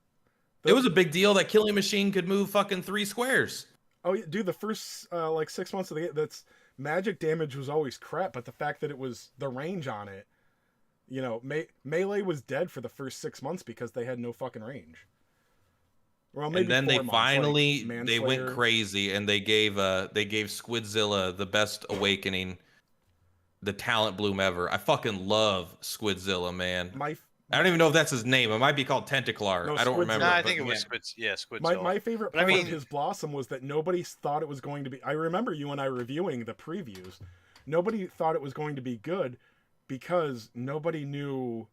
it was a big deal that Killing Machine could move fucking 3 squares. Oh, dude, the first like 6 months of the game, that's magic damage was always crap, but the fact that it was the range on it, you know, melee was dead for the first 6 months because they had no fucking range. Well, maybe and then they finally like they went crazy and they gave Squidzilla the best awakening, the talent bloom ever. I fucking love Squidzilla, man. I don't even know if that's his name. It might be called Tentaclar. No, I don't remember. No, I think it was Squidzilla. My favorite part of his blossom was that nobody thought it was going to be. I remember you and I reviewing the previews. Nobody thought it was going to be good because nobody knew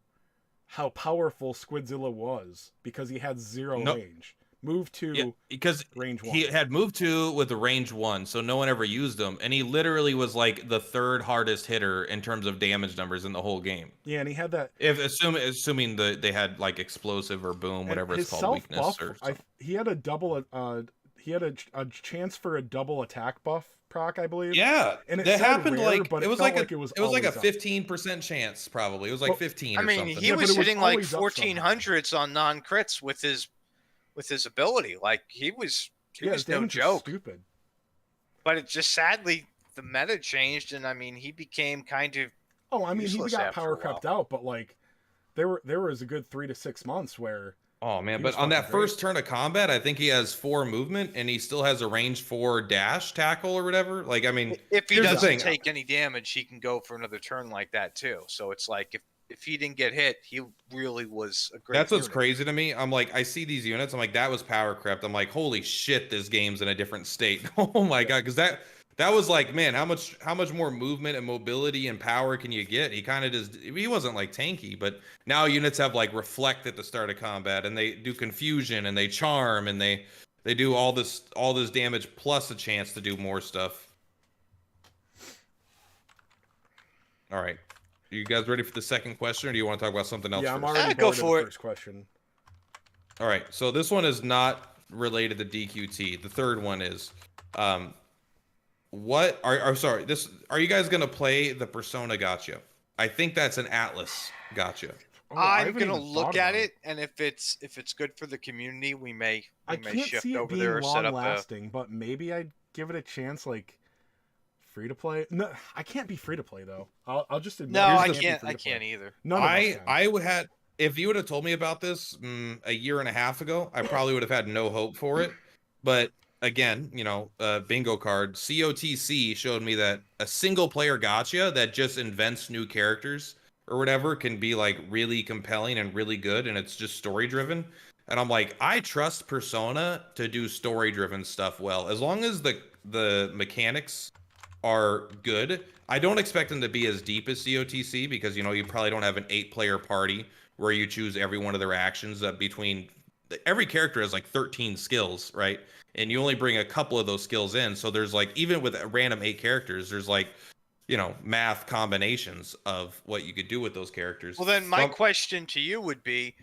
how powerful Squidzilla was because he had 0 range. Move 2 because range 1. He had move 2 with the range 1, so no one ever used him, and he literally was like the 3rd hardest hitter in terms of damage numbers in the whole game. Yeah, and he had that. Assuming they had like explosive or boom, whatever it's called, weakness buff, or he had a double. He had a chance for a double attack buff proc, I believe. Yeah, and that happened rare, but it was like a 15% chance probably. It was like 15. I mean, or something. He was hitting like 1400s on non-crits with his ability. Like he was no joke. Stupid. But it just sadly the meta changed, and I mean he became kind of Oh, I mean, he useless got after power a while. crept out, but like there was a good 3 to 6 months where Oh man, he but was on that fucking great. first turn of combat, I think he has 4 movement and he still has a range 4 dash tackle or whatever. Like, I mean, If he here's the doesn't thing. take any damage, he can go for another turn like that too. So it's like if he didn't get hit, he really was a great That's what's unit. crazy to me. I'm like, I see these units. I'm like, that was power crept. I'm like, holy shit, this game's in a different state. Oh my god, because that was like, man, how much more movement and mobility and power can you get? He kind of just, he wasn't like tanky, but now units have like reflect at the start of combat, and they do confusion and they charm and they do all this damage plus a chance to do more stuff. All right. Are you guys ready for the second question, or do you want to talk about something else Yeah, I'm first? already Go bored of for the it. first question. All right, so this one is not related to DQT. The third one is, what are sorry, this are you guys gonna play the Persona Gotcha? I think that's an Atlas Gotcha. Oh, I I'm haven't gonna even look thought at about it, and if it's good for the community, we may I can't shift see it over being there or set long up a. lasting, but maybe I'd give it a chance. Like free to play. No, I can't be free to play though. I'll just admit. No, I I can't be can't. free I to play. can't either. None of us can. I would have, if you would have told me about this a year and a half ago, I probably would have had no hope for it. But again, you know, bingo card, COTC showed me that a single player gotcha that just invents new characters or whatever can be like really compelling and really good, and it's just story driven. And I'm like, I trust Persona to do story driven stuff well, as long as the mechanics are good. I don't expect them to be as deep as COTC because, you know, you probably don't have an 8-player party where you choose every one of their actions between every character has like 13 skills, right? And you only bring a couple of those skills in. So there's like, even with random 8 characters, there's like, you know, math combinations of what you could do with those characters. Well, then my So- question to you would be,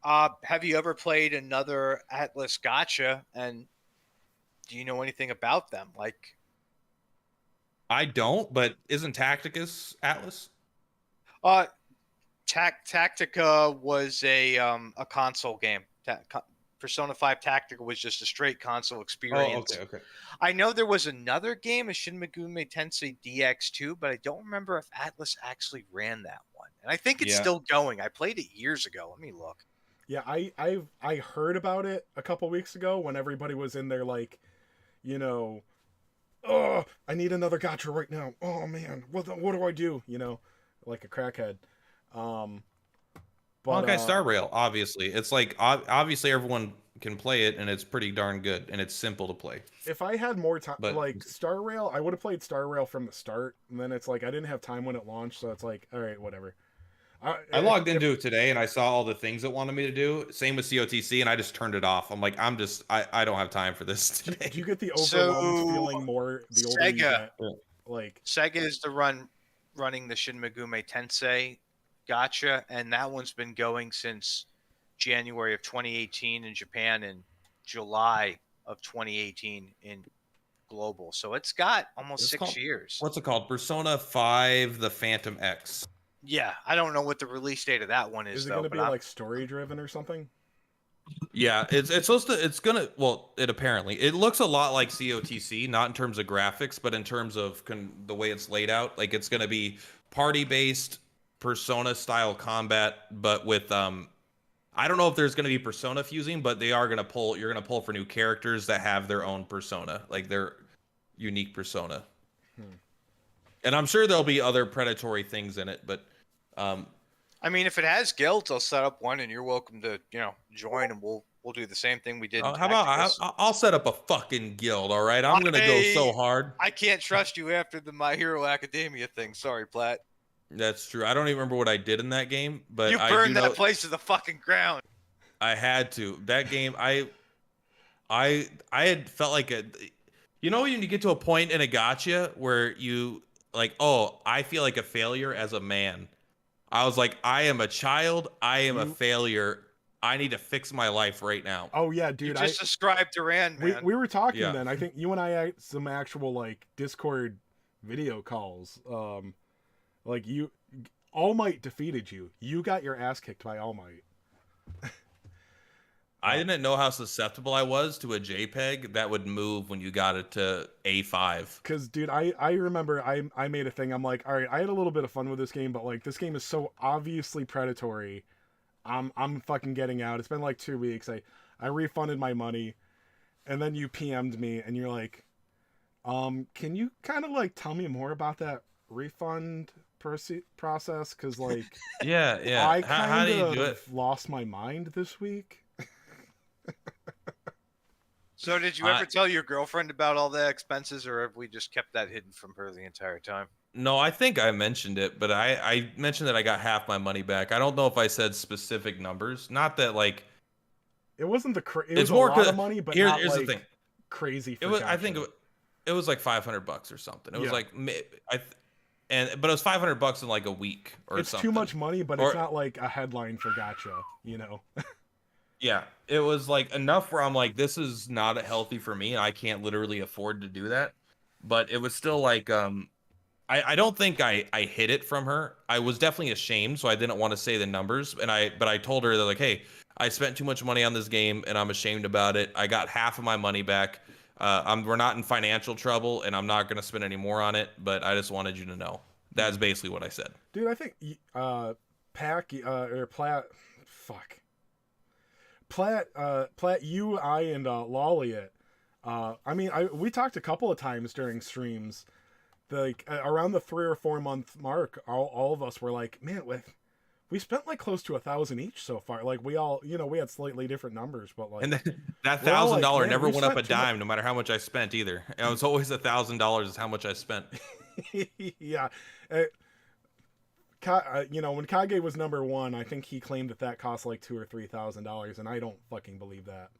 have you ever played another Atlas Gotcha, and do you know anything about them? Like, I don't, but isn't Tacticus Atlas? uh, Tactica was a console game. Persona 5 Tactica was just a straight console experience. Okay. I know there was another game, a Shin Megami Tensei DX2, but I don't remember if Atlas actually ran that one. And I think it's Yeah. still going. I played it years ago. Let me look. Yeah, I heard about it a couple weeks ago when everybody was in there like, you know, oh, I need another gotcha right now. Oh man, what do I do? You know, like a crackhead. But Honkai Star Rail, obviously. It's like, obviously everyone can play it, and it's pretty darn good, and it's simple to play. if I had more time, But- like Star Rail, I would have played Star Rail from the start. And then it's like I didn't have time when it launched, so it's like, all right, whatever. I logged into it today, and I saw all the things it wanted me to do. Same with COTC, and I just turned it off. I'm like, I don't have time for this today. Do you get the overwhelmed So, feeling more the older you Sega. get? Like, Sega is running the Shin Megami Tensei Gotcha, and that one's been going since January of 2018 in Japan and July of 2018 in global. So it's got almost It's 6 called- years. What's it called? Persona 5: The Phantom X. Yeah, I don't know what the release date of that one is is it though. going to But be like story driven or something? Yeah, it's supposed to. It's gonna. Well, it apparently it looks a lot like COTC, not in terms of graphics, but in terms of the way it's laid out. Like it's gonna be party-based Persona style combat, but with I don't know if there's gonna be Persona fusing, but they are gonna pull. You're gonna pull for new characters that have their own persona, like their unique persona. And I'm sure there'll be other predatory things in it, but I mean, if it has guilds, I'll set up one, and you're welcome to join, and we'll do the same thing we did. In how about Tacticus. I'll set up a fucking guild? All right, I'm gonna go so hard. I can't trust you after the My Hero Academia thing. Sorry, Platt. That's true. I don't even remember what I did in that game, but You I burned do that know place to the fucking ground. I had to. That game, I had felt like you know, when you get to a point in a gotcha where you like, oh, I feel like a failure as a man. I was like, I am a child. I am a failure. I need to fix my life right now. Oh yeah, You dude. just described Duran, man. We were talking Yeah. then. I think you and I had some actual like Discord video calls. Like All Might defeated you. You got your ass kicked by All Might. I didn't know how susceptible I was to a JPEG that would move when you got it to A5. Because, dude, I remember I made a thing. I'm like, all right, I had a little bit of fun with this game, but like this game is so obviously predatory. I'm fucking getting out. It's been like 2 weeks. I refunded my money, and then you PM'd me, and you're like, can you kind of like tell me more about that refund process? Because like, Yeah, yeah. I How do you kind do it? of lost my mind this week. So did you ever tell your girlfriend about all the expenses, or have we just kept that hidden from her the entire time? No, I think I mentioned it, but I mentioned that I got half my money back. I don't know if I said specific numbers. Not that like It wasn't it it's was a more lot of money, but here's not the like thing. crazy. For It was I gotcha. think it was like $500 or something. It was Yeah. like but it was $500 in like a week or It's something. too much money, but Or- it's not like a headline for gotcha, you know. Yeah, it was like enough where I'm like, this is not healthy for me. I can't literally afford to do that. But it was still like, I don't think I hid it from her. I was definitely ashamed, so I didn't want to say the numbers. But I told her that like, hey, I spent too much money on this game, and I'm ashamed about it. I got half of my money back. We're not in financial trouble, and I'm not gonna spend any more on it. But I just wanted you to know. That's basically what I said. Dude, I think Plat, you, I, and Lolliot. I mean, we talked a couple of times during streams, like around the 3 or 4 month mark. All of us were like, man, we spent like close to 1,000 each so far. Like we all, we had slightly different numbers, but like, And that we're all like, $1,000 man, never we went up a spent too much. dime, no matter how much I spent either. It was always $1,000 is how much I spent. Yeah. When Kage was number 1, I think he claimed that cost like $2,000 or $3,000, and I don't fucking believe that.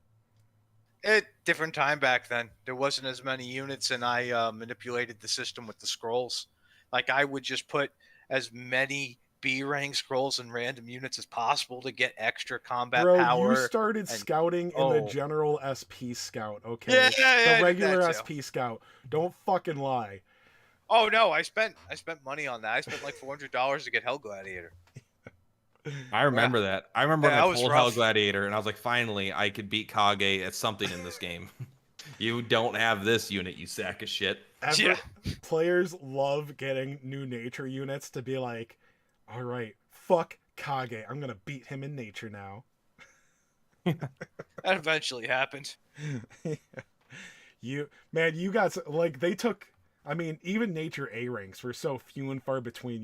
Different time back then. There wasn't as many units, and I manipulated the system with the scrolls. Like I would just put as many B rank scrolls and random units as possible to get extra combat Bro, power. you started scouting in the general SP scout, okay? Yeah, I the did regular that SP scout. Don't fucking lie. Oh no, I spent money on that. I spent like $400 to get Hell Gladiator. I remember that. I remember when that I was pulled Hell rough. Gladiator, and I was like, finally, I could beat Kage at something in this game. You don't have this unit, you sack of shit. Players love getting new nature units to be like, all right, fuck Kage. I'm going to beat him in nature now. That eventually happened. You got, like, they took, I mean, even nature A ranks were so few and far between.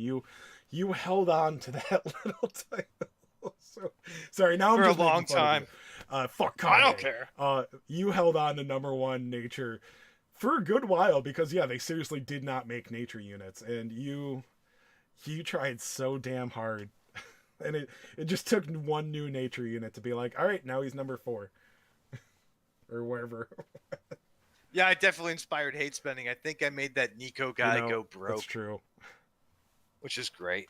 You held on to that little title. Sorry, now For I'm just a long making fun time. of you. Fuck Kage. I don't care. You held on to number 1 nature for a good while because they seriously did not make nature units, and you tried so damn hard. And it just took one new nature unit to be like, all right, now he's number 4 or wherever. Yeah, I definitely inspired hate spending. I think I made that Nico guy go broke. That's true. Which is great.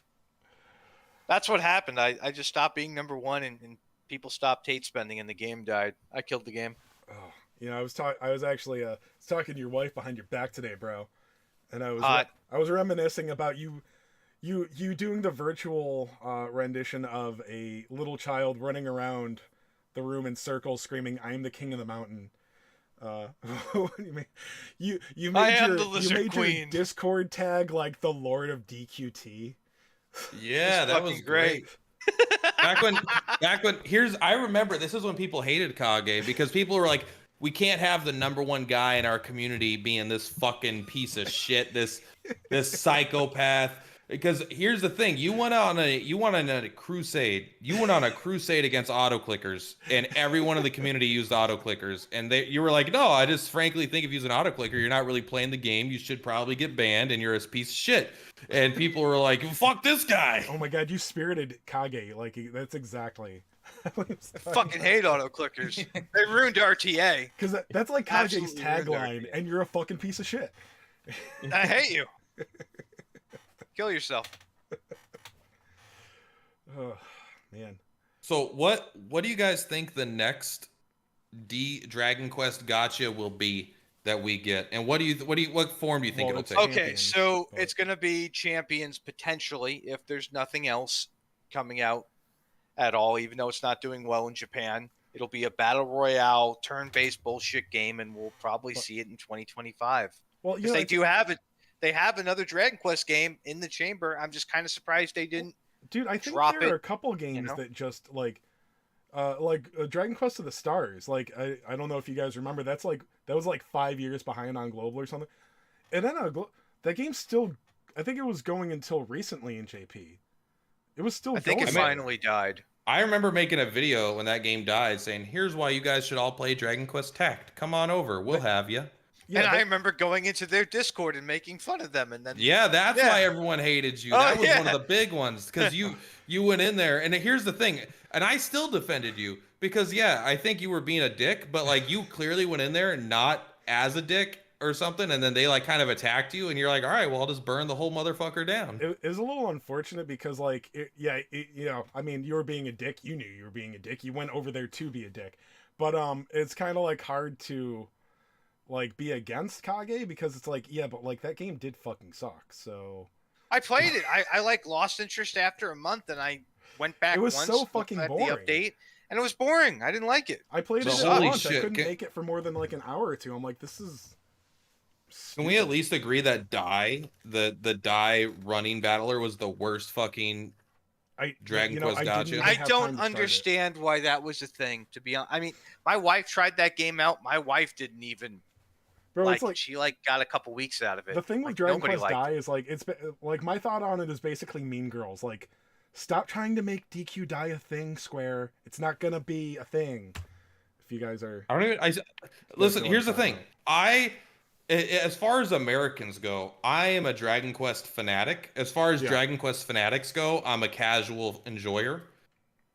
That's what happened. I just stopped being number 1, and people stopped hate spending, and the game died. I killed the game. Oh, I was actually talking to your wife behind your back today, bro, and I was reminiscing about you doing the virtual rendition of a little child running around the room in circles screaming, "I'm the king of the mountain." What do you mean? You made your Discord tag like the Lord of DQT. Yeah, that was great. back when I remember this is when people hated Kage because people were like, we can't have the number 1 guy in our community being this fucking piece of shit, this psychopath. Because here's the thing, you went on a crusade. You went on a crusade against auto clickers, and everyone in the community used auto clickers. And you were like, no, I just frankly think if you use an auto clicker, you're not really playing the game. You should probably get banned, and you're a piece of shit. And people were like, fuck this guy. Oh my god, you spirited Kage. Like, that's exactly. Fucking hate auto clickers. They ruined RTA. Because that's like Kage's tagline, and you're a fucking piece of shit. I hate you. Kill yourself. Oh man. So what do you guys think the next Dragon Quest gacha will be that we get? And what form do you think it'll take? Okay, so it's gonna be champions potentially if there's nothing else coming out at all, even though it's not doing well in Japan. It'll be a battle royale, turn-based bullshit game, and we'll probably But- see it in 2025. Well, you Because know, they do have it. They have another Dragon Quest game in the chamber. I'm just kind of surprised they didn't. dude, I think drop there are it, a couple games know? that just like Dragon Quest of the Stars. Like I don't know if you guys remember. That was like 5 years behind on global or something. And then that game still, I think it was going until recently in JP. It was still I think going. it finally died. I remember making a video when that game died saying, here's why you guys should all play Dragon Quest Tact. Come on over. We'll have you. Yeah, And I remember going into their Discord and making fun of them, and then Yeah, that's why everyone hated you. Oh, That was one yeah. of the big ones because you went in there. And here's the thing, and I still defended you because, yeah, I think you were being a dick, but like you clearly went in there not as a dick or something, and then they like kind of attacked you, and you're like, all right, well, I'll just burn the whole motherfucker down. It was a little unfortunate because, like, you know, I mean, you were being a dick. You knew you were being a dick. You went over there to be a dick, but it's kind of like hard to like be against Kage because it's like, yeah, but like that game did fucking suck. So I played it. I like lost interest after a month, and I went back. It was once, so looked fucking at boring. the update, and it was boring. I didn't like it. I played it So at holy launch. I shit, couldn't make it for more than like an hour or two. I'm like, this is. Can we at least agree that the Die running battler was the worst fucking Dragon Quest gotcha? didn't I have time don't to start it. understand why that was a thing. To be honest, I mean, my wife tried that game out. My wife didn't even Bro, like it's like it. She like got a couple weeks out of it. the thing with Like, Dragon nobody Quest liked Die it. is like like my thought on it is basically Mean Girls. Like, stop trying to make DQ Die a thing, Square. It's not gonna be a thing. If you guys are, I don't even. Listen. know Here's the what I'm thing. As far as Americans go, I am a Dragon Quest fanatic. As far as Yeah. Dragon Quest fanatics go, I'm a casual enjoyer.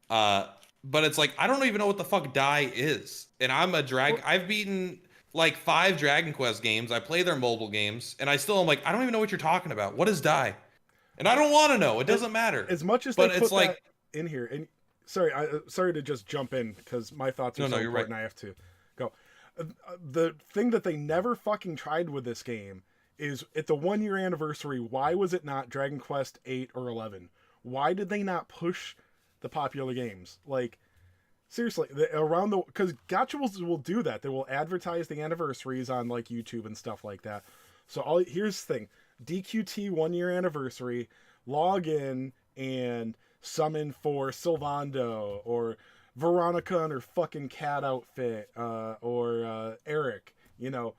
But it's like I don't even know what the fuck Die is, and I'm a I've beaten like 5 Dragon Quest games. I play their mobile games, and I still am like I don't even know what you're talking about. What is Die? And I don't want to know. It doesn't matter. as much as But they it's put like- that in here, and sorry to just jump in because my thoughts are No, so you're important. right. I have to go. The thing that they never fucking tried with this game is at the 1 year anniversary. Why was it not Dragon Quest 8 or 11? Why did they not push the popular games? Like, seriously, because gacha will do that. They will advertise the anniversaries on like YouTube and stuff like that. So here's the thing: DQT 1 year anniversary, log in and summon for Sylvando or Veronica in her fucking cat outfit, or Eric, you know,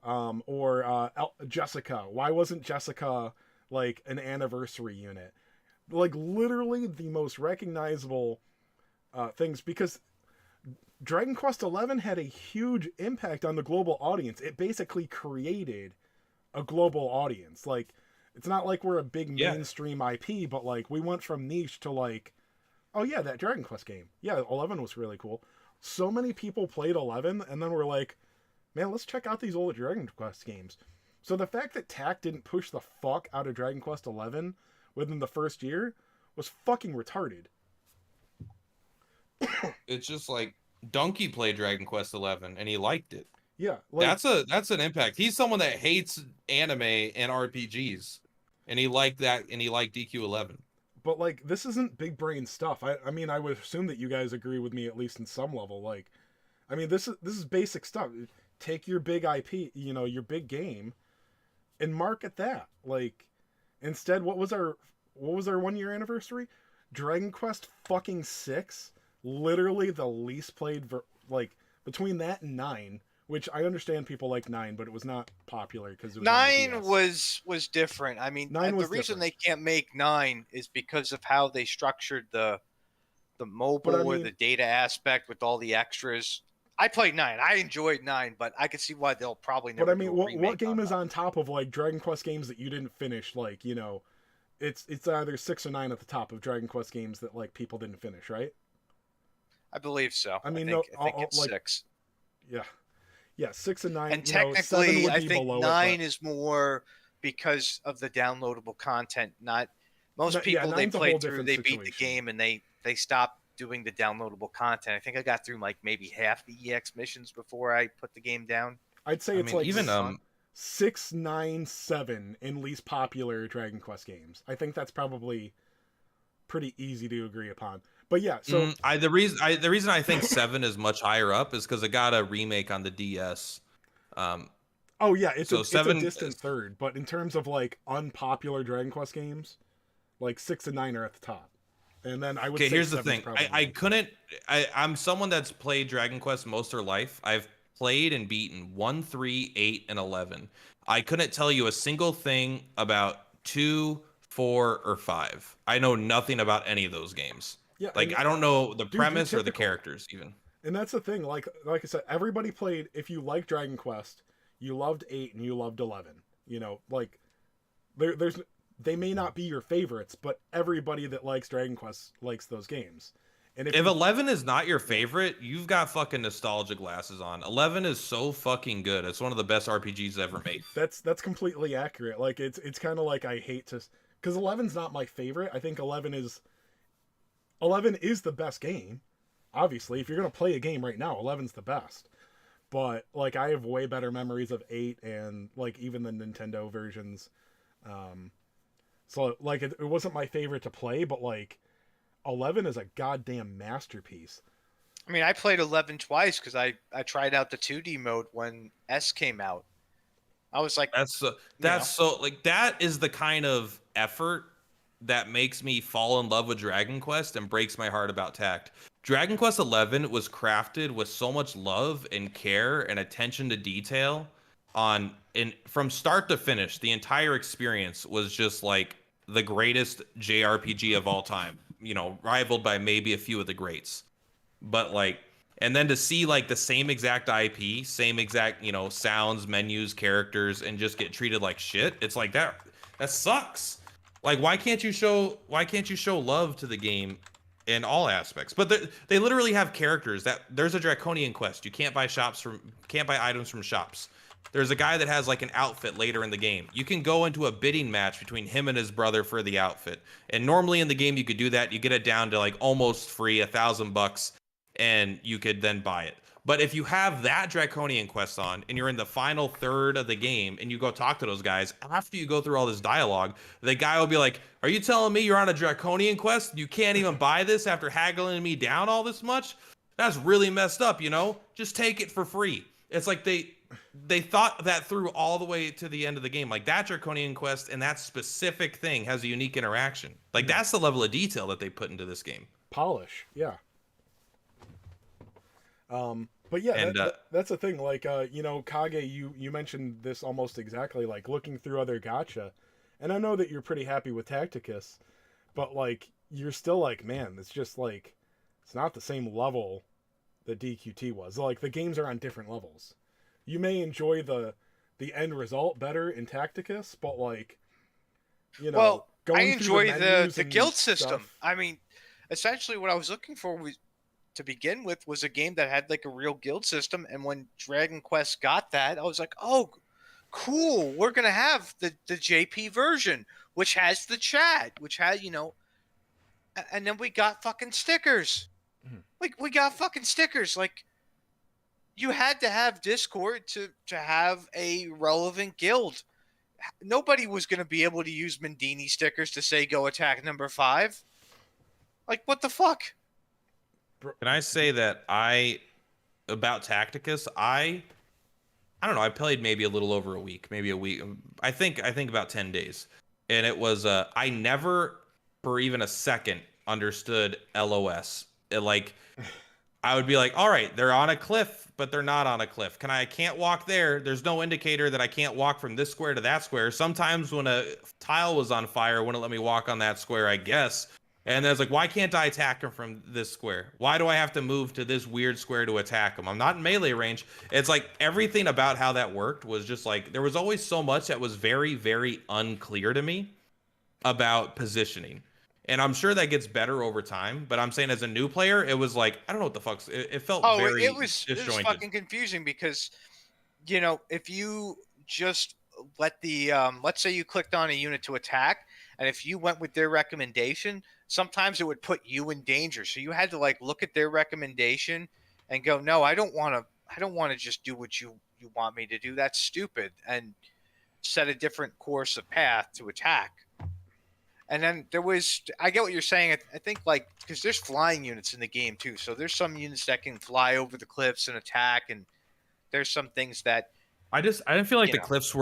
or Jessica. Why wasn't Jessica like an anniversary unit? Like literally the most recognizable things, because Dragon Quest XI had a huge impact on the global audience. It basically created a global audience. Like, it's not like we're a big mainstream IP, but like we went from niche to like, oh yeah, that Dragon Quest game. Yeah, 11 was really cool. So many people played 11, and then we're like, man, let's check out these old Dragon Quest games. So the fact that TAC didn't push the fuck out of Dragon Quest 11 within the first year was fucking retarded. It's just like Donkey played Dragon Quest 11 and he liked it. Yeah, like, That's an impact. He's someone that hates anime and RPGs, and he liked that, and he liked DQ11. but like this isn't big brain stuff. I mean, I would assume that you guys agree with me at least in some level. Like, I mean, this is basic stuff. Take your big IP, you know, your big game, and market that. Like, instead, what was our 1 year anniversary? Dragon Quest fucking 6, literally the least played like between that and 9. Which I understand people like 9, but it was not popular because it was on the 9 DS. was different. I mean, 9 the was reason different. they can't make 9 is because of how they structured the mobile I or mean- the data aspect with all the extras. I played 9. I enjoyed 9, but I can see why they'll probably never. But I do mean, a what remake game is that. on top of like Dragon Quest games that you didn't finish? Like, you know, it's either 6 or 9 at the top of Dragon Quest games that like people didn't finish, right? I believe so. I mean, I think no, it's like, 6. Yeah, 6 and 9. And you know, 7 technically, would I be think below 9 it, is more because of the downloadable content. Not most No, yeah, people they 9's a played whole through, different they beat the situation. game and they stopped doing the downloadable content. I think I got through like maybe half the EX missions before I put the game down. I'd say I it's mean, like even 6, 9, 7 in least popular Dragon Quest games. I think that's probably pretty easy to agree upon. But yeah, so The reason I think 7 is much higher up is because it got a remake on the DS. oh yeah, So it's a 7 distant third. But in terms of like unpopular Dragon Quest games, like 6 and 9 are at the top, and then I would Okay, say here's the 7's thing. probably I couldn't. I'm someone that's played Dragon Quest most of their life. I've played and beaten 1, 3, 8, and 11. I couldn't tell you a single thing about 2, 4, or 5. I know nothing about any of those games. yeah, and Like I don't know the dude, you're premise or the typical. characters even. And that's the thing. Like I said, everybody played. If you like Dragon Quest, you loved 8 and you loved 11. You know, like there's they may not be your favorites, but everybody that likes Dragon Quest likes those games. And If 11 is not your favorite, you've got fucking nostalgia glasses on. 11 is so fucking good. It's one of the best RPGs ever made. that's completely accurate. Like it's kind of like I hate to, because 11's not my favorite. I think 11 is the best game. Obviously, if you're gonna play a game right now, 11's the best. But like I have way better memories of 8 and like even the Nintendo versions. So like it wasn't my favorite to play, but like 11 is a goddamn masterpiece. I mean, I played 11 twice because I tried out the 2D mode when S came out. I was like, That is the kind of effort that makes me fall in love with Dragon Quest and breaks my heart about tact. Dragon Quest 11 was crafted with so much love and care and attention to detail from start to finish. The entire experience was just like the greatest JRPG of all time, you know, rivaled by maybe a few of the greats. But like, and then to see like the same exact IP, same exact, you know, sounds, menus, characters, and just get treated like shit, it's like that sucks. Like, why can't you show love to the game in all aspects? But they literally have characters that there's a draconian quest. You can't buy items from shops. There's a guy that has like an outfit later in the game. You can go into a bidding match between him and his brother for the outfit. And normally in the game you could do that. You get it down to like almost free, $1,000, and you could then buy it. But if you have that draconian quest on and you're in the final third of the game and you go talk to those guys, after you go through all this dialogue, the guy will be like, "Are you telling me you're on a draconian quest? You can't even buy this after haggling me down all this much? That's really messed up, you know? Just take it for free." It's like they thought that through all the way to the end of the game. Like that draconian quest and that specific thing has a unique interaction. Like that's the level of detail that they put into this game. Polish, yeah. But yeah, And that's the thing. Like, you know, Kage, you mentioned this almost exactly. Like looking through other gacha, and I know that you're pretty happy with Tacticus, but like you're still like, man, it's just like it's not the same level that DQT was. Like the games are on different levels. You may enjoy the end result better in Tacticus, but like, you know, well, I going through enjoy menus the and guild system. stuff- I mean, essentially what I was looking for to begin with was a game that had like a real guild system, and when Dragon Quest got that, I was like, oh, cool, we're gonna have the JP version, which has the chat, which had, you know, and then we got fucking stickers. Like we got fucking stickers. Like you had to have Discord to have a relevant guild. Nobody was gonna be able to use Mendini stickers to say go attack number 5. Like what the fuck? can I say that about Tacticus, I don't know, I played maybe a little over a week, maybe a week. I think about 10 days. And it was I never for even a second understood LOS. Like I would be like, all right, they're on a cliff, but they're not on a cliff. I can't walk there. There's no indicator that I can't walk from this square to that square. Sometimes when a tile was on fire, it wouldn't let me walk on that square, I guess. And I was like, why can't I attack him from this square? Why do I have to move to this weird square to attack him? I'm not in melee range. It's like everything about how that worked was just like, there was always so much that was very, very unclear to me about positioning. And I'm sure that gets better over time, but I'm saying as a new player, it was like, I don't know what the fuck. It felt very it was disjointed. fucking confusing because, you know, if you just let the let's say you clicked on a unit to attack, and if you went with their recommendation, sometimes it would put you in danger. So you had to like look at their recommendation and go, no, I don't want to just do what you want me to do. That's stupid, and set a different course of path to attack. And then there was, I get what you're saying. I think like because there's flying units in the game too, so there's some units that can fly over the cliffs and attack, and there's some things that I didn't feel like you the know. cliffs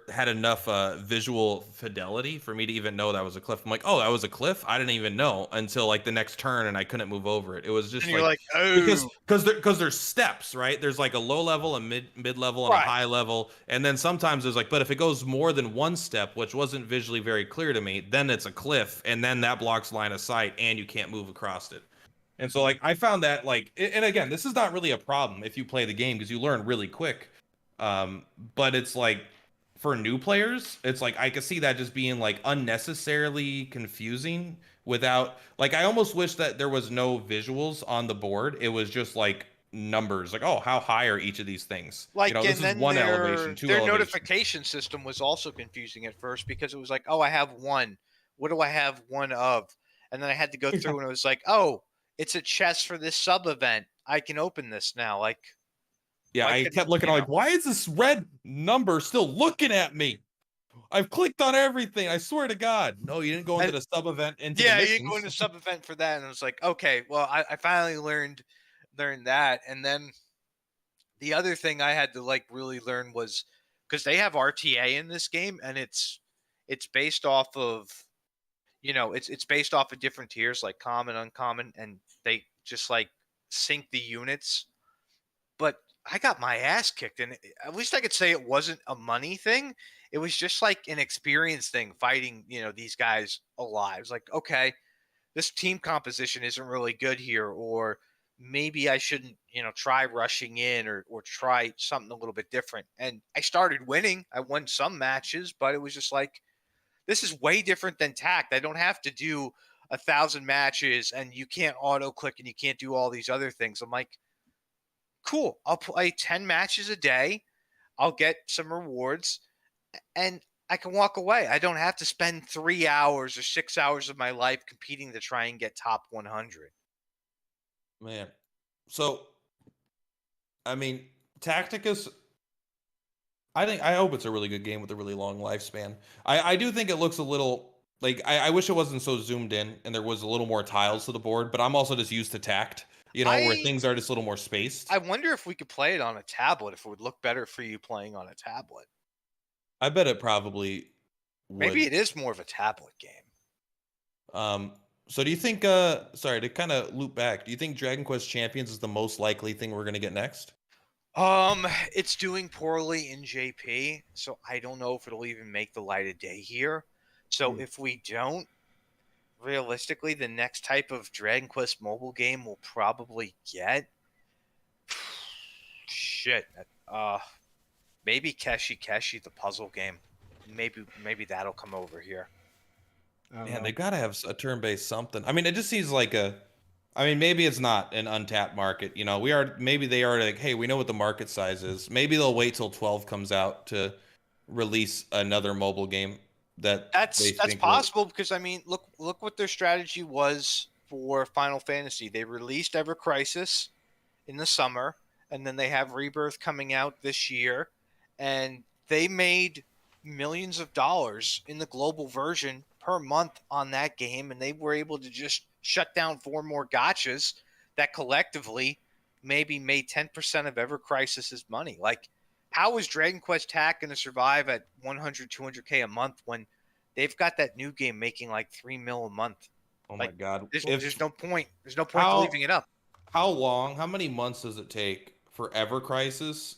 had enough visual fidelity for me to even know that was a cliff. I'm like, oh, that was a cliff. I didn't even know until like the next turn, and I couldn't move over it. It was just And you're like like, oh, because there's steps, right? There's like a low level, a mid level, and a right. high level, and then sometimes there's like, but if it goes more than one step, which wasn't visually very clear to me, then it's a cliff, and then that blocks line of sight, and you can't move across it. And so like I found that like, and again, this is not really a problem if you play the game because you learn really quick. But it's like for new players, it's like I could see that just being like unnecessarily confusing without like I almost wish that there was no visuals on the board. It was just like numbers, like, oh, how high are each of these things? Like, This and is then one elevation, two their elevation. notification system was also confusing at first because it was like, oh, I have one. What do I have one of? And then I had to go through and it was like, oh, it's a chest for this sub event. I can open this now. Like, Yeah, why I couldn't kept looking you like, know? why is this red number still looking at me? I've clicked on everything. I swear to God. No, you didn't go into And the sub event into the yeah, you didn't go missions. into sub event for that, and I was like, okay, well, I finally learned that, and then the other thing I had to like really learn was because they have RTA in this game, and it's based off of it's based off of different tiers like common, uncommon, and they just like sync the units. But I got my ass kicked, and at least I could say it wasn't a money thing. It was just like an experience thing, fighting these guys alive. It's like, okay, this team composition isn't really good here, or maybe I shouldn't, try rushing in or try something a little bit different. And I started winning. I won some matches, but it was just like, this is way different than tact. I don't have to do 1,000 matches and you can't auto click and you can't do all these other things. I'm like, cool. I'll play 10 matches a day. I'll get some rewards and I can walk away. I don't have to spend 3 hours or 6 hours of my life competing to try and get top 100. Man. So, I mean, Tacticus, I hope it's a really good game with a really long lifespan. I do think it looks a little like I wish it wasn't so zoomed in and there was a little more tiles to the board, but I'm also just used to tact, where I things are just a little more spaced. I wonder if we could play it on a tablet, if it would look better for you playing on a tablet. I bet it probably Maybe would. it is more of a tablet game. So do you think sorry, to kind of loop back, do you think Dragon Quest Champions is the most likely thing we're gonna get next? It's doing poorly in JP, so I don't know if it'll even make the light of day here. So if we don't, realistically, the next type of Dragon Quest mobile game we'll probably get shit. Maybe Keshi the puzzle game. Maybe that'll come over here. Man, they gotta have a turn-based something. I mean, it just seems like I mean, maybe it's not an untapped market. Maybe they are like, hey, we know what the market size is. Maybe they'll wait till 12 comes out to release another mobile game that they That's think will. possible because I mean, look what their strategy was for Final Fantasy. They released Ever Crisis in the summer, and then they have Rebirth coming out this year, and they made millions of dollars in the global version per month on that game, and they were able to just shut down 4 more gotchas that collectively maybe made 10% of Ever Crisis's money. Like, how is Dragon Quest TAC going to survive at 100, 200K a month when they've got that new game making like 3 mil a month? Oh my Like, God! there's no point. There's no point to How leaving it up. how many months does it take for Ever Crisis?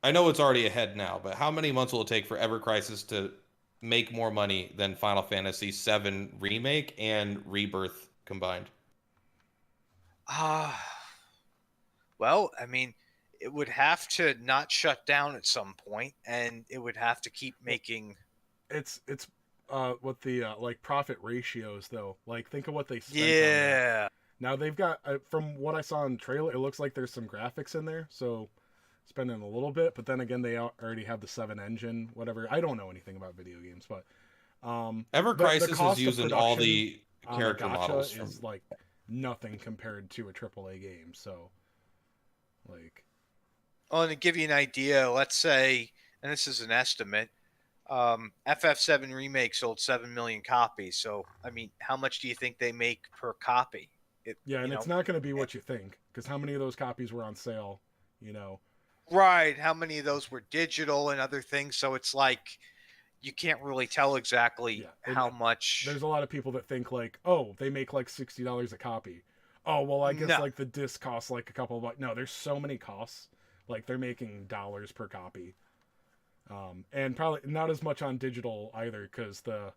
I know it's already ahead now, but how many months will it take for Ever Crisis to make more money than Final Fantasy VII Remake and Rebirth combined? Well, I mean, it would have to not shut down at some point, and it would have to keep making. It's with the like profit ratios though. Like think of what they spent on that. Yeah. Now they've got from what I saw in the trailer, it looks like there's some graphics in there, so spending a little bit. But then again, they already have the 7 engine, whatever. I don't know anything about video games, but Ever the Crisis is cost of using all production the on a character gacha models from. is like nothing compared to a AAA game. So like Oh, and to give you an idea, let's say, and this is an estimate, FF7 Remake sold 7 million copies. So, I mean, how much do you think they make per copy? Yeah, and You it's know, not going to be what you think, because how many of those copies were on sale? You know, right? How many of those were digital and other things? So it's like you can't really tell exactly yeah. how much. There's a lot of people that think like, oh, they make like $60 a copy. Oh, well, I guess No, like the disc costs like a couple of bucks. No, there's so many costs. Like they're making dollars per copy, and probably not as much on digital either, because the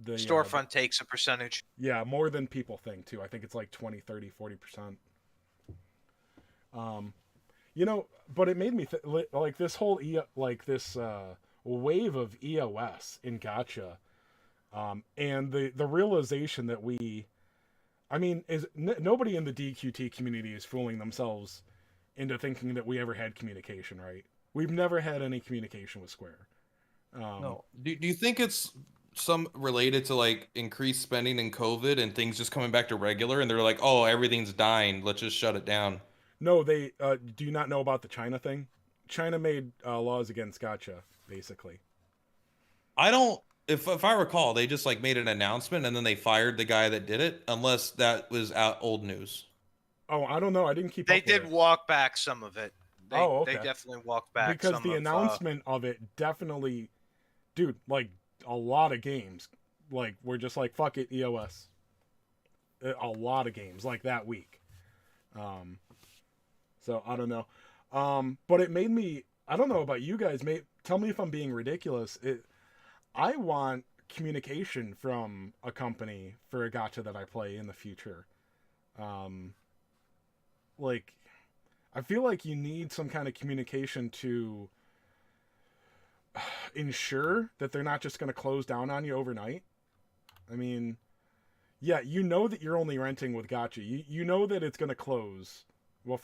storefront takes a percentage. yeah, more than people think too. I think it's like 20, 30, 40%. Um, you know, but it made me like this whole like this wave of EOS in Gacha, and the realization that I mean, nobody in the DQT community is fooling themselves into thinking that we ever had communication, right? We've never had any communication with Square. No. Do you think it's some related to like increased spending in COVID and things just coming back to regular and they're like, oh, everything's dying, let's just shut it down? No, they do you not know about the China thing? China made laws against Gacha, basically. I don't if I recall, they just like made an announcement and then they fired the guy that did it, unless that was out old news. Oh, I don't know. I didn't keep They up with did it. walk back some of it. Oh, They okay. definitely walked back Because some the of. announcement of it definitely, dude, like a lot of games, like we're just like fuck it, EOS. A lot of games like that week. Um, so I don't know. But it made me. I don't know about you guys. Tell me if I'm being ridiculous. I want communication from a company for a gacha that I play in the future. Um, like I feel like you need some kind of communication to ensure that they're not just going to close down on you overnight. I mean, yeah, you know that you're only renting with gacha. You know that it's going to close. Well,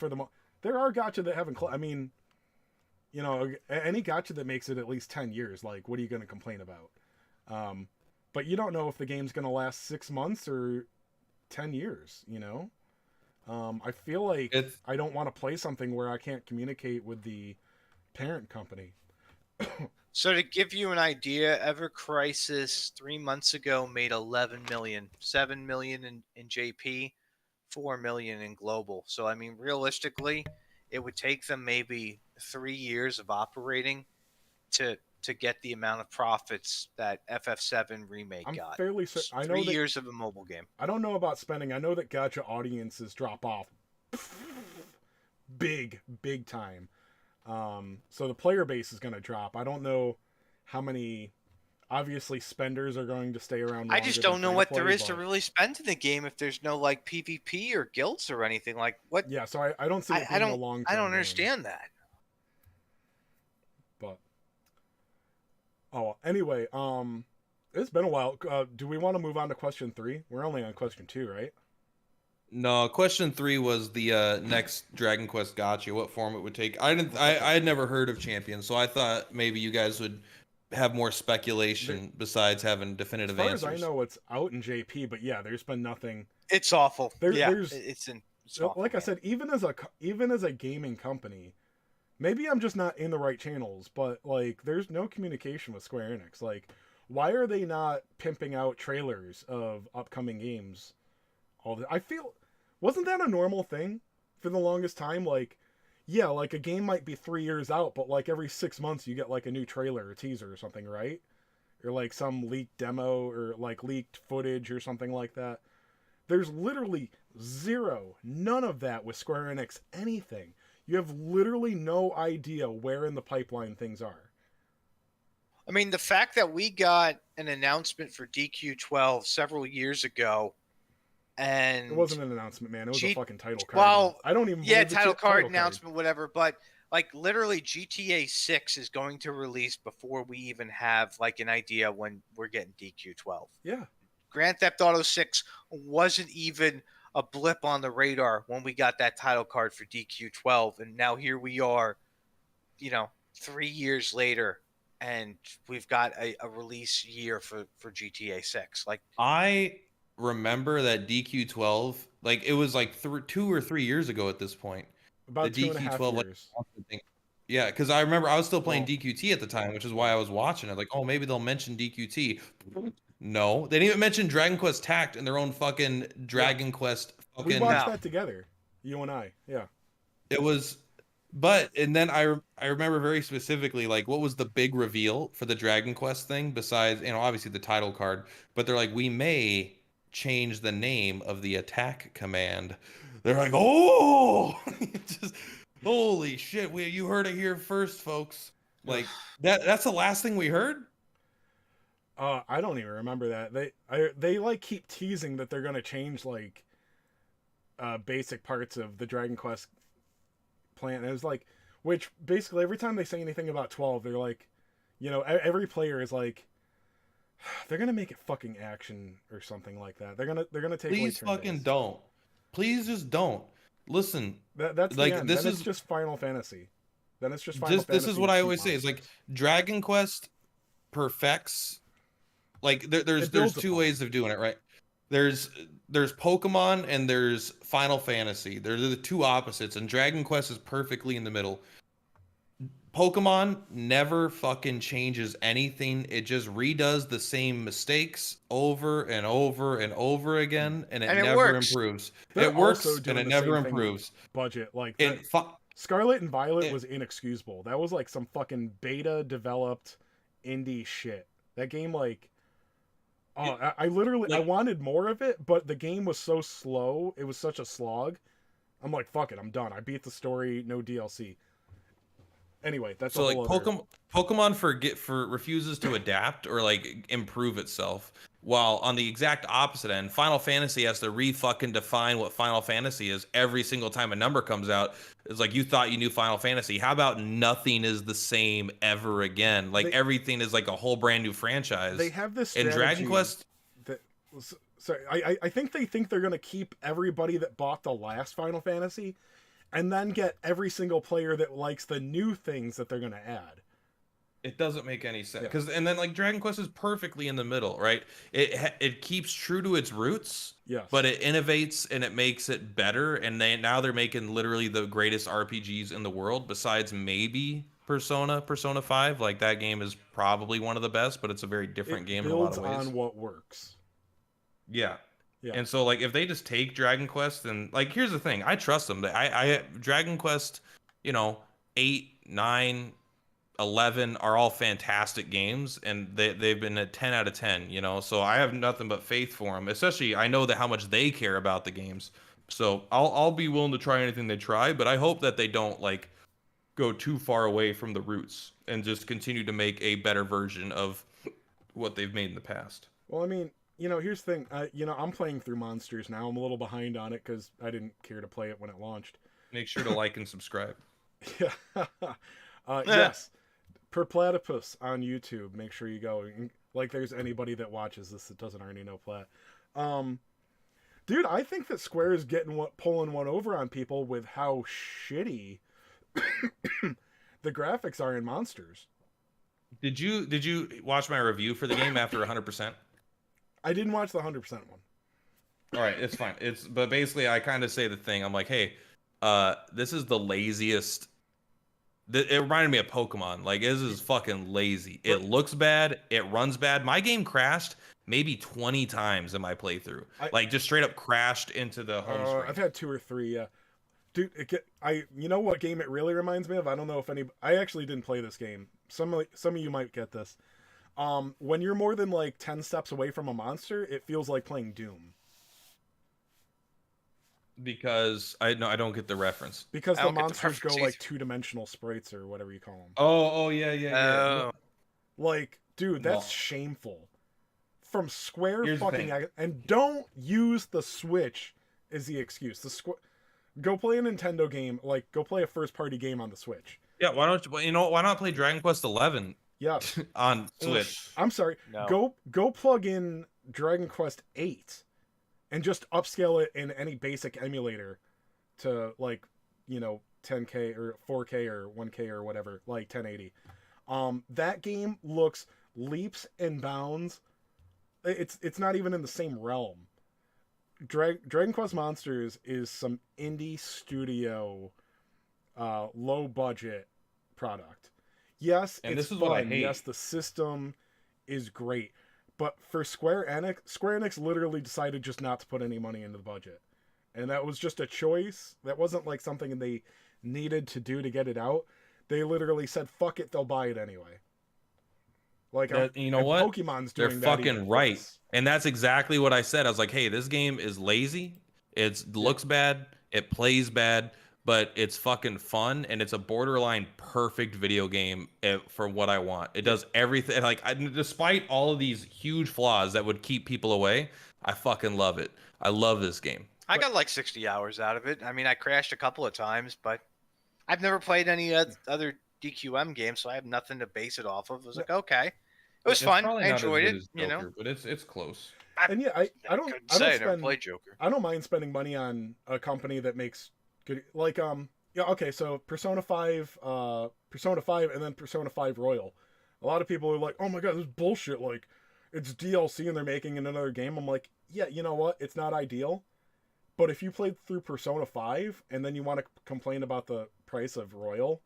there are gacha that haven't closed. I mean, you know, any gacha that makes it at least 10 years, like, what are you going to complain about? But you don't know if the game's going to last 6 months or 10 years, you know? I feel like It's I don't want to play something where I can't communicate with the parent company. So to give you an idea, Ever Crisis 3 months ago made 11 million, 7 million in JP, 4 million in global. So I mean, realistically, it would take them maybe 3 years of operating to get the amount of profits that FF7 remake I'm got. fairly certain. I know Three that years of a mobile game. I don't know about spending. I know that gacha audiences drop off big time. So the player base is going to drop. I don't know how many. Obviously, spenders are going to stay around. I just Longer don't than know what free-to-play, there is to but- really spend in the game if there's no like PvP or guilds or anything. Like what? Yeah, so I don't see it I being a don't long. I don't understand that. But anyway, it's been a while. Do we want to move on to question 3? We're only on question 2, right? No, question 3 was the next Dragon Quest gotcha, what form it would take. I had never heard of Champions, so I thought maybe you guys would have more speculation besides having definitive As far answers. as I know, it's out in JP, but yeah, there's been nothing. It's awful. There's it's awful, like I man. said, even as a gaming company, maybe I'm just not in the right channels, but like there's no communication with Square Enix. Like, why are they not pimping out trailers of upcoming games? I feel, wasn't that a normal thing for the longest time? Like, yeah, like a game might be 3 years out, but like every 6 months you get like a new trailer or teaser or something, right? Or like some leaked demo or like leaked footage or something like that. There's literally none of that with Square Enix anything. You have literally no idea where in the pipeline things are. I mean, the fact that we got an announcement for DQ12 several years ago, and It wasn't an announcement, man. It was a G- fucking title card. well, I don't even yeah, believe it's a title card card. announcement, whatever. But like, literally, GTA 6 is going to release before we even have like an idea when we're getting DQ12. Yeah. Grand Theft Auto 6 wasn't even a blip on the radar when we got that title card for DQ12, and now here we are, 3 years later, and we've got a release year for GTA 6. Like, I remember that DQ12, like it was like 2 or 3 years ago at this point. About The 2.5 DQ12 years. thing. Yeah, because I remember I was still playing Well- DQT at the time, which is why I was watching it. Like, oh, maybe they'll mention DQT. No, they didn't even mention Dragon Quest Tact in their own fucking Dragon Quest We fucking. watched No. that together, you and I. Yeah. It was, but and then I remember very specifically like what was the big reveal for the Dragon Quest thing besides obviously the title card, but they're like we may change the name of the attack command. They're like, oh, just holy shit, you heard it here first, folks. Like that's the last thing we heard. I don't even remember that. They like keep teasing that they're gonna change like basic parts of the Dragon Quest plan. And it was like, which basically every time they say anything about 12, they're like, every player is like, they're gonna make it fucking action or something like that. They're gonna take. Please away fucking turn-based. don't. Please just don't. Listen, That's like the end. this Then is it's just Final Fantasy. Then it's just Final this Fantasy. is what I with always cute say. It's like monsters. Dragon Quest perfects. Like there's It builds two upon ways of doing it, right? There's Pokemon and there's Final Fantasy. They're the two opposites, and Dragon Quest is perfectly in the middle. Pokemon never fucking changes anything. It just redoes the same mistakes over and over and over again, and it And it never works. improves. They're It works also and doing it the never same thing with improves. budget. Like And Scarlet and Violet it- was inexcusable. That was like some fucking beta developed indie shit. That game like I literally I like- wanted more of it, but the game was so slow. It was such a slog. I'm like, fuck it, I'm done. I beat the story, no DLC. Anyway, that's So a like whole other... Pokemon refuses to adapt or like improve itself, while on the exact opposite end, Final Fantasy has to fucking define what Final Fantasy is every single time a number comes out. It's like you thought you knew Final Fantasy. How about nothing is the same ever again? Like everything is like a whole brand new franchise. They have this in strategy Dragon Quest. that sorry, I think they think they're gonna keep everybody that bought the last Final Fantasy, and then get every single player that likes the new things that they're gonna add. It doesn't make any sense Yeah. because and then like Dragon Quest is perfectly in the middle, right? It keeps true to its roots, Yes, but it innovates and it makes it better. And they're making literally the greatest RPGs in the world, besides maybe Persona 5. Like that game is probably one of the best, but it's a very different game in a lot builds of ways. on what works. Yeah. Yeah. And so like if they just take Dragon Quest and like here's the thing, I trust them. I Dragon Quest, 8, 9, 11 are all fantastic games, and they've been a 10 out of 10, so I have nothing but faith for them. Especially I know that how much they care about the games, so I'll be willing to try anything they try, but I hope that they don't like go too far away from the roots and just continue to make a better version of what they've made in the past. Well, I mean, here's the thing. I'm playing through Monsters now. I'm a little behind on it because I didn't care to play it when it launched. Make sure to like and subscribe. Yeah. Yes. Per Platypus on YouTube. Make sure you go. Like, there's anybody that watches this that doesn't already know Plat. Dude, I think that Square is pulling one over on people with how shitty the graphics are in Monsters. Did you watch my review for the game after 100%? I didn't watch the 100% one. All right, it's fine. But basically I kind of say the thing. I'm like, hey, this is the laziest. It reminded me of Pokemon. Like, this is fucking lazy. It looks bad. It runs bad. My game crashed maybe 20 times in my playthrough. Like, just straight up crashed into the home screen. I've had 2 or 3, yeah. Dude, you know what game it really reminds me of? I don't know if I actually didn't play this game. Some of you might get this. When you're more than like 10 steps away from a monster, it feels like playing Doom. Because I don't get the reference. Because I the don't get the monsters go reference like 2-dimensional sprites or whatever you call them. Oh yeah. Like, dude, that's No. shameful. From Square Here's the fucking thing. and don't use the Switch as the excuse. Go play a Nintendo game, like go play a first party game on the Switch. Yeah, why not play Dragon Quest 11 Yes. on Switch? I'm sorry. No. Go plug in Dragon Quest 8 and just upscale it in any basic emulator to like, 10K or 4K or 1K or whatever, like 1080. That game looks leaps and bounds. It's not even in the same realm. Dragon Quest Monsters is some indie studio, low budget product. Yes, And it's this is fun. what I hate. Yes, the system is great. But for Square Enix literally decided just not to put any money into the budget. And that was just a choice. That wasn't like something they needed to do to get it out. They literally said, fuck it, they'll buy it anyway. Like, You know and what? Pokemon's They're doing that even fucking right. worse. And that's exactly what I said. I was like, hey, this game is lazy. It looks bad. It plays bad, but it's fucking fun. And it's a borderline perfect video game for what I want. It does everything. Like, despite all of these huge flaws that would keep people away, I fucking love it. I love this game. I got like 60 hours out of it. I mean, I crashed a couple of times, but I've never played any other DQM games, so I have nothing to base it off of. I was like, okay. It was fun. I enjoyed it, you know. But it's close. And yeah, I don't never played Joker. I don't mind spending money on a company that makes good, like, yeah, okay, so Persona 5 and then Persona 5 Royal. A lot of people are like, oh my god, this is bullshit, like, it's DLC and they're making another game. I'm like, yeah, you know what, it's not ideal, but if you played through Persona 5 and then you want to complain about the price of Royal,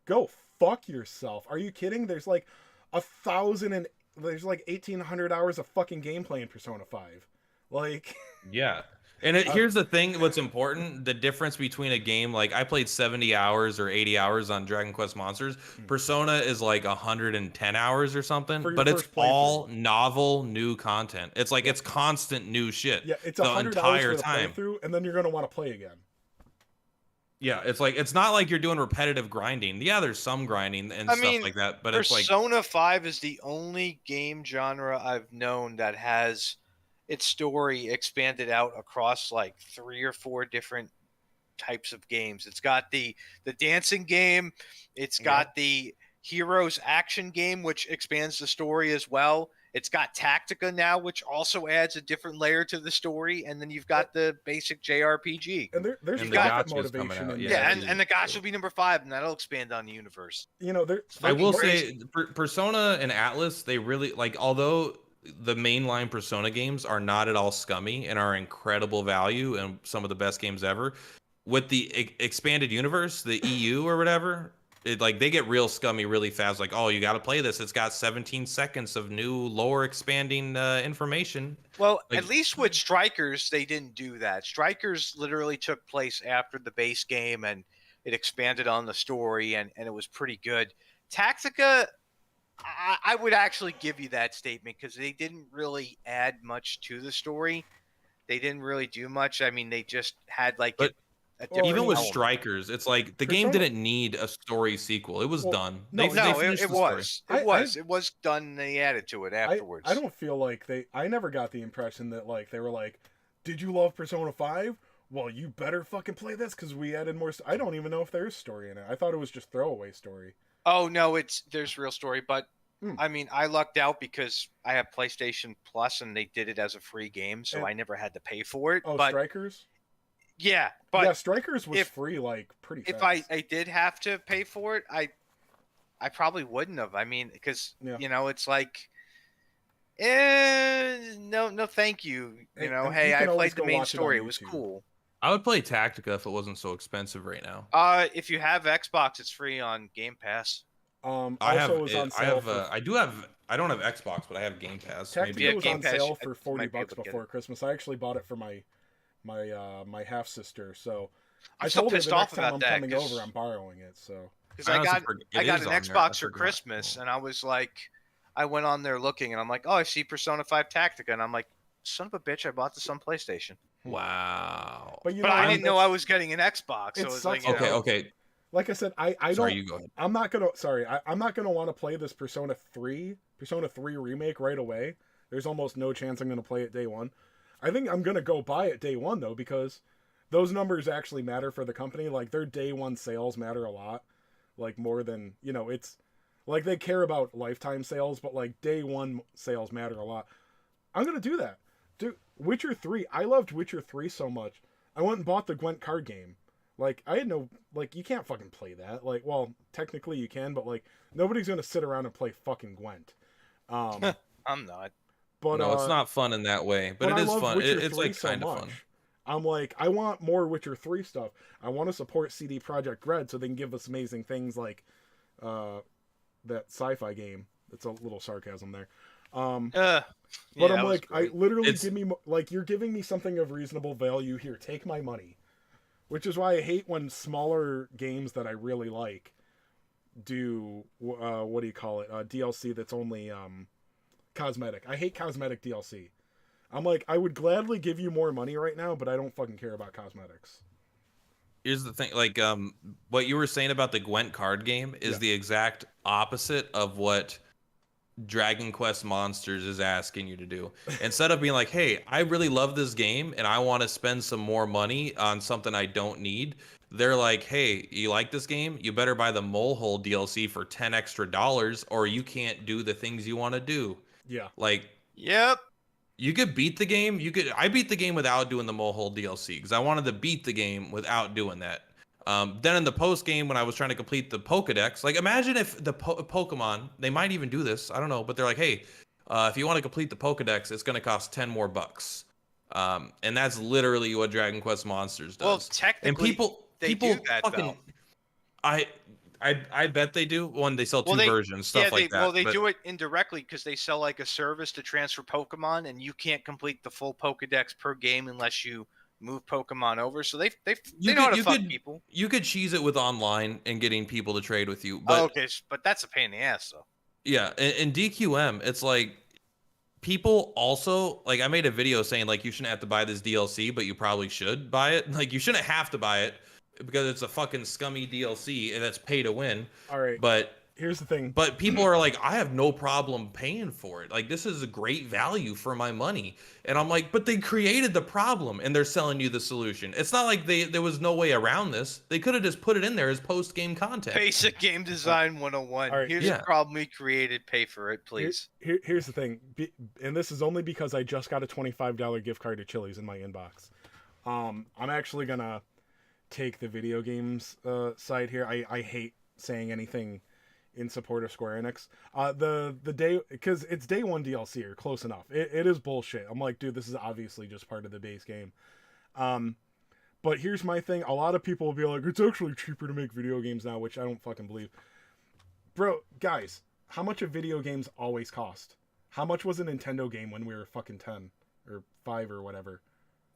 go fuck yourself. Are you kidding? There's like 1,800 hours of fucking gameplay in Persona 5. Like, yeah. And here's the thing, what's important, the difference between a game, like I played 70 hours or 80 hours on Dragon Quest Monsters. Persona is like 110 hours or something, but it's all novel new content. It's like it's constant new shit. Yeah, it's the 100 entire hours for the time. playthrough, and then you're going to want to play again. Yeah, it's like it's not like you're doing repetitive grinding. Yeah, there's some grinding and stuff like that, but it's like Persona 5 is the only game genre I've known that has its story expanded out across like 3 or 4 different types of games. It's got the dancing game, it's got the heroes action game, which expands the story as well. It's got Tactica now, which also adds a different layer to the story, and then you've got the basic JRPG. And there's and profit the motivation. motivation. Out, and the Gacha will be number 5, and that'll expand on the universe. You know, I will say, Persona and Atlas, they really like. Although the mainline Persona games are not at all scummy and are incredible value and some of the best games ever, with the expanded universe, the EU or whatever. Like they get real scummy really fast. Like, oh, you got to play this. It's got 17 seconds of new lore expanding information. Well, like, at least with Strikers, they didn't do that. Strikers literally took place after the base game, and it expanded on the story, and it was pretty good. Tactica, I would actually give you that statement because they didn't really add much to the story. They didn't really do much. I mean, they just had like even with element. Strikers, it's like the game didn't need a story sequel. It was done. It was done. And they added to it afterwards. I don't feel like I never got the impression that like they were like, did you love Persona 5? Well, you better fucking play this because we added more. I don't even know if there's story in it. I thought it was just throwaway story. Oh no, there's real story, but I mean, I lucked out because I have PlayStation Plus and they did it as a free game, so I never had to pay for it. Oh, but Strikers? Yeah, but yeah, Strikers was free like pretty fast. If I did have to pay for it, I probably wouldn't have. I mean, because you know, it's like, no, thank you. You know, hey, I played the main story. It was cool. I would play Tactica if it wasn't so expensive right now. If you have Xbox, it's free on Game Pass. I don't have Xbox, but I have Game Pass. Tactica was on sale for $40 before Christmas. I actually bought it for my half sister, so I told her the next time I'm coming over, I'm borrowing it. So because I got an Xbox for Christmas, and I was like, I went on there looking, and I'm like, oh, I see Persona 5 Tactica, and I'm like, son of a bitch, I bought this on PlayStation. Wow. But I didn't know I was getting an Xbox. So it was like, okay. Like I said, I don't. Sorry, you go ahead. I'm not gonna want to play this Persona 3 remake right away. There's almost no chance I'm gonna play it day one. I think I'm gonna go buy it day one though, because those numbers actually matter for the company. Like their day one sales matter a lot, like more than it's like they care about lifetime sales, but like day one sales matter a lot. I'm gonna do that. Dude, Witcher 3. I loved Witcher 3 so much. I went and bought the Gwent card game. Like I had you can't fucking play that. Like, well, technically you can, but like nobody's gonna sit around and play fucking Gwent. I'm not. But no, it's not fun in that way. But it is fun. It's like kind of fun. I'm like, I want more Witcher 3 stuff. I want to support CD Projekt Red so they can give us amazing things like that sci-fi game. That's a little sarcasm there. Yeah, But I'm that was like, I great. literally It's give me like you're giving me something of reasonable value here. Take my money, which is why I hate when smaller games that I really like do what do you call it? DLC that's only cosmetic. I hate cosmetic DLC. I'm like, I would gladly give you more money right now, but I don't fucking care about cosmetics. Here's the thing, like what you were saying about the Gwent card game is Yeah. the exact opposite of what Dragon Quest Monsters is asking you to do. Instead of being like, "Hey, I really love this game and I want to spend some more money on something I don't need." They're like, "Hey, you like this game? You better buy the Molehole DLC for 10 extra dollars or you can't do the things you want to do." Yeah. Like Yep. you could beat the game. I beat the game without doing the Molehole DLC because I wanted to beat the game without doing that. Then in the post game, when I was trying to complete the Pokedex, like imagine if the Pokemon, they might even do this, I don't know, but they're like, hey, if you want to complete the Pokedex, it's going to cost 10 more bucks. And that's literally what Dragon Quest Monsters does. Well, And technically, people they do that fucking, though. I, I bet they do when they sell Well, two they versions, yeah stuff like that. they But do it indirectly because they sell like a service to transfer Pokemon, and you can't complete the full Pokedex per game unless you move Pokemon over. So they know how to fuck people. you could cheese it with online and getting people to trade with you, but Oh, okay, but that's a pain in the ass though. yeah, in DQM, it's like people also like I made a video saying like you shouldn't have to buy this DLC, but you probably should buy it. Like you shouldn't have to buy it because it's a fucking scummy DLC and it's pay to win. All right. But Here's the thing. people are like, I have no problem paying for it. Like this is a great value for my money. And I'm like, but they created the problem and they're selling you the solution. It's not like there was no way around this. They could have just put it in there as post-game content. Basic game design 101. All right, Here's yeah. a problem we created. Pay for it, please. Here's the thing, and this is only because I just got a $25 gift card to Chili's in my inbox. I'm actually gonna take the video games side here. I hate saying anything in support of Square Enix. The day, because it's day one DLC or close enough. It is bullshit. I'm like, dude, this is obviously just part of the base game. But here's my thing. A lot of people will be like, it's actually cheaper to make video games now, which I don't fucking believe. Bro, guys, how much have video games always cost? How much was a Nintendo game when we were fucking 10 or 5 or whatever?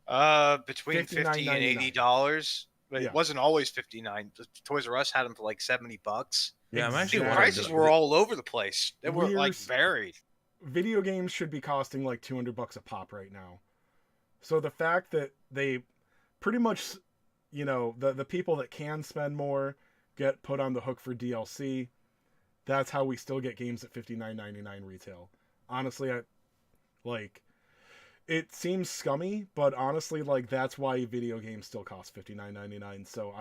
Between $50 and $80, but Yeah. it wasn't always $59. Toys R Us had them for like $70. Yeah, I'm actually Dude, Exactly. wondering, prices were all over the place. They were like We're- varied. Video games should be costing like $200 a pop right now. So the fact that they pretty much, you know, the people that can spend more get put on the hook for DLC. That's how we still get games at $59.99 retail. Honestly, it seems scummy, but honestly, like that's why video games still cost $59.99. So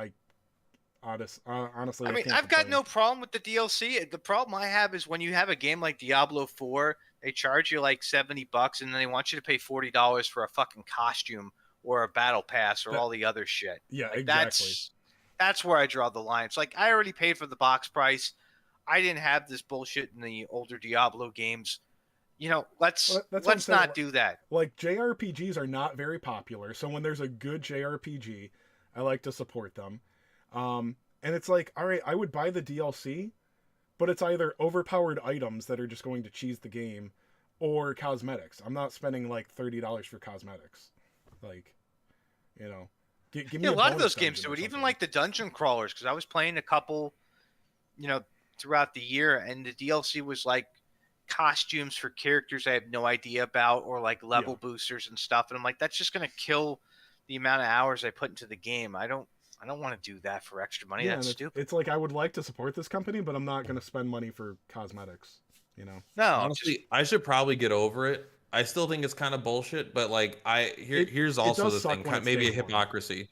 honestly, I mean, can't I've got complain. no problem with the DLC. The problem I have is when you have a game like Diablo 4, they charge you like $70 and then they want you to pay $40 for a fucking costume or a battle pass or all the other shit. Yeah, Like, exactly. That's where I draw the line. It's like I already paid for the box price. I didn't have this bullshit in the older Diablo games. You know, let's Well, that's what I'm let's saying. not do that. Like JRPGs are not very popular, so when there's a good JRPG, I like to support them. And it's like, all right, I would buy the DLC, but it's either overpowered items that are just going to cheese the game, or cosmetics. I'm not spending like $30 for cosmetics. Like, you know, give me Yeah, a lot of bonus those games dungeon do or it. Even something. like the dungeon crawlers, because I was playing a couple, you know, throughout the year, and the DLC was like costumes for characters I have no idea about, or like level boosters and stuff. And I'm like, that's just gonna kill the amount of hours I put into the game. I don't want to do that for extra money. Yeah, That's and stupid. it's like I would like to support this company, but I'm not going to spend money for cosmetics. You know. No, honestly, I should probably get over it. I still think it's kind of bullshit, but like here's it also does the suck thing, when it's maybe a day one. hypocrisy.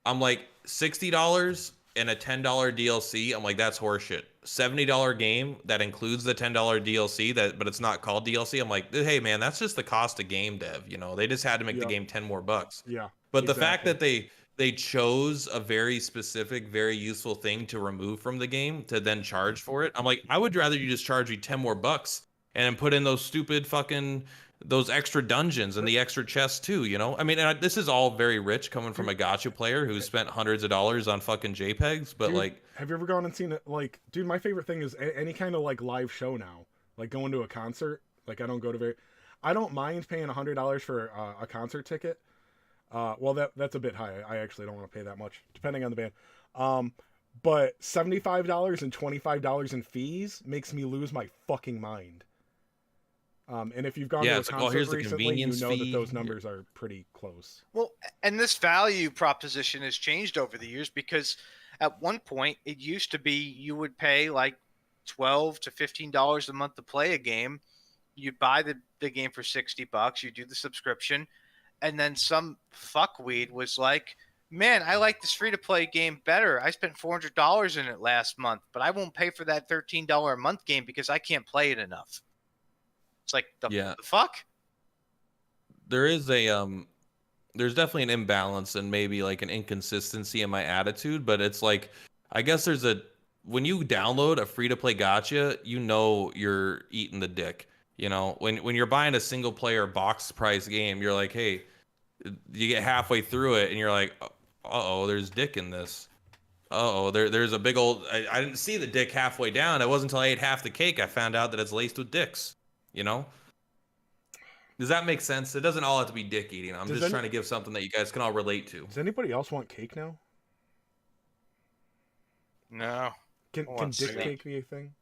I'm like $60 and a $10 DLC. I'm like that's horseshit. $70 game that includes the $10 DLC but it's not called DLC. I'm like, hey man, that's just the cost of game dev. You know, they just had to make the game 10 more bucks. Yeah. But the fact exactly. that they chose a very specific, very useful thing to remove from the game to then charge for it. I'm like, I would rather you just charge me 10 more bucks and then put in those stupid fucking those extra dungeons and the extra chests too, you know? I mean, and this is all very rich coming from a gacha player who spent hundreds of dollars on fucking JPEGs, but Dude, like, have you ever gone and seen it? Like, dude, my favorite thing is any kind of like live show now. Like going to a concert. Like I don't mind paying $100 for a concert ticket. Well, that's a bit high. I actually don't want to pay that much, depending on the band. But $75 and $25 in fees makes me lose my fucking mind. And if you've gone to a it's like, oh, concert here's the recently, you convenience know that fee. those numbers are pretty close. Well, and this value proposition has changed over the years because at one point it used to be you would pay like $12 to $15 a month to play a game. You'd buy the game for $60, you do the subscription, and then some fuckweed was like, man, I like this free-to-play game better. I spent $400 in it last month, but I won't pay for that $13 a month game because I can't play it enough. It's like, the fuck? There is there's definitely an imbalance and maybe like an inconsistency in my attitude, but it's like, I guess when you download a free-to-play gacha, you know you're eating the dick. You know, when you're buying a single-player box price game, you're like, hey, you get halfway through it and you're like, uh-oh, there's dick in this. Uh-oh, there's a big old... I didn't see the dick halfway down. It wasn't until I ate half the cake I found out that it's laced with dicks. You know? Does that make sense? It doesn't all have to be dick eating. I'm just trying to give something that you guys can all relate to. Does anybody else want cake now? No. Can dick cake be a thing?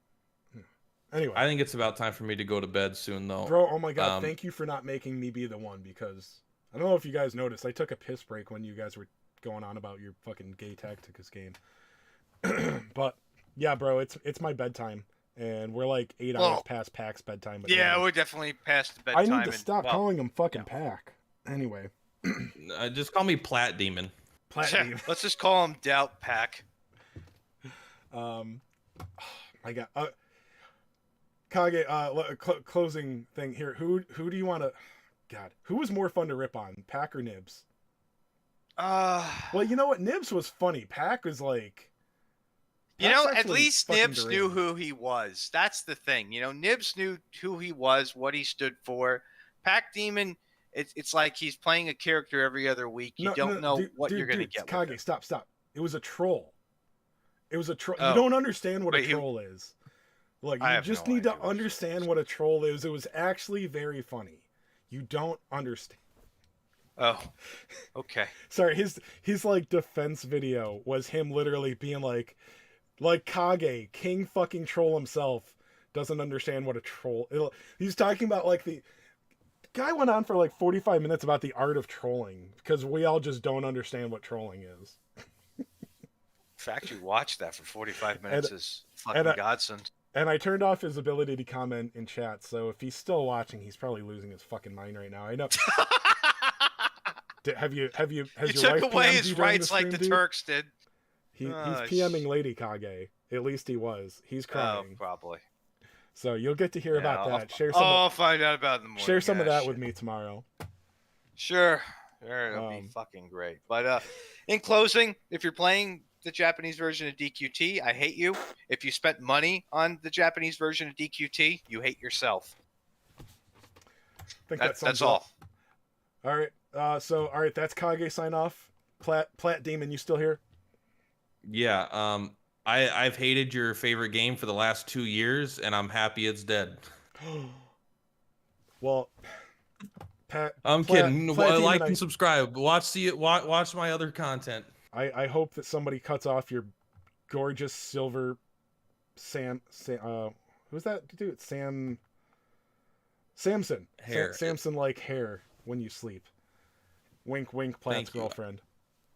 Anyway. I think it's about time for me to go to bed soon, though. Bro, oh my god, thank you for not making me be the one, because I don't know if you guys noticed, I took a piss break when you guys were going on about your fucking gay tacticus game. But yeah, bro, it's my bedtime, and we're like 8 hours past Pack's bedtime. But yeah, we're definitely past the bedtime. I need to stop calling him fucking Pack. Anyway. Just call me Plat Demon. Plat Demon. Let's just call him Doubt Pack. I got Kage, closing thing here. Who do you want to... God, who was more fun to rip on, Pack or Nibs? Well, you know what? Nibs was funny. Pack was like... You know, at least Nibs knew who he was. That's the thing. You know, Nibs knew who he was, what he stood for. Pack Demon, it's like he's playing a character every other week. You don't know what you're going to get. Kage, stop. It was a troll. It was a troll. You don't understand what a troll is. Look, you just need to understand what a troll is. It was actually very funny. You don't understand. Oh, okay. Sorry, his like defense video was him literally being like Kage, king fucking troll himself, doesn't understand what a troll. He's talking about like the guy went on for like 45 minutes about the art of trolling because we all just don't understand what trolling is. The fact you watched that for 45 minutes is fucking godsend. And I turned off his ability to comment in chat, so if he's still watching, he's probably losing his fucking mind right now. I know. Has you your took wife away PM'd his you during rights the like stream, the dude? Turks did. He's PMing Lady Kage. At least he was. He's crying. Oh, probably. So you'll get to hear about that. I'll find out about it in the morning. Share some of that with me tomorrow. Sure. It'll be fucking great. But in closing, if you're playing the Japanese version of DQT, I hate you. If you spent money on the Japanese version of DQT, you hate yourself. I think that's all. All right. All right, that's Kage sign off. Plat Demon, you still here? Yeah. I've hated your favorite game for the last 2 years, and I'm happy it's dead. Well, Pat. I'm kidding. Like and subscribe. Watch my other content. I hope that somebody cuts off your gorgeous silver who's that dude? Samson hair. Samson like hair when you sleep. Wink wink, Plat's girlfriend.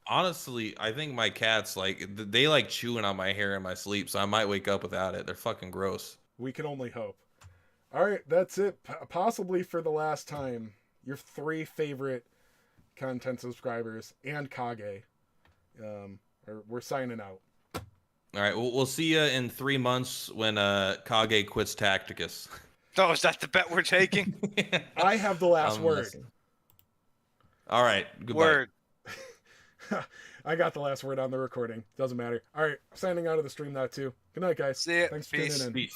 Honestly, I think my cats they like chewing on my hair in my sleep, so I might wake up without it. They're fucking gross. We can only hope. All right, that's it. Possibly for the last time, your 3 favorite content subscribers and Kage. We're signing out. All right, we'll see you in 3 months when Kage quits Tacticus. Oh, is that the bet we're taking? I have the last word. Listening. All right, goodbye. Word. I got the last word on the recording. Doesn't matter. All right, signing out of the stream now too. Good night, guys. See ya. Thanks for Peace. tuning in. Peace.